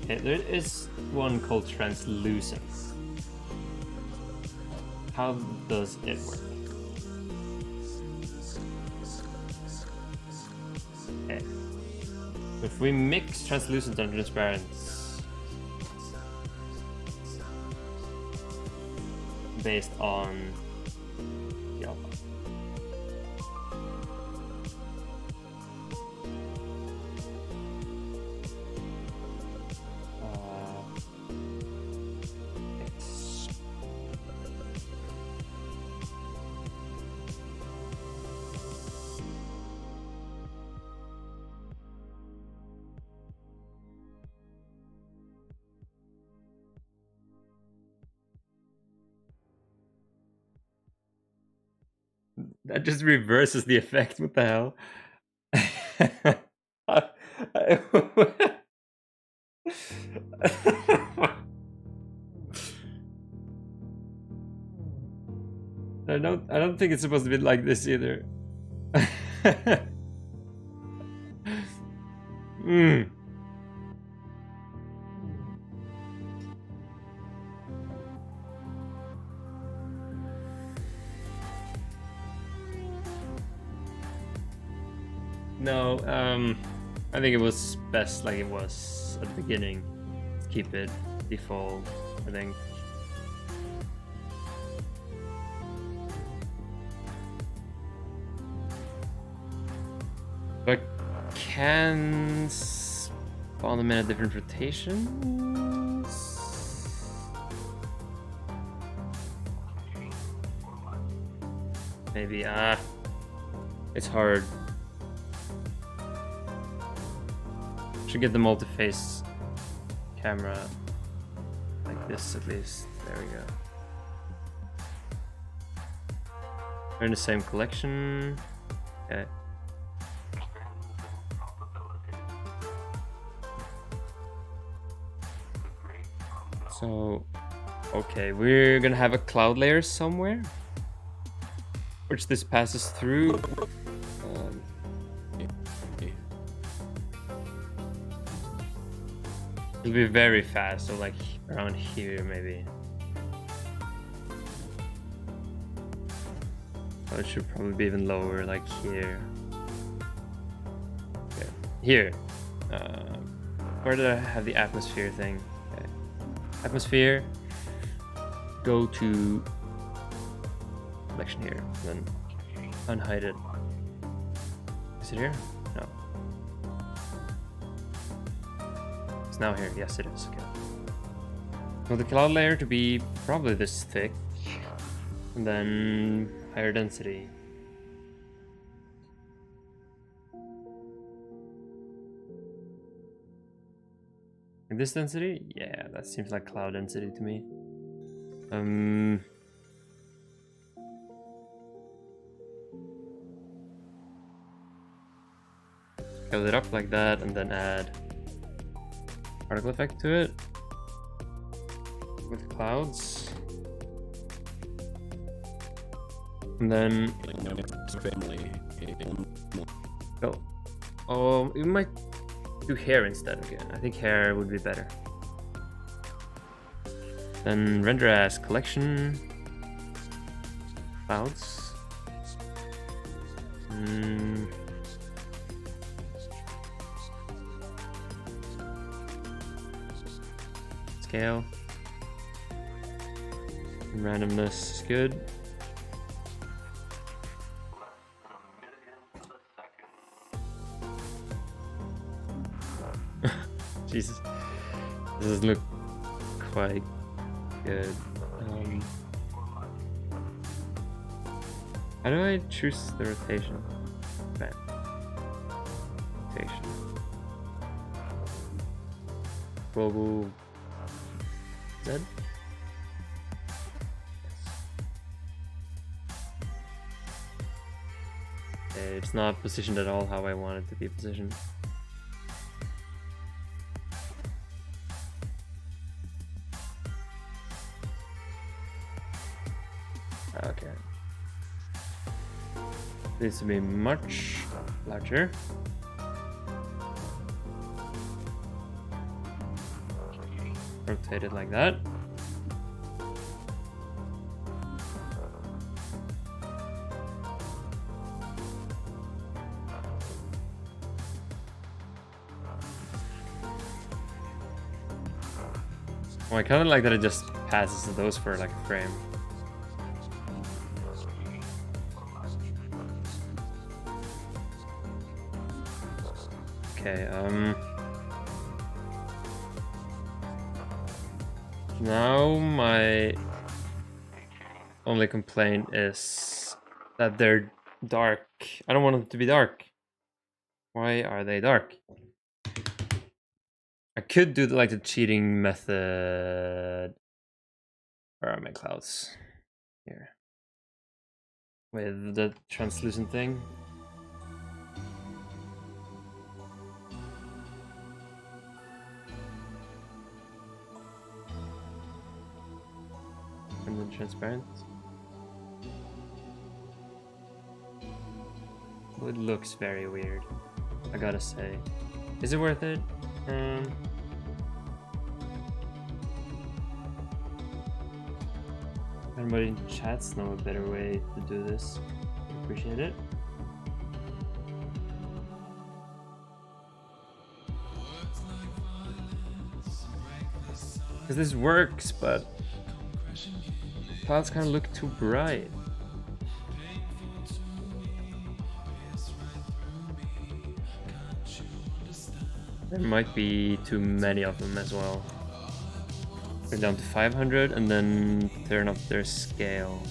Okay, there is one called translucent. How does it work? Okay. If we mix translucent and transparent based on the alpha. That just reverses the effect. What the hell? I don't think it's supposed to be like this either. No, I think it was best like it was at the beginning. Let's keep it default, I think. But can spawn them in a different rotations? Maybe, it's hard. Should get the multi-face camera like this at least. There we go. They're in the same collection. Okay. So, okay, we're gonna have a cloud layer somewhere, which this passes through. It'll be very fast, so like around here maybe. Oh, it should probably be even lower, like here. Okay. Here. Where did I have the atmosphere thing? Okay. Atmosphere. go to selection here, and then unhide it. Is it here? No. It's now here. Yes, it is. Okay. So the cloud layer to be probably this thick, and then higher density. Like this density? Yeah, that seems like cloud density to me. Build it up like that, and then add particle effect to it with clouds, and then we might do hair instead. Okay, I think hair would be better. Then render as collection clouds. Scale. Randomness is good. Jesus, this doesn't look quite good. How do I choose the rotation? Bam. Rotation. Global Z? Yes. It's not positioned at all how I want it to be positioned. Okay. Needs to be much larger. Rotate it like that. Oh, I kind of like that it just passes those for like a frame. Okay, now my only complaint is that they're dark. I don't want them to be dark. Why are they dark? I could do like the cheating method. Where are my clouds? Here. With the translucent thing. And then transparent. Well, it looks very weird, I gotta say. Is it worth it? Anybody in chats know a better way to do this? Appreciate it. Because this works, but clouds kind of look too bright. There might be too many of them as well. Go down to 500 and then turn up their scale.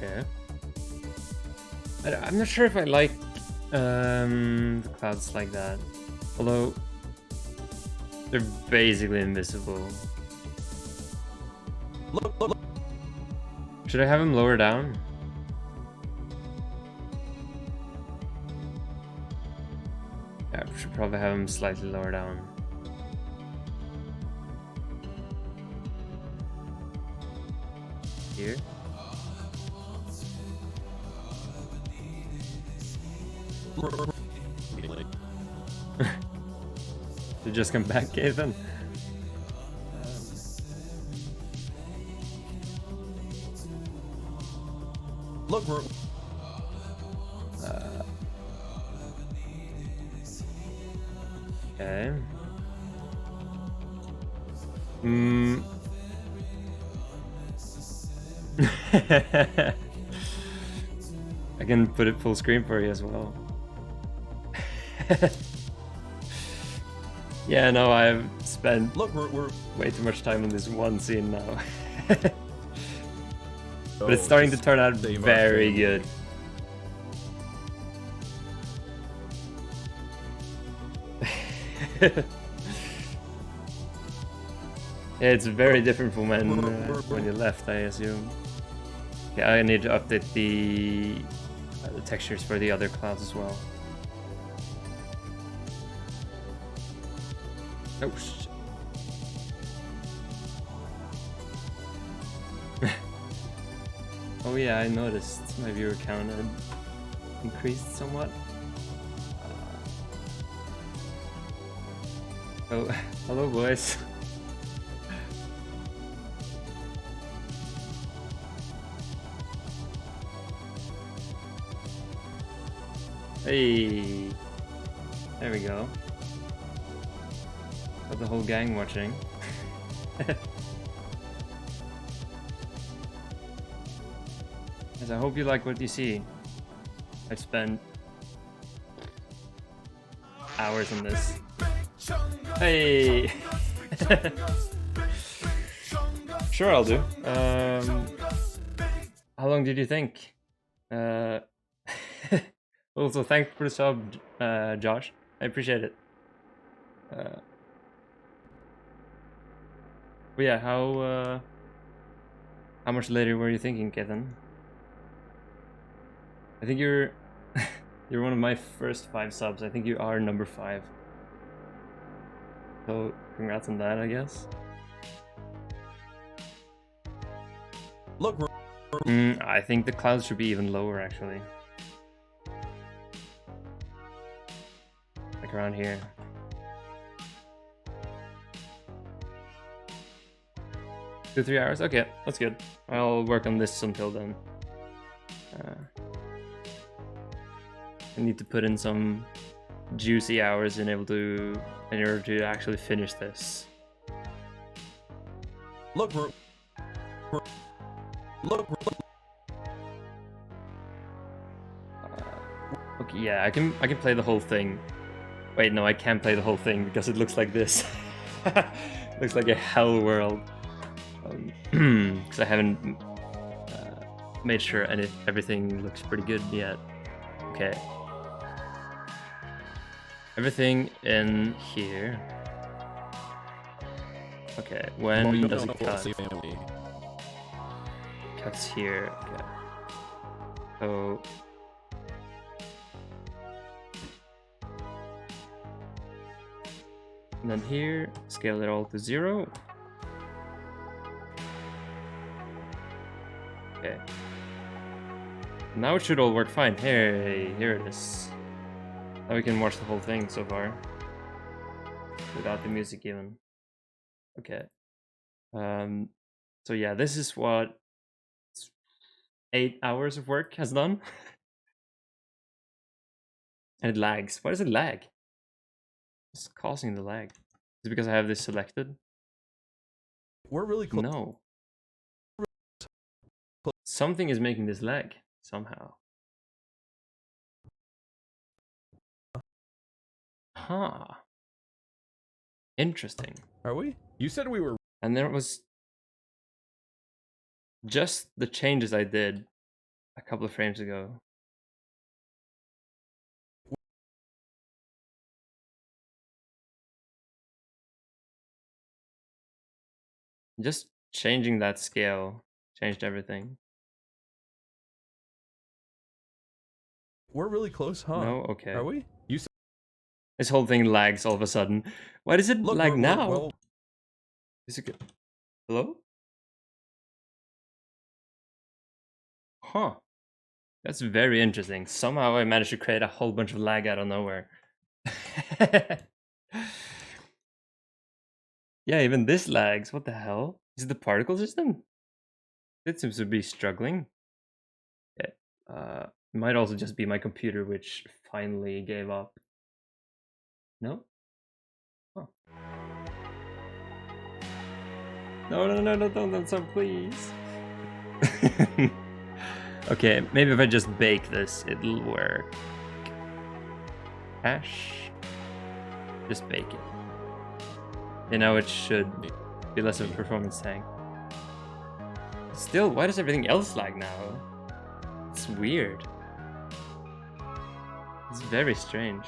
Okay. I'm not sure if I like the clouds like that. Although they're basically invisible. Look. Should I have him lower down? Yeah, I should probably have him slightly lower down. Here. You just come back, Ethan. Look, we're Okay. I can put it full screen for you as well. Yeah, no, I've spent we're way too much time on this one scene now. But Oh, it's starting to just turn out save our very family. good. Yeah, it's very different from when you left, I assume. Yeah, I need to update the textures for the other clouds as well. Oh, shit. Oh yeah, I noticed my viewer count had increased somewhat. Oh, hello boys. Hey, there we go. Got the whole gang watching. Yes, I hope you like what you see. I've spent hours on this. Hey! Sure, I'll do. How long did you think? Also, thanks for the sub, Josh. I appreciate it. But yeah, how much later were you thinking, Kevin? I think you're you're one of my first 5 subs. I think you are number 5. So congrats on that, I guess. look, we're I think the clouds should be even lower, actually. Like around here. Two, 3 hours? Okay, that's good. I'll work on this until then. I need to put in some juicy hours in order to actually finish this. look, Okay, yeah, I can play the whole thing. Wait, no, I can't play the whole thing because it looks like this. Looks like a hell world. Because I haven't made sure everything looks pretty good yet. Okay. Everything in here. Okay, when does it cut? Family. Cuts here. Okay. So and then here, scale it all to 0. Okay. Now it should all work fine. Hey, here it is. Now we can watch the whole thing so far. Without the music even. Okay. So yeah, this is what 8 hours of work has done. And it lags. Why does it lag? What's causing the lag? Is it because I have this selected? really close. No. Something is making this lag somehow. Huh. Interesting. Are we? You said we were. And there was just the changes I did a couple of frames ago. Just changing that scale changed everything. We're really close, huh? No, okay. Are we? You said This whole thing lags all of a sudden. Why does it Look, lag now? well, Is it good? Hello? Huh. That's very interesting. Somehow I managed to create a whole bunch of lag out of nowhere. Yeah, even this lags. What the hell? Is it the particle system? It seems to be struggling. Yeah. It might also just be my computer, which finally gave up. No? Huh. No, don't stop, please. Okay, maybe if I just bake this, it'll work. Hash. Just bake it. You know, it should be less of a performance tank. Still, why does everything else lag now? It's weird. It's very strange.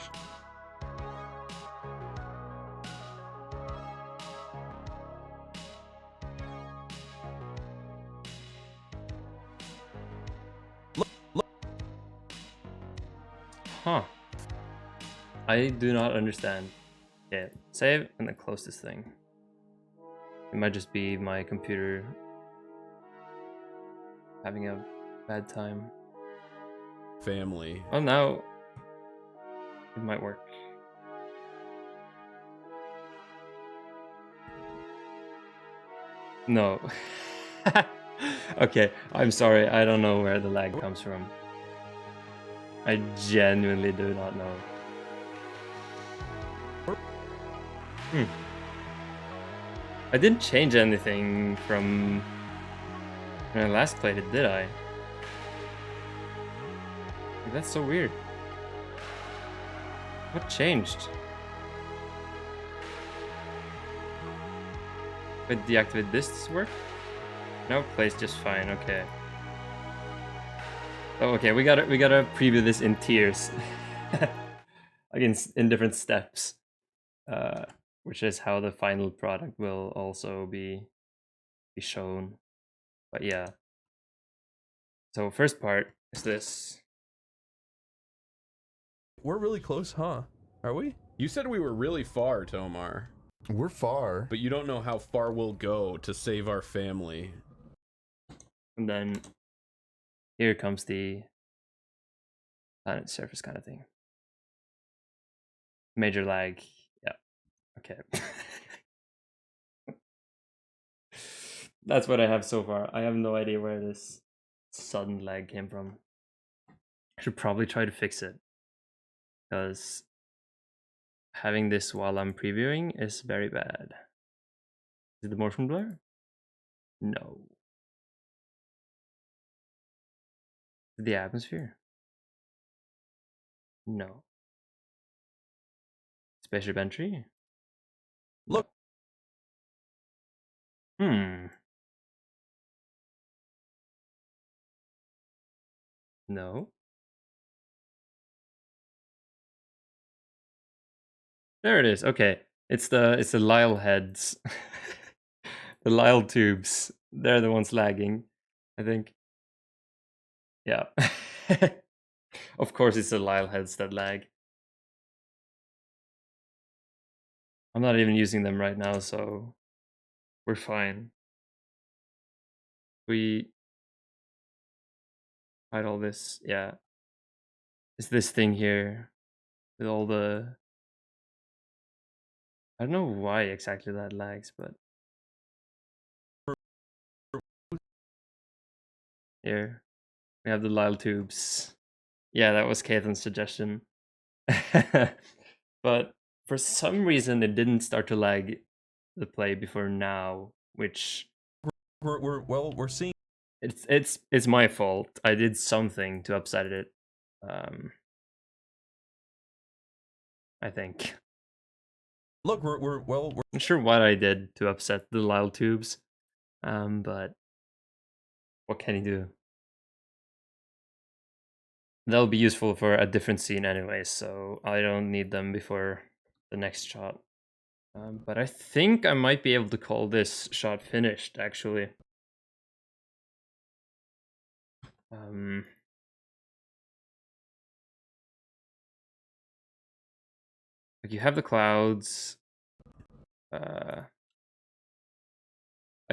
Huh. I do not understand. Okay, save and then close this thing. It might just be my computer having a bad time. family. Oh, now it might work. No. Okay, I'm sorry. I don't know where the lag comes from. I genuinely do not know. I didn't change anything from when I last played it, did I? That's so weird. What changed? If I deactivate this, does it work? No, it plays just fine. Okay. Oh, okay. We gotta preview this in tiers, against in different steps, which is how the final product will also be shown. But yeah. So first part is this. we're really close, huh? Are we? You said we were really far, Tomar, We're far. but you don't know how far we'll go to save our family. And then here comes the planet surface kind of thing. Major lag. Yeah. Okay. That's what I have so far. I have no idea where this sudden lag came from. I should probably try to fix it, because having this while I'm previewing is very bad. Is it the motion blur? No. Is it the atmosphere? No. Spaceship entry? Look. No. There it is. Okay. It's the Lyle heads. The Lyle tubes. They're the ones lagging, I think. Yeah. Of course it's the Lyle heads that lag. I'm not even using them right now, so we're fine. We hide all this. Yeah. It's this thing here with all the... I don't know why exactly that lags, but... Here. We have the Lyle tubes. Yeah, that was Caitlin's suggestion. But for some reason it didn't start to lag the play before now, which... We're seeing. It's my fault. I did something to upset it. I think. Look, we're not sure what I did to upset the Lyle tubes. But what can you do? They'll be useful for a different scene anyway, so I don't need them before the next shot. But I think I might be able to call this shot finished, actually. Like you have the clouds. I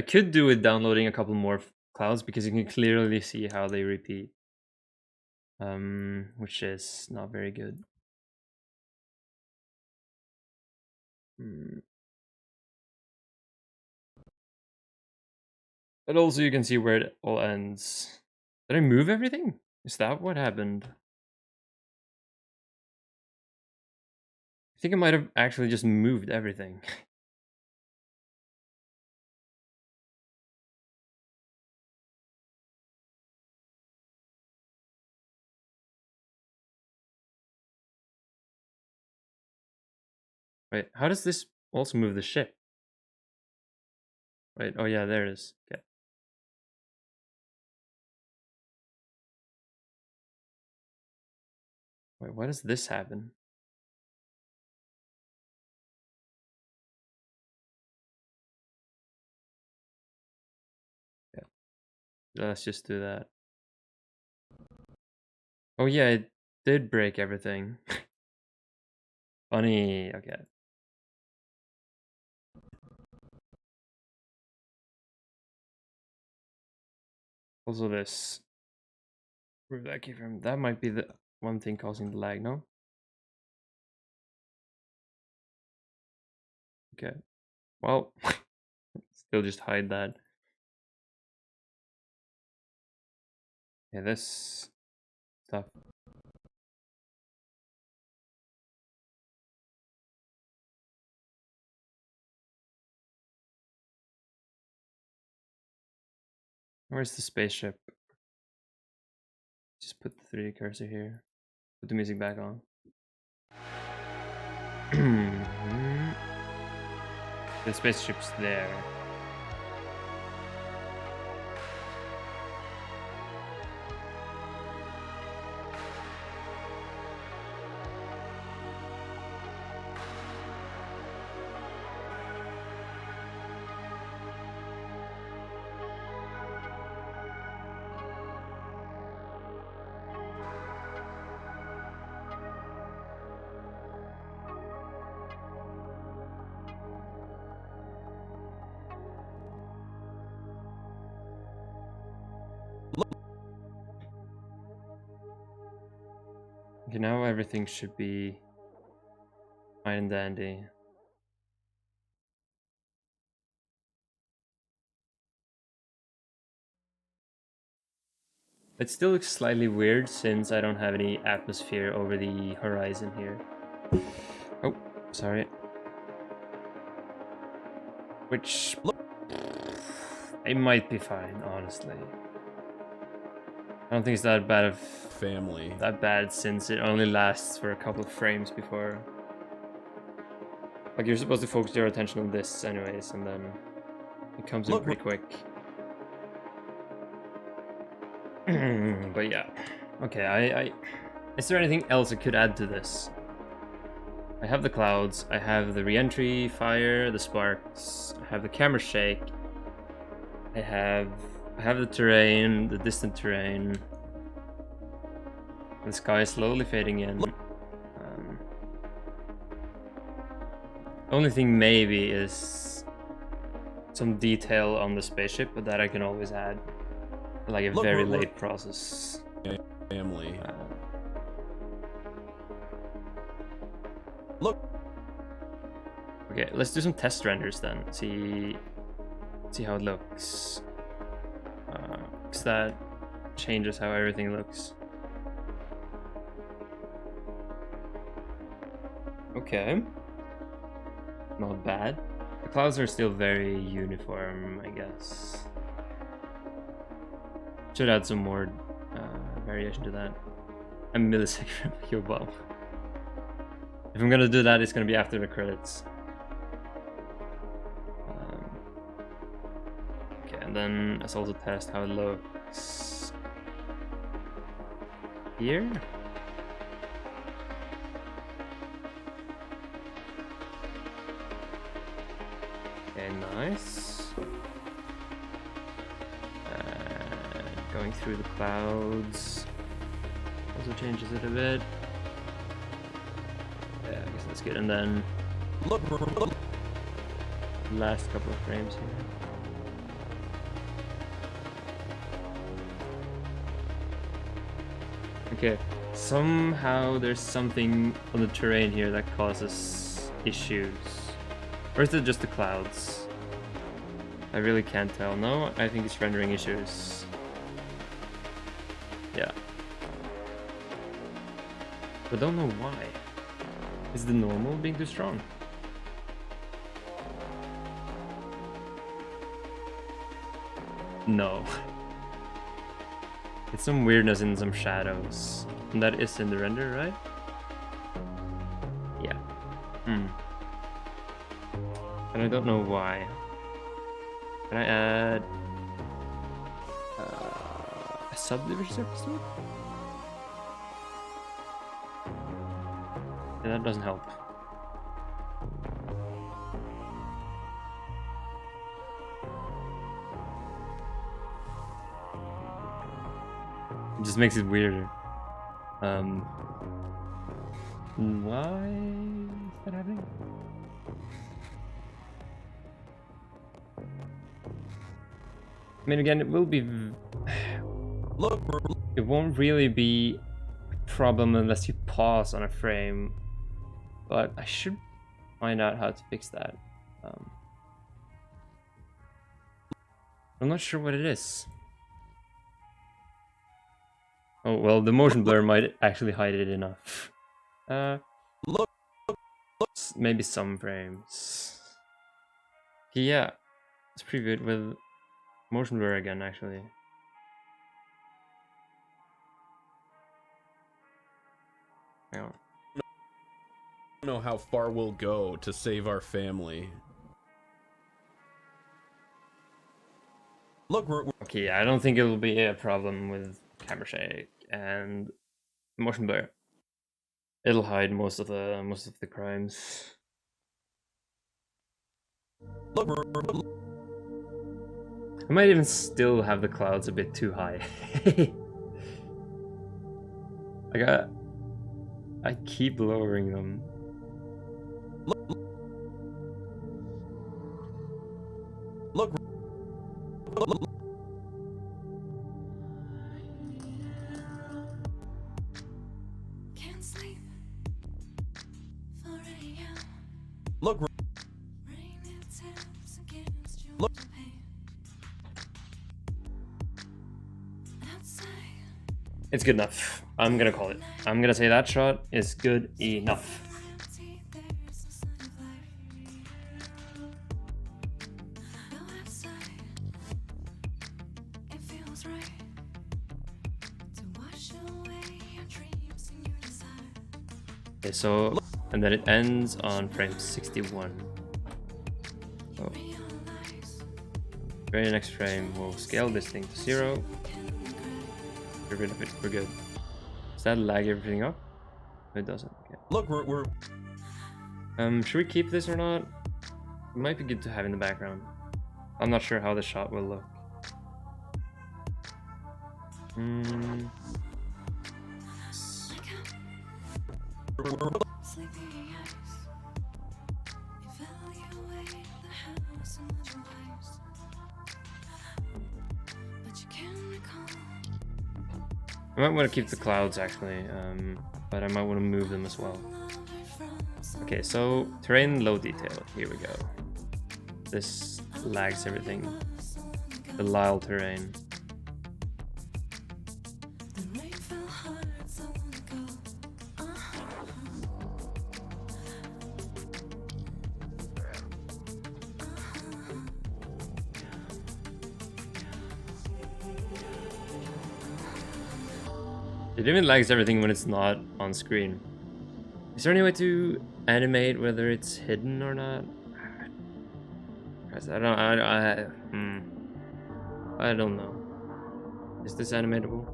could do with downloading a couple more clouds because you can clearly see how they repeat. Which is not very good. But also you can see where it all ends. Did I move everything? Is that what happened? I think I might have actually just moved everything. Wait, how does this also move the ship? Wait, oh yeah, there it is. Okay. Wait, why does this happen? Yeah. Let's just do that. Oh yeah, it did break everything. Funny, okay. Also this. Where did that came from? That might be the one thing causing the lag, no? Okay. Well, still just hide that. Yeah, this stuff. Where's the spaceship? Just put the 3D cursor here. Put the music back on. The spaceship's there. Okay, now everything should be fine and dandy. It still looks slightly weird since I don't have any atmosphere over the horizon here. Oh, sorry. Which it might be fine, honestly. I don't think it's that bad since it only lasts for a couple of frames before. Like you're supposed to focus your attention on this anyways, and then it comes in pretty quick. But yeah. Okay, is there anything else I could add to this? I have the clouds, I have the re-entry, fire, the sparks, I have the camera shake, I have the terrain, the distant terrain. The sky is slowly fading in. Only thing maybe is some detail on the spaceship, but that I can always add. Like a very late process. Family. Okay, let's do some test renders then. See how it looks. Because that changes how everything looks. Okay. Not bad. The clouds are still very uniform, I guess. Should add some more variation to that. A millisecond from your bomb. If I'm gonna do that, it's gonna be after the credits. Okay, and then let's also test how it looks. here. Okay, nice. Going through the clouds also changes it a bit. Yeah, I guess that's good. And then last couple of frames here. Okay, somehow there's something on the terrain here that causes issues. Or is it just the clouds? I really can't tell. No, I think it's rendering issues. Yeah. But don't know why. Is the normal being too strong? No. It's some weirdness in some shadows. And that is in the render, right? Yeah. And I don't know why. Can I add a subdivision surface to it? Yeah, that doesn't help. It just makes it weirder. Why is that happening? I mean, again, it will be... Look, it won't really be a problem unless you pause on a frame. But I should find out how to fix that. I'm not sure what it is. Oh, well, the motion blur might actually hide it enough. look. Maybe some frames. Yeah, let's preview it with motion blur again, actually. Hang on. I don't know how far we'll go to save our family. Look, Okay, I don't think it will be a problem with camera shake and motion blur. It'll hide most of the crimes. look. I might even still have the clouds a bit too high. I keep lowering them. Look. Can't sleep. 4 a.m. Look. Rain attacks against your Look. pain. Outside. It's good enough. I'm gonna call it. I'm gonna say that shot is good enough. Empty, there's no sign of life. Go outside. It feels right to wash away your dreams and your desire. Okay, so and then it ends on frame 61. So Realize very next frame we'll scale this thing to 0. Get rid of it. We're good. Does that lag everything up? It doesn't. Okay. Look, we're Should we keep this or not? It might be good to have in the background. I'm not sure how the shot will look. sleepy eyes. Evaluate the house and the wives. But you can't recall. I might want to keep the clouds actually, but I might want to move them as well. Okay, so terrain low detail. Here we go. This lags everything. The Lyle terrain. The rain fell hard so long ago. It even lags everything when it's not on screen. Is there any way to animate whether it's hidden or not? Guys, I don't know. Is this animatable?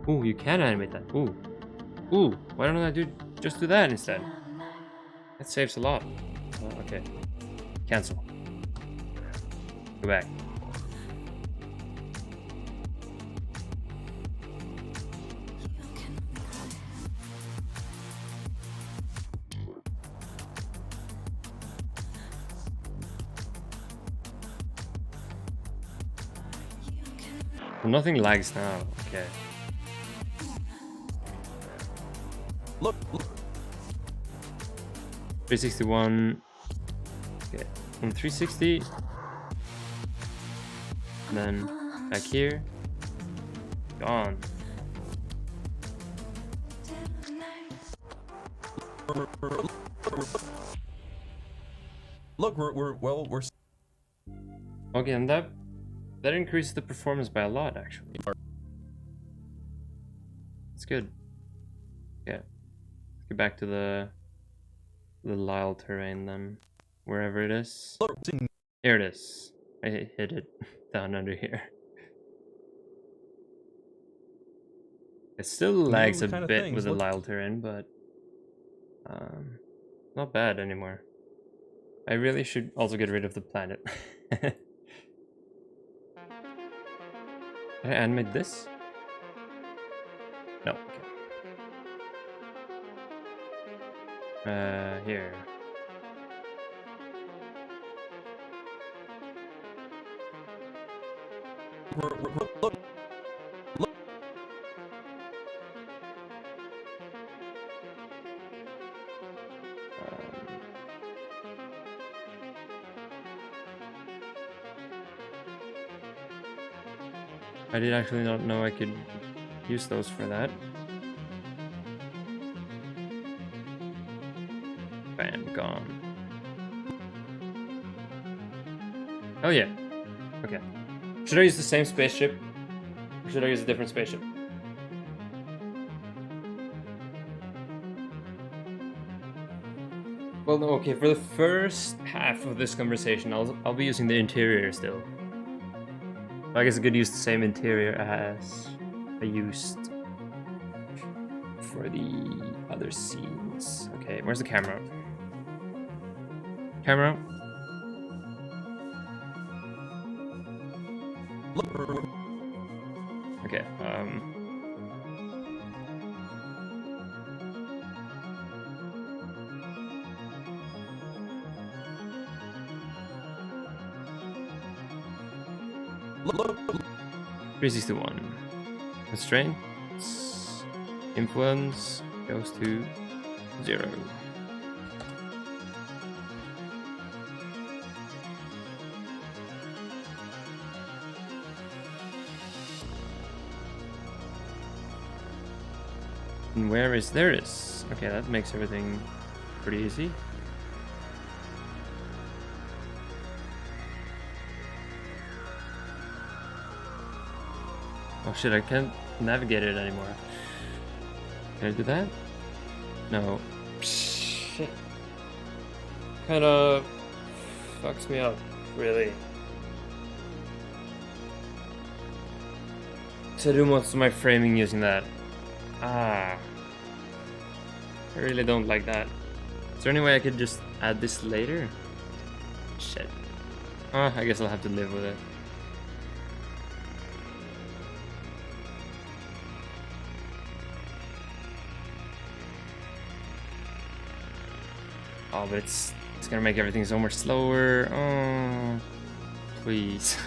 Ooh, you can animate that. Ooh. Ooh, why don't I just do that instead? That saves a lot. Okay. Cancel. Go back. Well, nothing lags now. Okay. Look. 361. Okay. From 360. And then back here. Gone. Look, we're. Okay, and that increases the performance by a lot, actually. It's good. Yeah. Let's get back to the Lyle terrain then. Wherever it is. Here it is. I hit it down under here. It still lags a bit with the Lyle terrain, but not bad anymore. I really should also get rid of the planet. Can I animate this? No. Okay. Here. Look. I did actually not know I could use those for that. Bam, gone. Oh yeah. Okay. Should I use the same spaceship? Or should I use a different spaceship? Well, no, okay, for the first half of this conversation, I'll be using the interior still. I guess I could use the same interior as I used for the other scenes. Okay, where's the camera? Camera? Okay, Look. 361. Constraints. Influence goes to 0. And where is there it is? Okay, that makes everything pretty easy. Oh shit, I can't navigate it anymore. Can I do that? No. Shit. Kinda fucks me up, really. To do most of my framing using that. Ah. I really don't like that. Is there any way I could just add this later? Shit. I guess I'll have to live with it. Oh, but it's gonna make everything so much slower. Oh, please.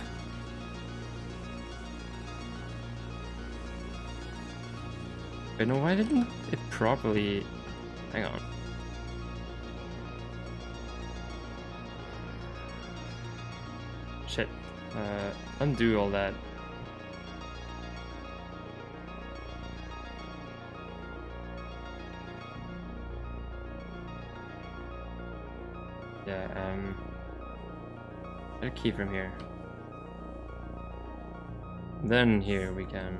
Wait, no, why didn't it properly... Hang on. Shit. Undo all that. Yeah, get a key from here. Then here we can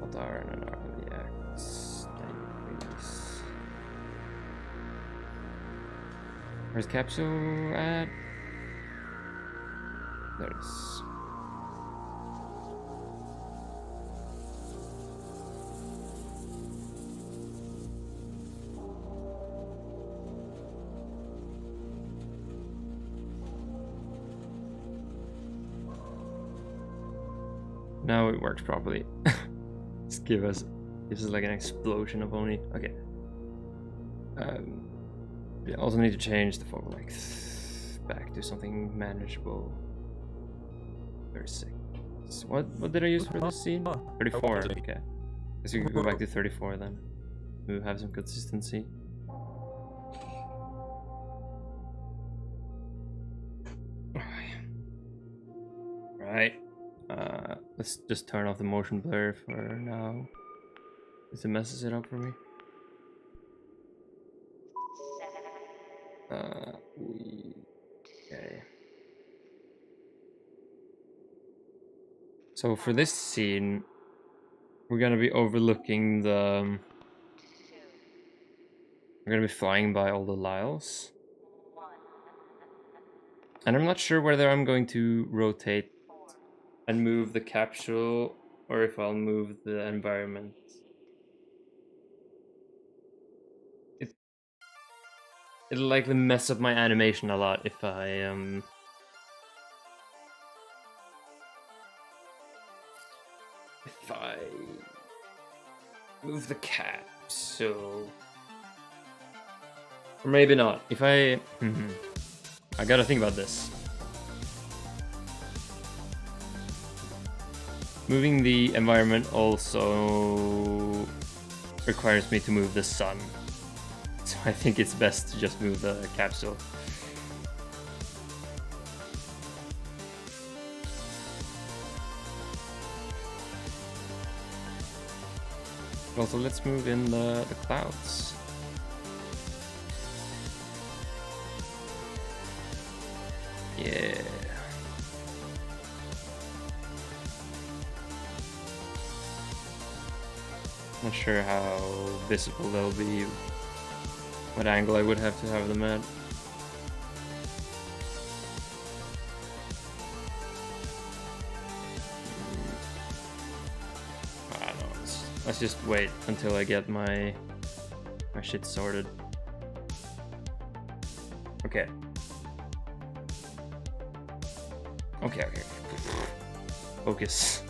Alt R and an RBX. Release. Where's capsule at? There it is. Now it works properly. Just gives us like an explosion of Oney. Okay. We also need to change the focal length back to something manageable. 36. What did I use for this scene? 34. Okay. Guess we can go back to 34 then. We have some consistency. Right. Let's just turn off the motion blur for now. Does it messes it up for me? Okay. So for this scene, we're gonna be overlooking the. We're gonna be flying by all the Lyles. And I'm not sure whether I'm going to rotate and move the capsule or if I'll move the environment. It'll likely mess up my animation a lot if I move the capsule. Or maybe not. If I I gotta think about this. Moving the environment also requires me to move the sun. So I think it's best to just move the capsule. Also, let's move in the clouds. Yeah. Not sure how visible they'll be. What angle I would have to have them at. I don't know. Let's just wait until I get my shit sorted. Okay. Okay. Focus.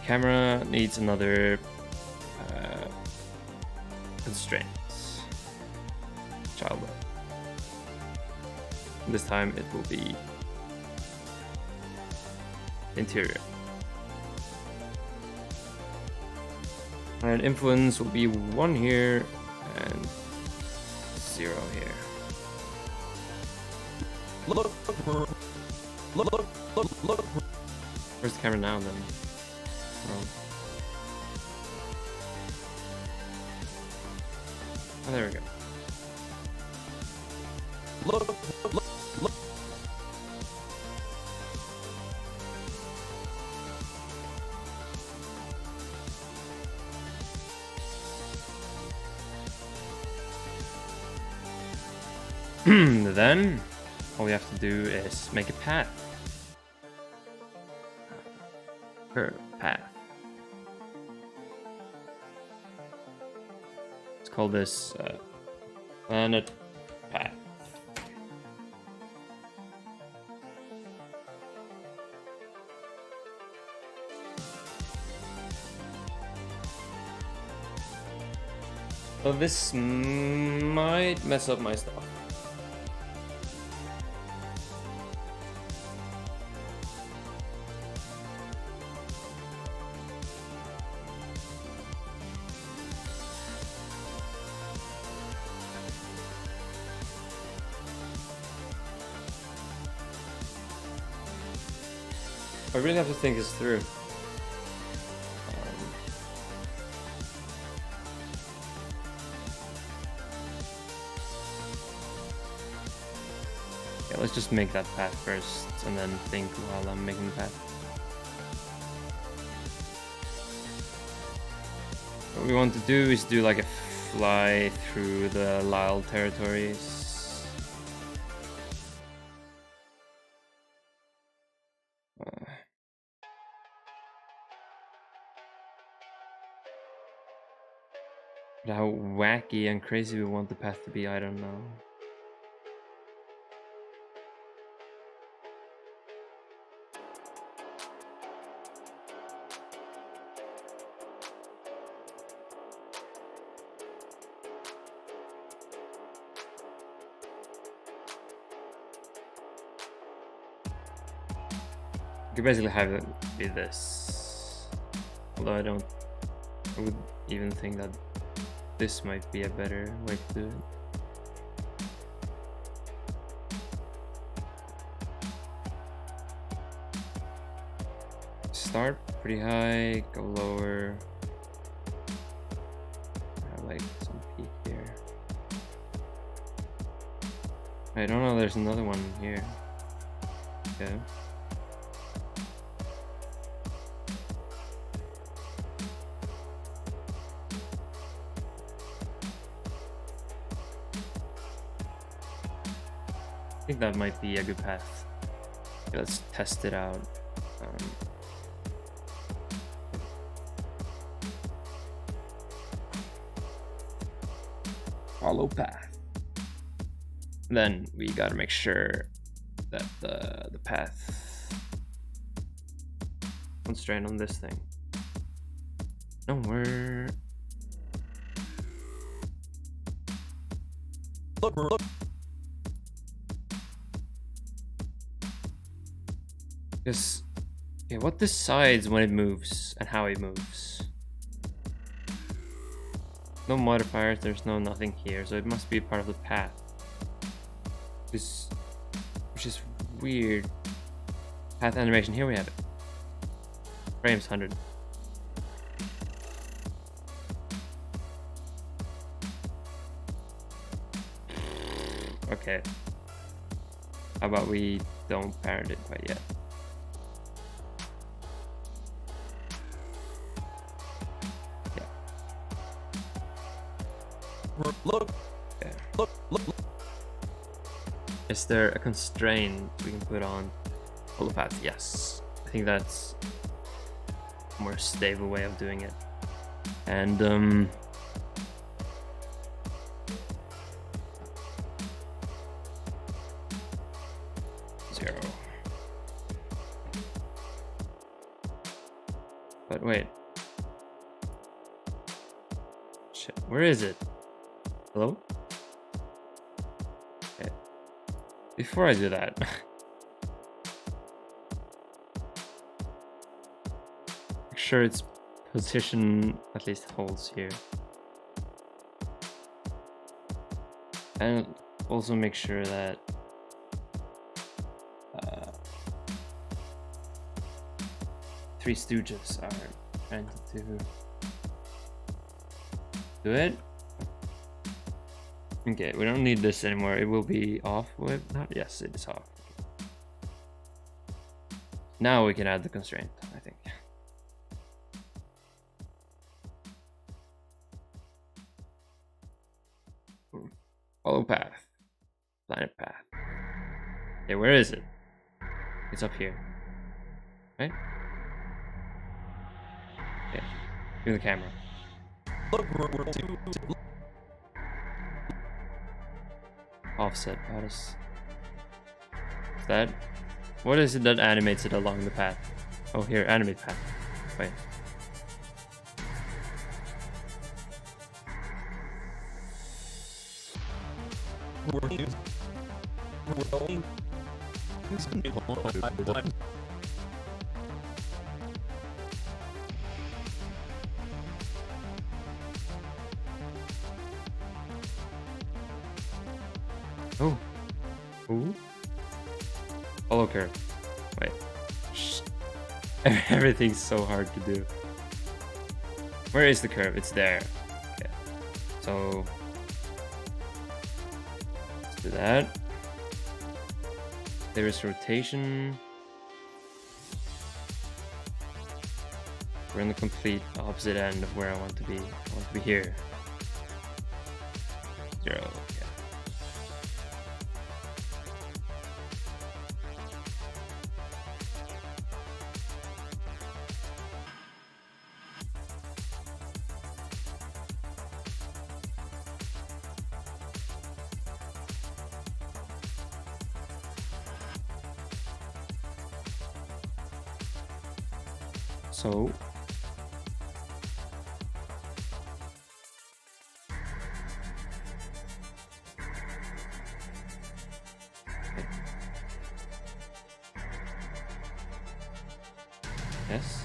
Camera needs another constraints. Child mode. This time it will be interior. And influence will be 1 here and 0 here. Look. Where's the camera now then? Oh, there we go. Look. Then all we have to do is make a path. Curve path. Let's call this planet path. So this might mess up my stuff. I really have to think this through. Yeah, let's just make that path first and then think while I'm making the path. What we want to do is do like a fly through the Lyle territories. But how wacky and crazy we want the path to be, I don't know. You could basically have it be this. Although I would even think that this might be a better way to do it. Start pretty high, go lower. Have like some peak here. I don't know, there's another one here. Okay. I think that might be a good path. Okay, let's test it out. Follow path. Then we gotta make sure that the path constraint on this thing. No, Look. Because, yeah, what decides when it moves and how it moves? No modifiers, there's no nothing here, so it must be part of the path. Which is weird. Path animation, here we have it. Frames 100. Okay. How about we don't parent it quite yet? Look. Okay. Look. Is there a constraint we can put on follow path? Yes. I think that's a more stable way of doing it. And 0. But wait. Shit, where is it? Hello? Okay. Before I do that, make sure its position at least holds here. And also make sure that Three Stooges are trying to do it. Okay, we don't need this anymore. It will be off with not. Yes, it is off. Now we can add the constraint, I think. Follow path. Planet path. Okay, where is it? It's up here. Right? Yeah. Give me the camera. Look. Offset. How does that? What is it that animates it along the path? Oh, here, animate path. Wait. Oh. Ooh. Follow curve. Wait. Shh. Everything's so hard to do. Where is the curve? It's there. Okay. So let's do that. There is rotation. We're on the complete opposite end of where I want to be. I want to be here. 0. Okay. So Yes.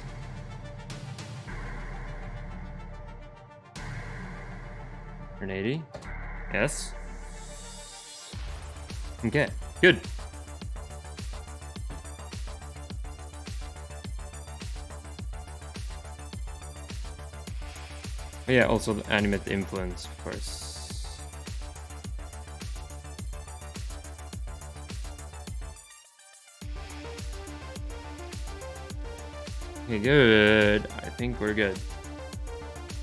$180. Yes. Okay, good. But yeah, also the animate influence, of course. Okay, good. I think we're good.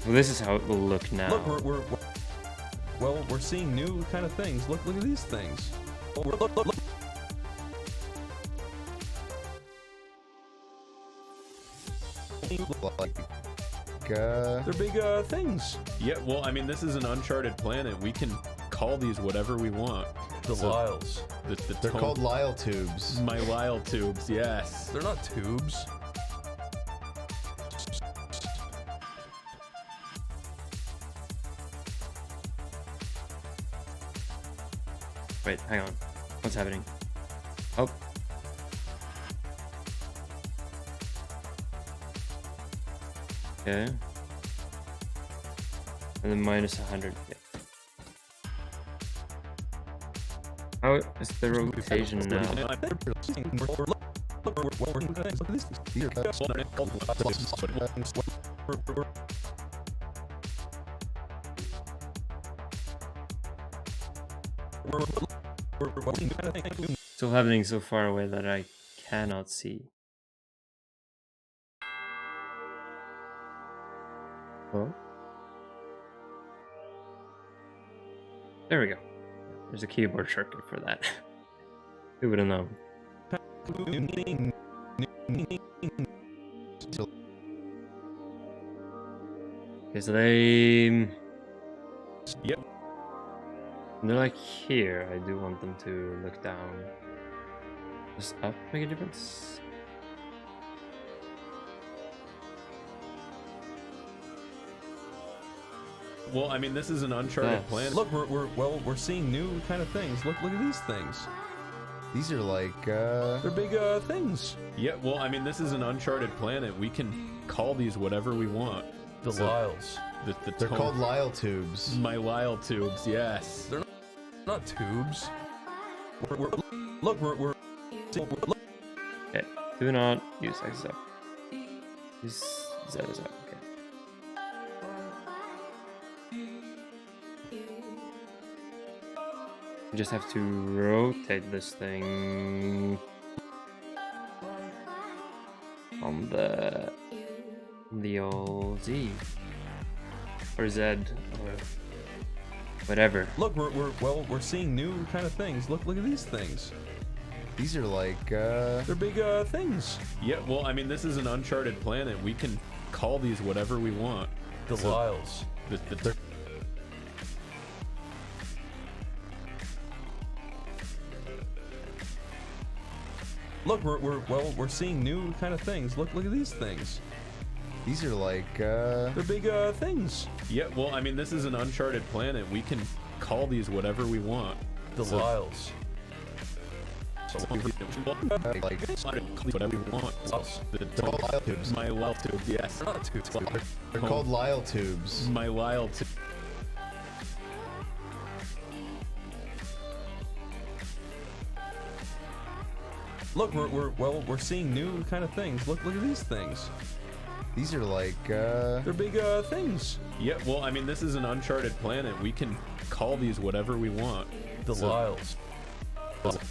Well, this is how it will look now. Look, we're seeing new kind of things. Look at these things. Oh, look. Like, They're big things. Yeah, well, I mean, this is an uncharted planet. We can call these whatever we want. The Lyles. they're called Lyle tubes. My Lyle tubes, yes. They're not tubes. Wait, hang on. What's happening? Oh. Okay. And then minus 100. Yeah. How is the rotation now? Look at these things. These are Still happening so far away that I cannot see. Oh. There we go. There's a keyboard shortcut for that. Who would have known? Okay, so they... Yep. They're like here. I do want them to look down. Does up make a difference? Well, I mean, this is an uncharted Yes. planet. Look, we're seeing new kind of things. Look at these things. These are like They're big things. Yeah, well, I mean, this is an uncharted planet. We can call these whatever we want. The Lyles. they're called Lyle tubes. My Lyle tubes, yes. They're not tubes. Look. Okay. Do not use X up. Use Z is up. Okay. You just have to rotate this thing on the old Z or Z or whatever. Look, we're seeing new kind of things. Look at these things. These are like They're big things. Yeah, well, I mean, this is an uncharted planet. We can call these whatever we want. The Lyles. They're Look, we're seeing new kind of things. Look at these things. these are like They're big things. Yeah, well, I mean, this is an uncharted planet. We can call these whatever we want. The Lyles. like Whatever we want. they're called Lyle tubes. My Lyle tubes, yes. They're not tubes. They're called Lyle tubes. My Lyle tubes. Look, we're seeing new kind of things. Look at these things. These are like They're big things. Yeah, well, I mean, this is an uncharted planet. We can call these whatever we want. The Lyles. Look.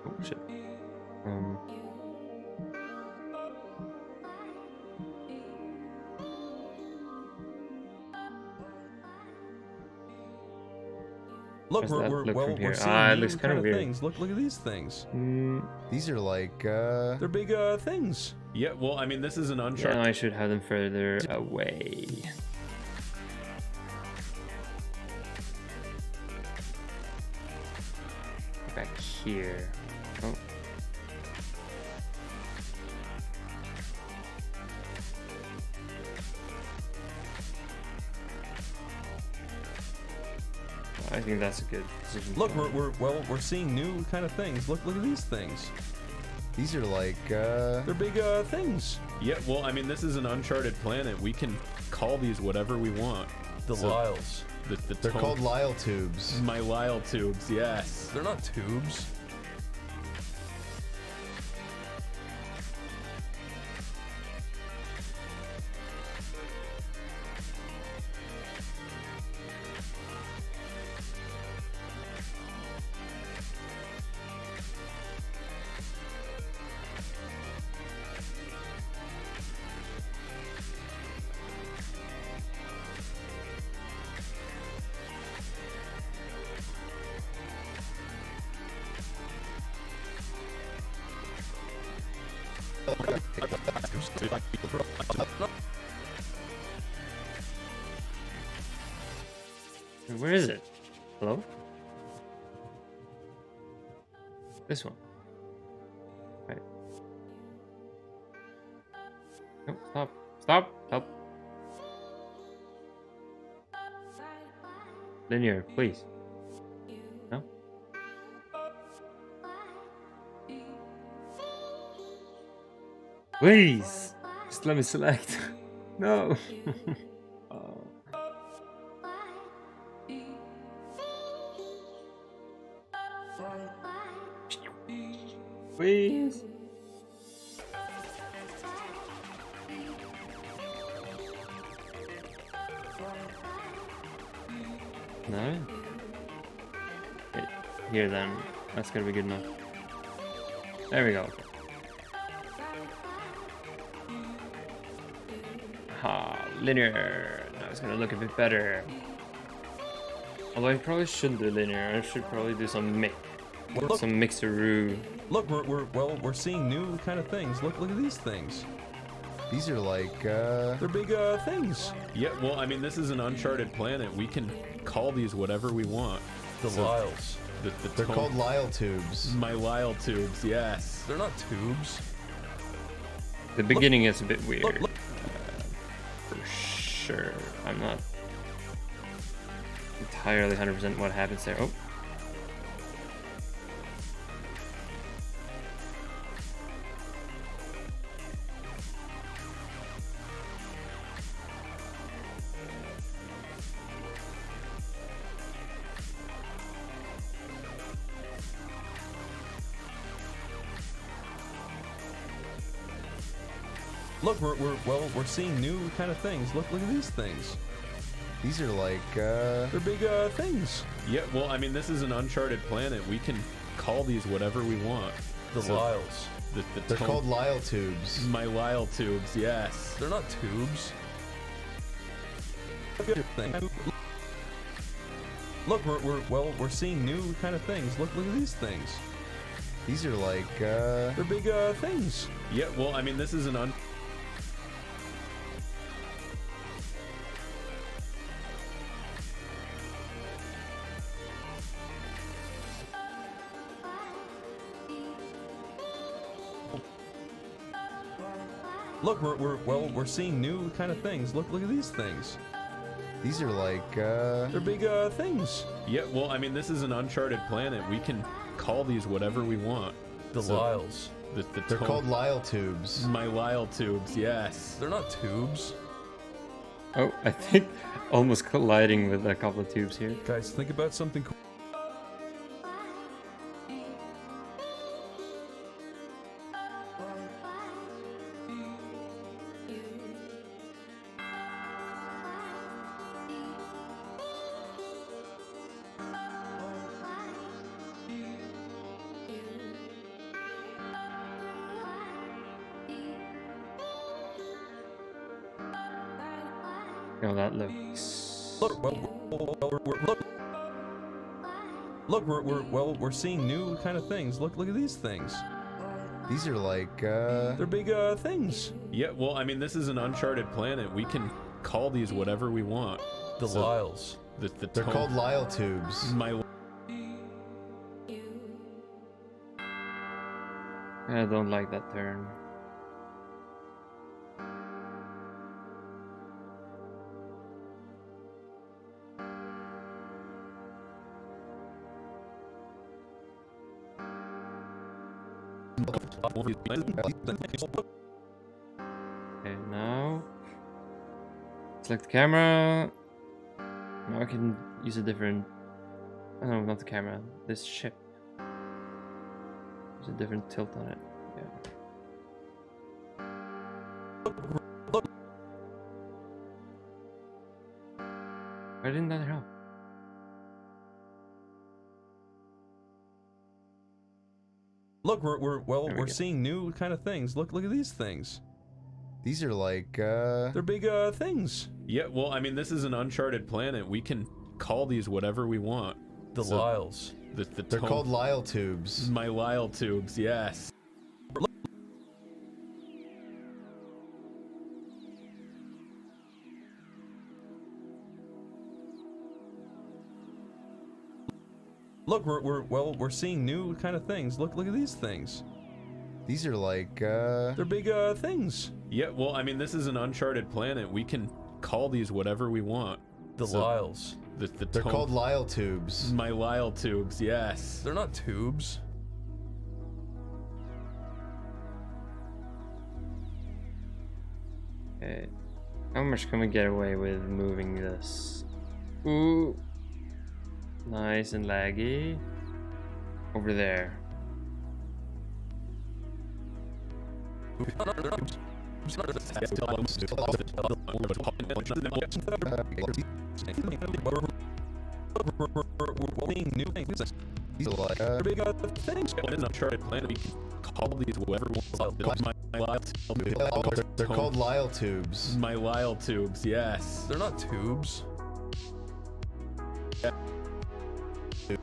Oh shit. Look, How's that look from we're here? seeing Ah, it new looks kinda kind of weird. things. Look at these things. these are like They're big things. Yeah, well, I mean, this is an uncharted. Yeah, I should have them further away. here. Oh. I think that's a good decision. Look, we're seeing new kind of things. Look at these things. These are like, They're big things. Yeah, well, I mean, this is an uncharted planet. We can call these whatever we want. The Lyles. They're called Lyle tubes. My Lyle tubes, yes. They're not tubes. Where is it? Hello? This one. Right. No, stop. Stop! Help. Linear, please. No? Please! Just let me select. No! Oh. Please. No? Wait, here then. That's gonna be good enough. There we go. Ha, linear. Now it's gonna look a bit better. Although I probably shouldn't do linear. I should probably do some some mixeroo. Look, we're seeing new kind of things. Look at these things. These are like, They're big things. Yeah, well, I mean, this is an uncharted planet. We can call these whatever we want. The Lyles. They're called Lyle tubes. My Lyle tubes, yes. They're not tubes. The beginning is a bit weird. Look. For sure. I'm not entirely 100% what happens there. Oh. Look, we're seeing new kind of things. Look at these things. These are like, They're big things. Yeah, well, I mean, this is an uncharted planet. We can call these whatever we want. The Lyles. They're called Lyle tubes. My Lyle tubes, yes. They're not tubes. Look, we're seeing new kind of things. Look at these things. These are like, They're big things. Yeah, well, I mean, this is an Look, we're seeing new kind of things. Look at these things. These are like, They're big things. Yeah, well, I mean, this is an uncharted planet. We can call these whatever we want. The Lyles. They're called Lyle tubes. My Lyle tubes, yes. They're not tubes. Oh, I think almost colliding with a couple of tubes here. Guys, think about something cool. How that looks. Look, we're seeing new kind of things. Look at these things. These are like, They're big things. Yeah, well, I mean, this is an uncharted planet. We can call these whatever we want. The Lyles. They're called Lyle tubes. My I don't like that turn. Okay, now select the camera. Now I can use a different. Oh, no, not the camera. This ship. There's a different tilt on it. Yeah. Why didn't that help? Look, we're There we go. seeing new kind of things. Look at these things. These are like, They're big things. Yeah, well, I mean, this is an uncharted planet. We can call these whatever we want. The So- Lyles. they're called Lyle tubes. My Lyle tubes, yes. Look, we're seeing new kind of things. Look at these things. These are like, They're big things. Yeah, well, I mean, this is an uncharted planet. We can call these whatever we want. The So- Lyles. they're called Lyle tubes. My Lyle tubes, yes. They're not tubes. Okay. How much can we get away with moving this? Ooh. Nice and laggy. Over there. We're seeing new things. These are like, They're big things. When it's an uncharted planet, we can call these whatever we want. My Lyle tubes. they're called Lyle tubes. My Lyle tubes, yes. They're not tubes.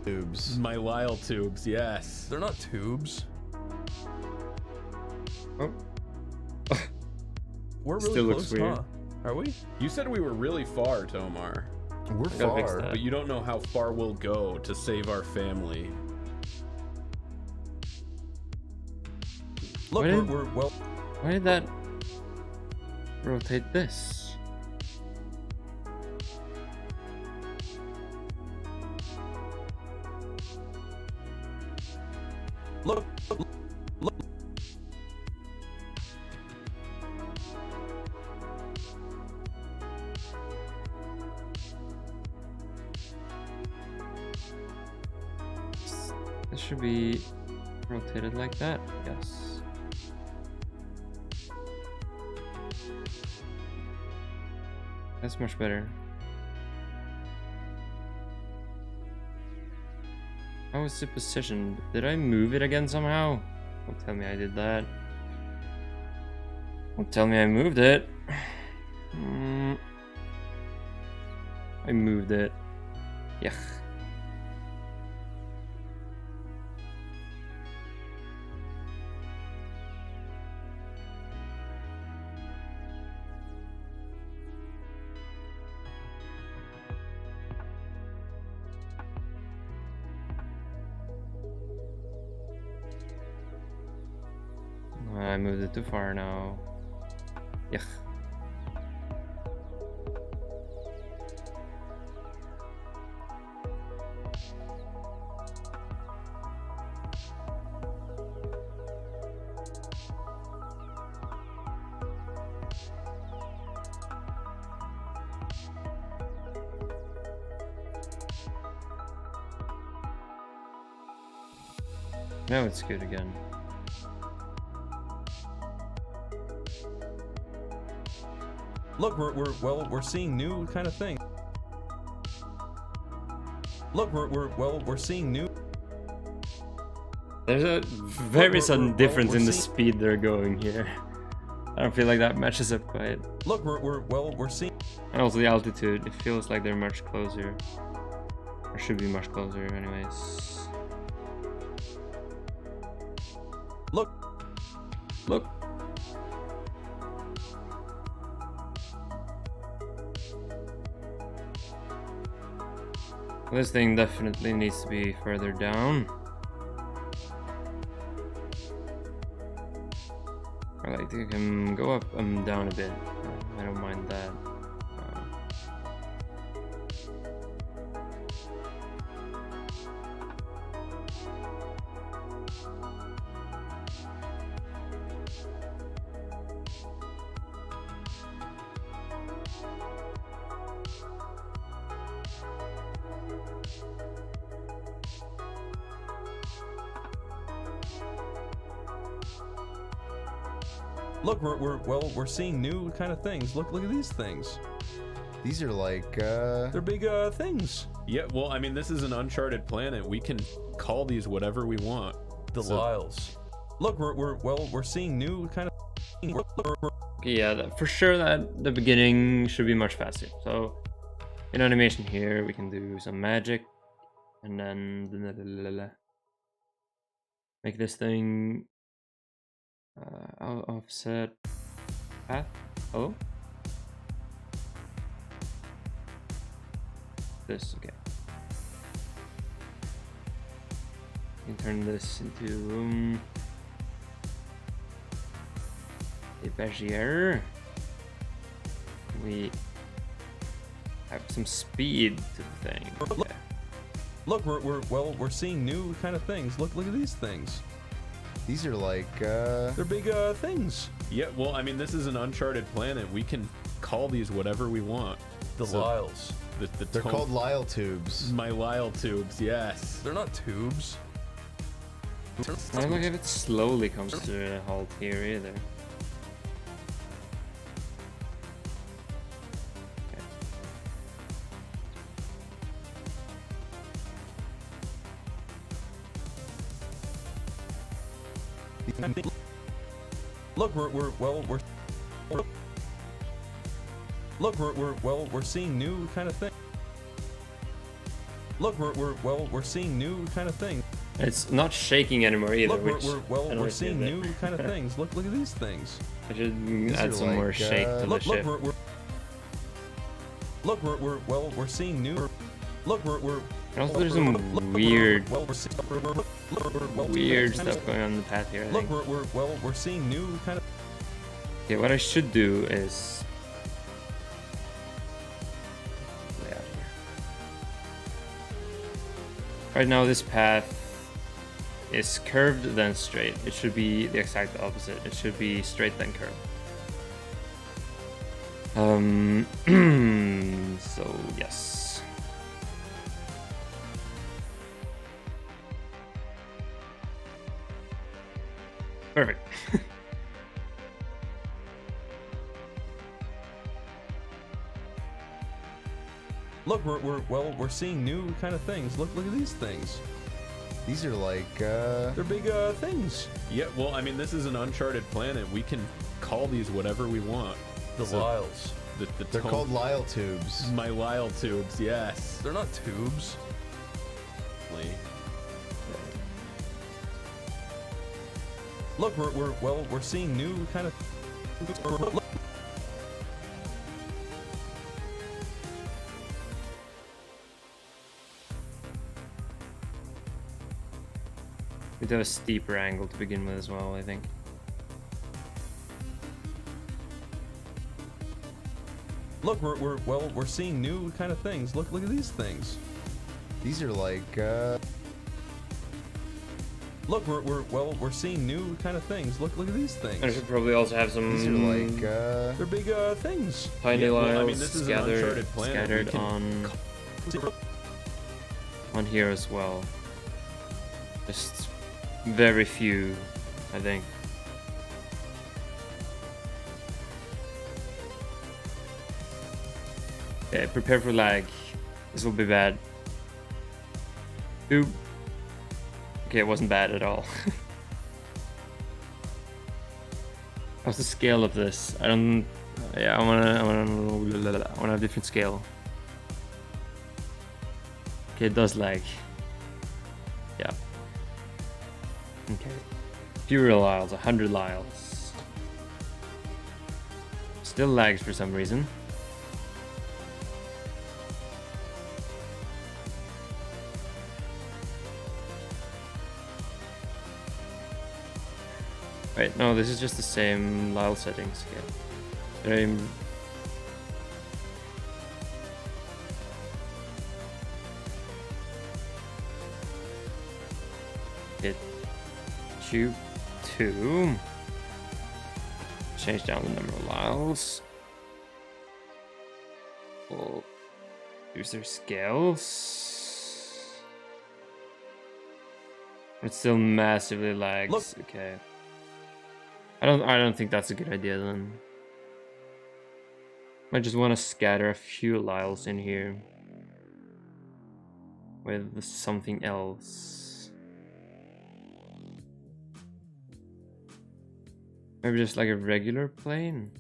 Tubes. My Lyle tubes, yes. They're not tubes. Oh. We're really Still looks close, weird. huh? Are we? You said we were really far, Tomar, We're I gotta fix far. that. but you don't know how far we'll go to save our family. Look, Why did- we're Why did that rotate this? look. This should be rotated like that, yes. That's much better. How is it positioned? Did I move it again somehow? Don't tell me I did that. Don't tell me I moved it. I moved it. Yuck. I moved it too far now. Yuck. Now it's good again. Look, we're seeing new kind of thing. Look, we're seeing new. There's a very sudden difference we're in the seeing- speed they're going here. I don't feel like that matches up quite. Look, we're seeing. And also the altitude, it feels like they're much closer. Or should be much closer anyways. Look. Look. This thing definitely needs to be further down. think I can go up and down a bit. I don't mind that. Look, we're seeing new kind of things. Look at these things. These are like, They're big things. Yeah, well, I mean, this is an uncharted planet. We can call these whatever we want. The Lyles. Look, we're seeing new kind of. Yeah, for sure that the beginning should be much faster. So in animation here, we can do some magic, and then make this thing offset path. Oh, this okay. You can turn this into a Bezier. We have some speed to the thing. Okay. Look, we're seeing new kind of things. Look at these things. these are like, They're big things. Yeah, well, I mean, this is an uncharted planet. We can call these whatever we want. The Lyles. they're called Lyle tubes. My Lyle tubes, yes. They're not tubes. I don't like if it slowly comes to a halt here either. Look, we're seeing new kind of thing. Look, we're seeing new kind of thing. It's not shaking anymore either. Look, which I we're like seeing it. new kind of things. Look at these things. I should These add are some more like, shake to the Look, ship. we're seeing new. Look, we're. And also there's some weird We're stuff going on in the path here, I Look, think. we're seeing new kind of. Okay, what I should do is lay out here. Right now this path is curved then straight. It should be the exact opposite. It should be straight then curved. So yes. Perfect. Look, we're seeing new kind of things. Look at these things. These are like, They're big things. Yeah, well, I mean, this is an uncharted planet. We can call these whatever we want. The Lyles. they're called Lyle tubes. My Lyle tubes, yes. They're not tubes. Look, we're seeing new kind of. We do have a steeper angle to begin with as well, I think. Look, we're seeing new kind of things. Look at these things. These are like, Look, we're seeing new kind of things. Look at these things. I should probably also have some these are like, They're big things. tiny Yeah, well, liles I mean, this is an uncharted planet. scattered We can on here as well. Just very few, I think. Okay, prepare for lag. This will be bad. Oop. Okay, it wasn't bad at all. How's the scale of this? I don't. Yeah, I wanna have a different scale. Okay, it does lag. Yeah. Okay. Fewer liles, 100 liles. Still lags for some reason. Wait, no, this is just the same Lyle settings again. Hit Cube 2. Change down the number of Lyles. We'll use their scales. It still massively lags. Look. Okay. I don't think that's a good idea then. I just want to scatter a few Lyles in here with something else. Maybe just like a regular plane.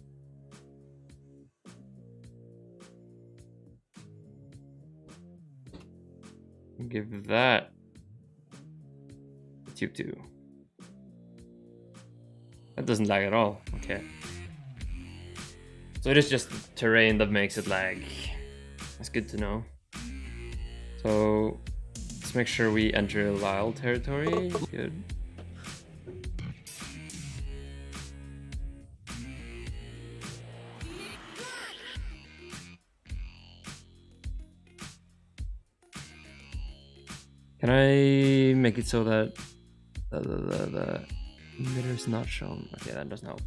Give that Tube 2. That doesn't lag at all. Okay. So it is just the terrain that makes it lag. That's good to know. So let's make sure we enter Lyle territory. Good. Can I make it so that the emitter is not shown? Okay, that doesn't help.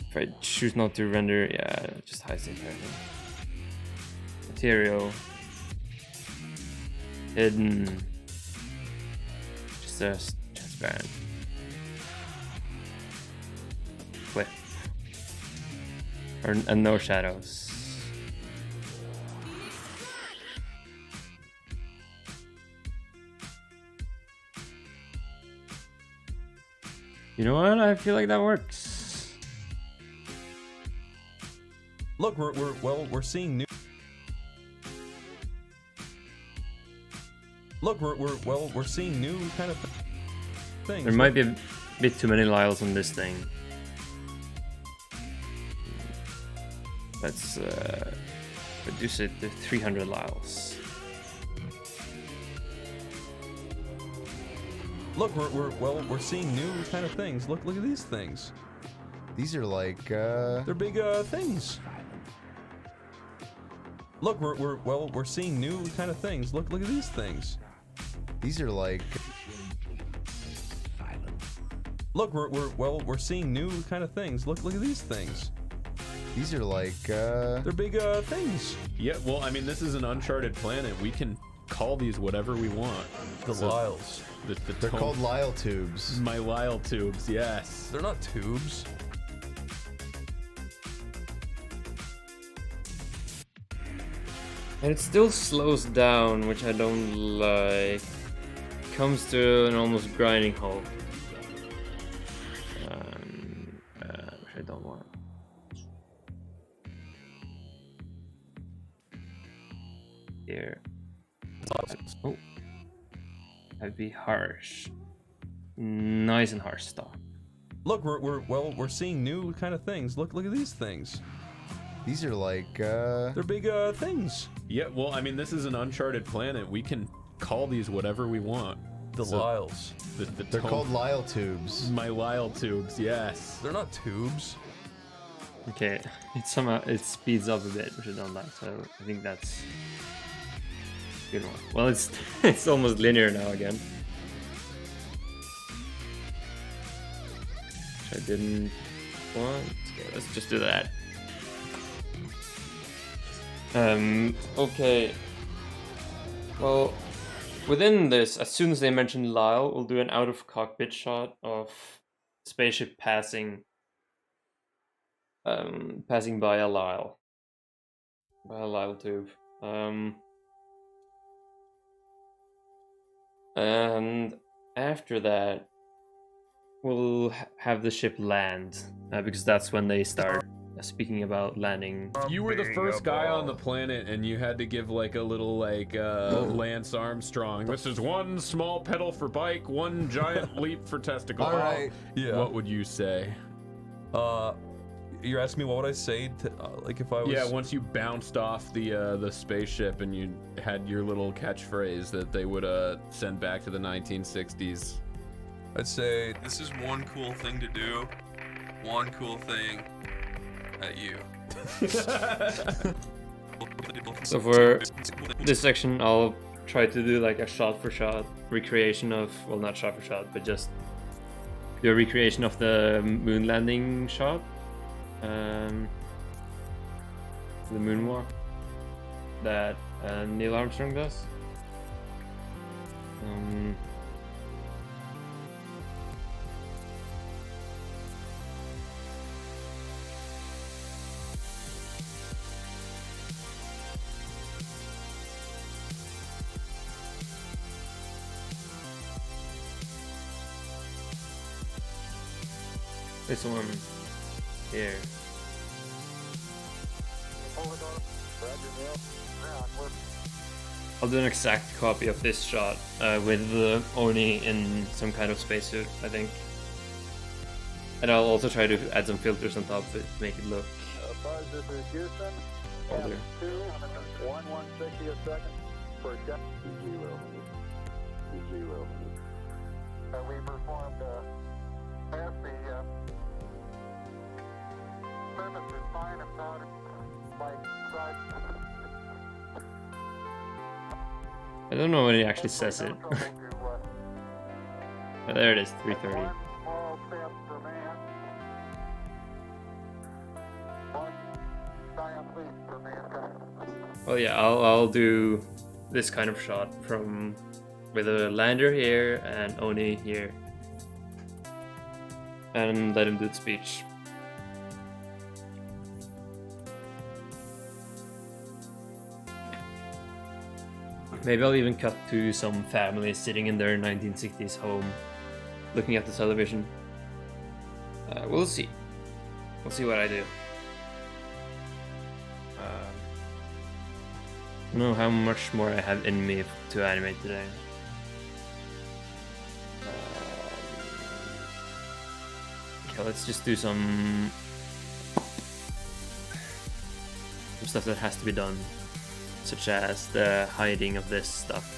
If I choose not to render, yeah, it just hides the entire thing. Material. Hidden. Just transparent. Clip. And no shadows. You know what? I feel like that works. Look, we're seeing new. Look, we're seeing new kind of things. There might be a bit too many Lyles on this thing. Let's reduce it to 300 Lyles. Look, we're seeing new kind of things. Look at these things. These are like They're big things. Look, we're seeing new kind of things. Look at these things. these are like Look, we're seeing new kind of things. Look at these things. these are like They're big things. Yeah, well, I mean, this is an uncharted planet. We can call these whatever we want. The Lyles. they're called Lyle tubes. My Lyle tubes, yes. They're not tubes. And it still slows down, which I don't like. Comes to an almost grinding halt. Which I don't want. Here. Oh. That'd be harsh. Nice and harsh stop. Look, we're seeing new kind of things. Look at these things. These are like They're big things. Yeah, well, I mean, this is an uncharted planet. We can call these whatever we want. The Lyles. they're called Lyle tubes. My Lyle tubes, yes. They're not tubes. Okay, it speeds up a bit, which I don't like, so I think that's a good one. Well, it's almost linear now again. Which I didn't want. Okay, let's just do that. Okay. Well, within this, as soon as they mention Lyle, we'll do an out of cockpit shot of spaceship passing by a Lyle tube. And after that, we'll have the ship land, because that's when they start speaking about landing. You were the first guy on the planet, and you had to give like a little like Lance Armstrong. This is one small pedal for bike, one giant leap for testicle. All right. Yeah. What would you say? you're asking me what would I say to like if I was? Yeah, once you bounced off the spaceship and you had your little catchphrase that they would send back to the 1960s. I'd say this is one cool thing to do. One cool thing at you. So for this section, I'll try to do like a shot-for-shot recreation of, well, not shot-for-shot, but just do a recreation of the moon landing shot, the moonwalk that Neil Armstrong does. This one here. I'll do an exact copy of this shot with Oney in some kind of spacesuit, I think. And I'll also try to add some filters on top of it to make it look Buzz, this is Houston. older. 1/160th second for check. 0. We performed as the surface is fine and powder like side. I don't know when it actually says it. But there it is, 3:30. Small step for man. One giant leap for mankind. Well, yeah, I'll do this kind of shot from with a lander here and Oney here, and let him do the speech. Maybe I'll even cut to some family sitting in their 1960s home, looking at the television. We'll see. We'll see what I do. I don't know how much more I have in me to animate today. Okay, let's just do some stuff that has to be done, such as the hiding of this stuff.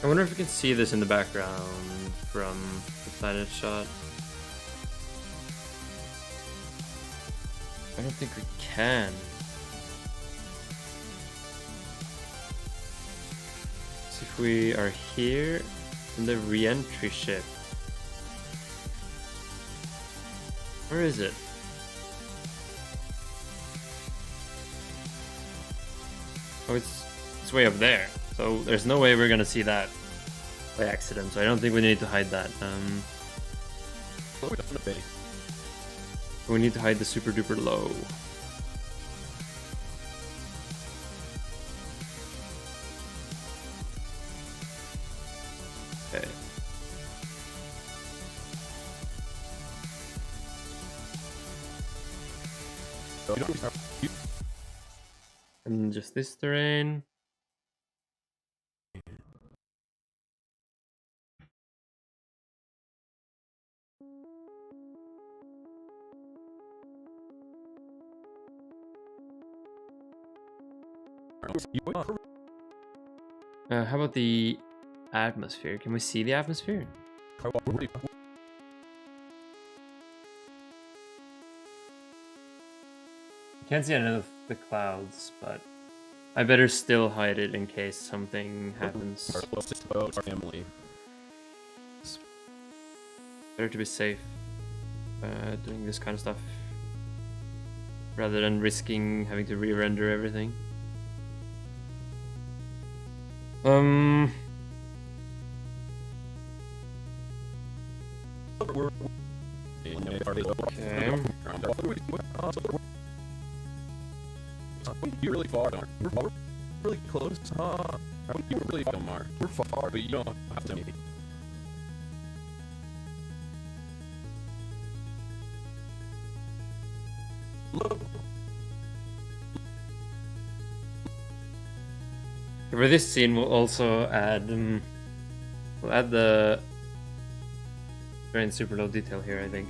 I wonder if you can see this in the background from the planet shot. I don't think we can. So if we are here in the re-entry ship, where is it? Oh, it's way up there. So there's no way we're gonna see that by accident. So I don't think we need to hide that. We need to hide the super duper low. Okay. And just this terrain. How about the atmosphere? Can we see the atmosphere? Can't see any of the clouds, but I better still hide it in case something happens. Our family. It's better to be safe doing this kind of stuff rather than risking having to re-render everything. Okay. You're really far, Omar. We're really close, huh? You're really far, Omar. We're far, but you don't have to. For this scene, we'll also add the very super low detail here, I think.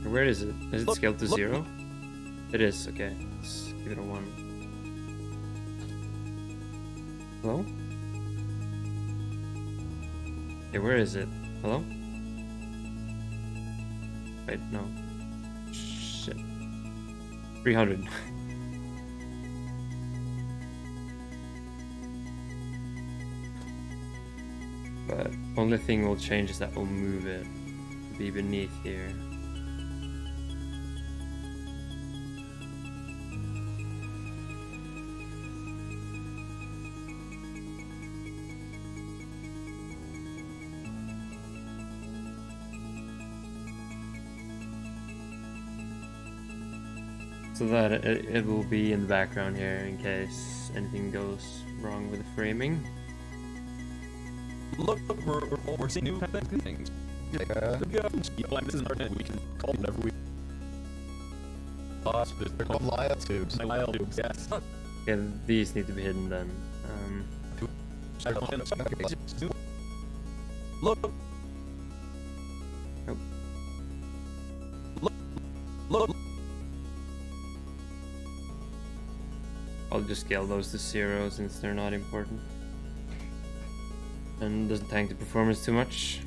Where is it? Is it scaled to 0? It is. Okay, let's give it a 1. Hello? Okay, where is it? Hello? Wait, no. Shit. 300. But only thing we'll change is that we'll move it to be beneath here. So that it will be in the background here in case anything goes wrong with the framing. Look, we're seeing new things. Yeah. This is our we can call whatever we. They're called Lyle tubes. Lyle tubes, yes. Yeah, these need to be hidden then. Look. Nope. Look. I'll just scale those to 0 since they're not important. And doesn't tank the performance too much.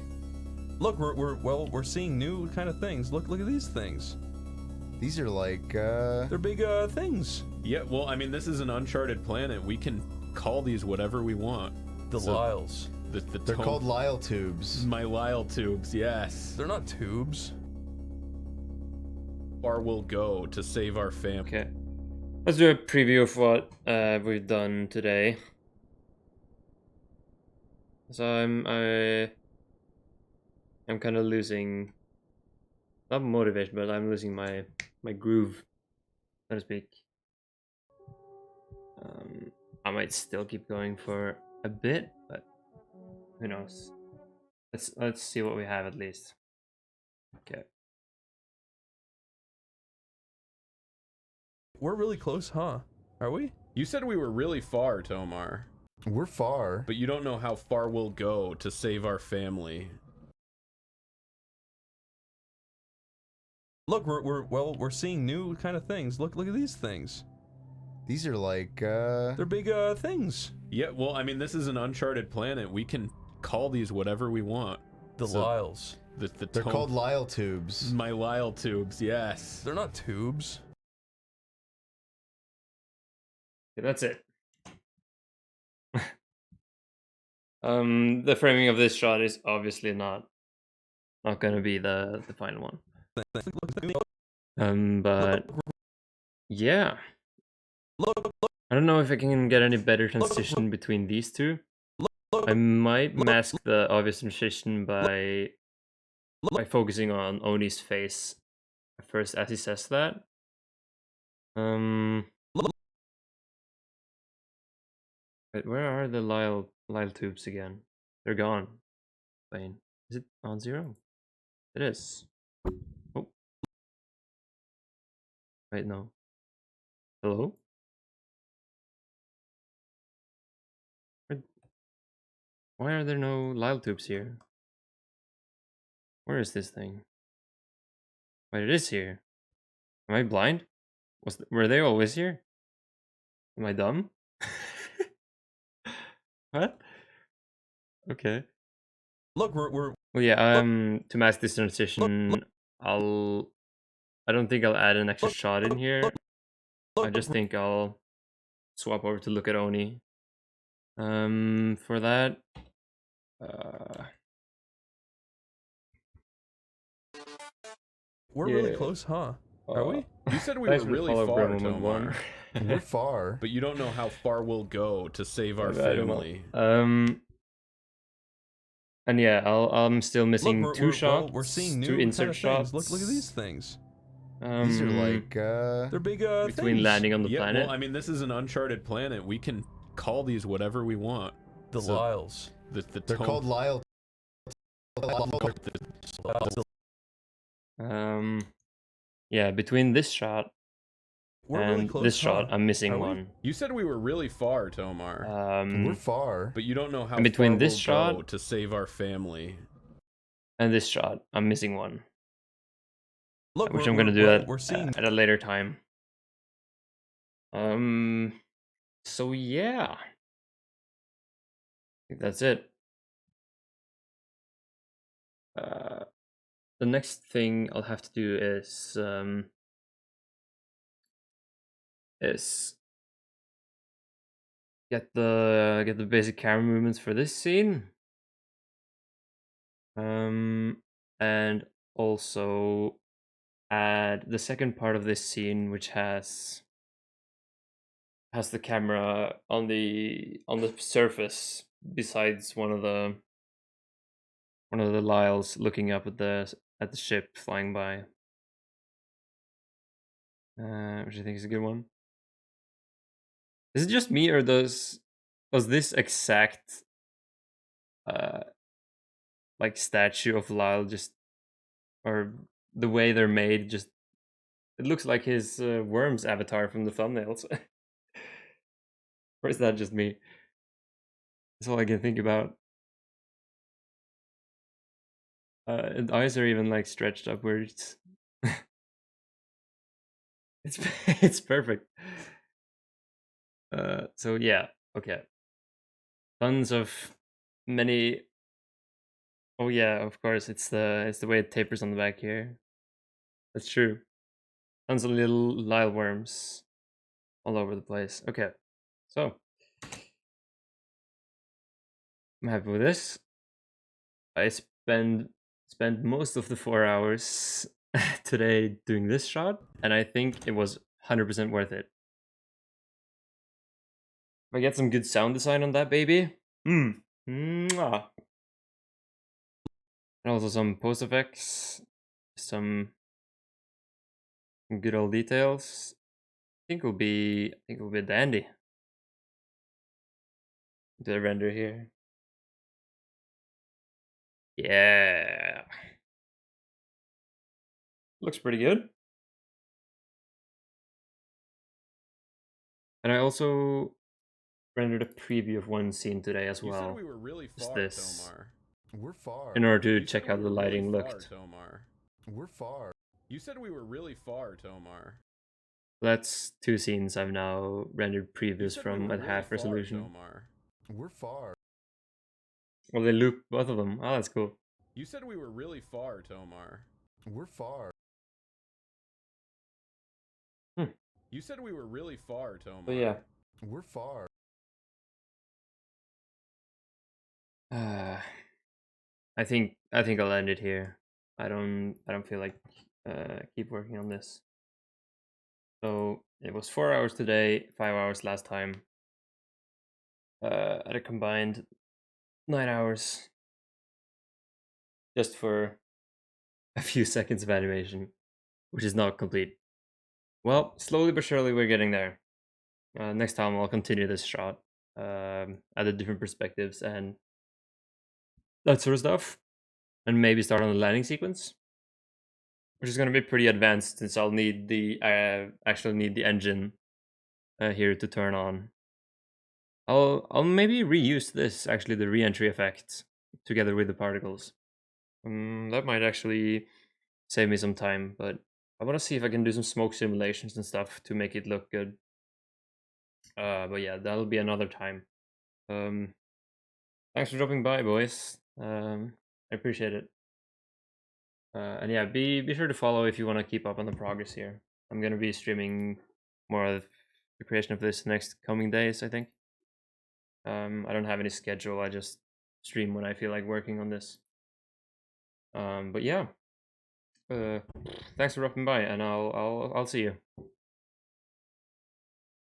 Look, we're seeing new kind of things. Look at these things. These are like, They're big things. Yeah, well, I mean, this is an uncharted planet. We can call these whatever we want. The Lyles. They're called Lyle tubes. My Lyle tubes, yes. They're not tubes. Far we'll go to save our family. Okay. Let's do a preview of what we've done today. So I'm kind of losing, not motivation, but I'm losing my groove, so to speak. I might still keep going for a bit, but who knows? Let's see what we have at least. Okay. We're really close, huh? Are we? You said we were really far, Tomar. We're far. But you don't know how far we'll go to save our family. Look, we're seeing new kind of things. Look at these things. These are like, They're big things. Yeah, well, I mean, this is an uncharted planet. We can call these whatever we want. The Lyles. They're called Lyle tubes. My Lyle tubes, yes. They're not tubes. Okay, that's it. The framing of this shot is obviously not gonna be the final one. But yeah, I don't know if I can get any better transition between these two. I might mask the obvious transition by focusing on Oney's face first as he says that. Wait, where are the Lyle tubes again? They're gone. Wait, is it on 0? It is. Oh. Wait, no. Hello? Why are there no Lyle tubes here? Where is this thing? Wait, it is here. Am I blind? Were they always here? Am I dumb? What? Okay. Look, Well, yeah. To mask this transition, I don't think I'll add an extra shot in here. I just think I'll swap over to look at Oney. For that, we're really close, huh? Are we? You said we were really far, Tomar. We're far. But you don't know how far we'll go to save our I don't know. family. And yeah, I'm still missing Look, two shots. we're seeing new two kind insert of shots. things. Look at these things. These are like They're big between things. landing on the Yeah, planet. well, I mean, this is an uncharted planet. We can call these whatever we want. The So, Lyles. they're called Lyle. Yeah, between this shot We're really and close, this shot, huh? I'm missing Are we? one. You said we were really far, Tomar. We're far. But you don't know how in between far this we'll shot go to save our family. and this shot, I'm missing one. Look, Which I'm gonna do we're seeing. at a later time. So yeah. I think that's it. The next thing I'll have to do is get the basic camera movements for this scene. And also add the second part of this scene, which has the camera on the surface besides one of the Lyles looking up at the ship flying by. Which I think is a good one. Is it just me, or does this exact like statue of Lyle just, or the way they're made, just it looks like his Worms avatar from the thumbnails? Or is that just me? That's all I can think about. And eyes are even like stretched upwards. It's perfect. So yeah, okay. Tons of many. Oh yeah, of course, it's the way it tapers on the back here. That's true. Tons of little Lyle worms all over the place. Okay, so I'm happy with this. I spent most of the 4 hours today doing this shot, and I think it was 100% worth it. If I get some good sound design on that baby, mwah. And also some post effects, some good old details. I think it'll be dandy. Do a render here. Yeah. Looks pretty good. And I also rendered a preview of one scene today as well. You said we were really far, this. Tomar. We're far. In order to You check said how we the were really lighting far, looked. Tomar. We're far. You said we were really far, Tomar. That's two scenes I've now rendered You previews said from we were at really half far, resolution. Tomar. We're far. Well, they loop both of them. Oh, that's cool. You said we were really far, Tomar. We're far. You said we were really far, Tomar. But yeah. We're far. I think I'll end it here. I don't feel like keep working on this. So it was 4 hours today, 5 hours last time. At a combined 9 hours, just for a few seconds of animation, which is not complete. Well, slowly but surely we're getting there. Next time I'll continue this shot, add different perspectives and that sort of stuff, and maybe start on the landing sequence, which is going to be pretty advanced since I'll need actually need the engine here to turn on. I'll maybe reuse this, actually, the re-entry effect together with the particles. That might actually save me some time, but I want to see if I can do some smoke simulations and stuff to make it look good. But yeah, that'll be another time. Thanks for dropping by, boys. I appreciate it. And yeah, be sure to follow if you want to keep up on the progress here. I'm gonna be streaming more of the creation of this next coming days, I think. I don't have any schedule. I just stream when I feel like working on this. But yeah, thanks for dropping by, and I'll see you.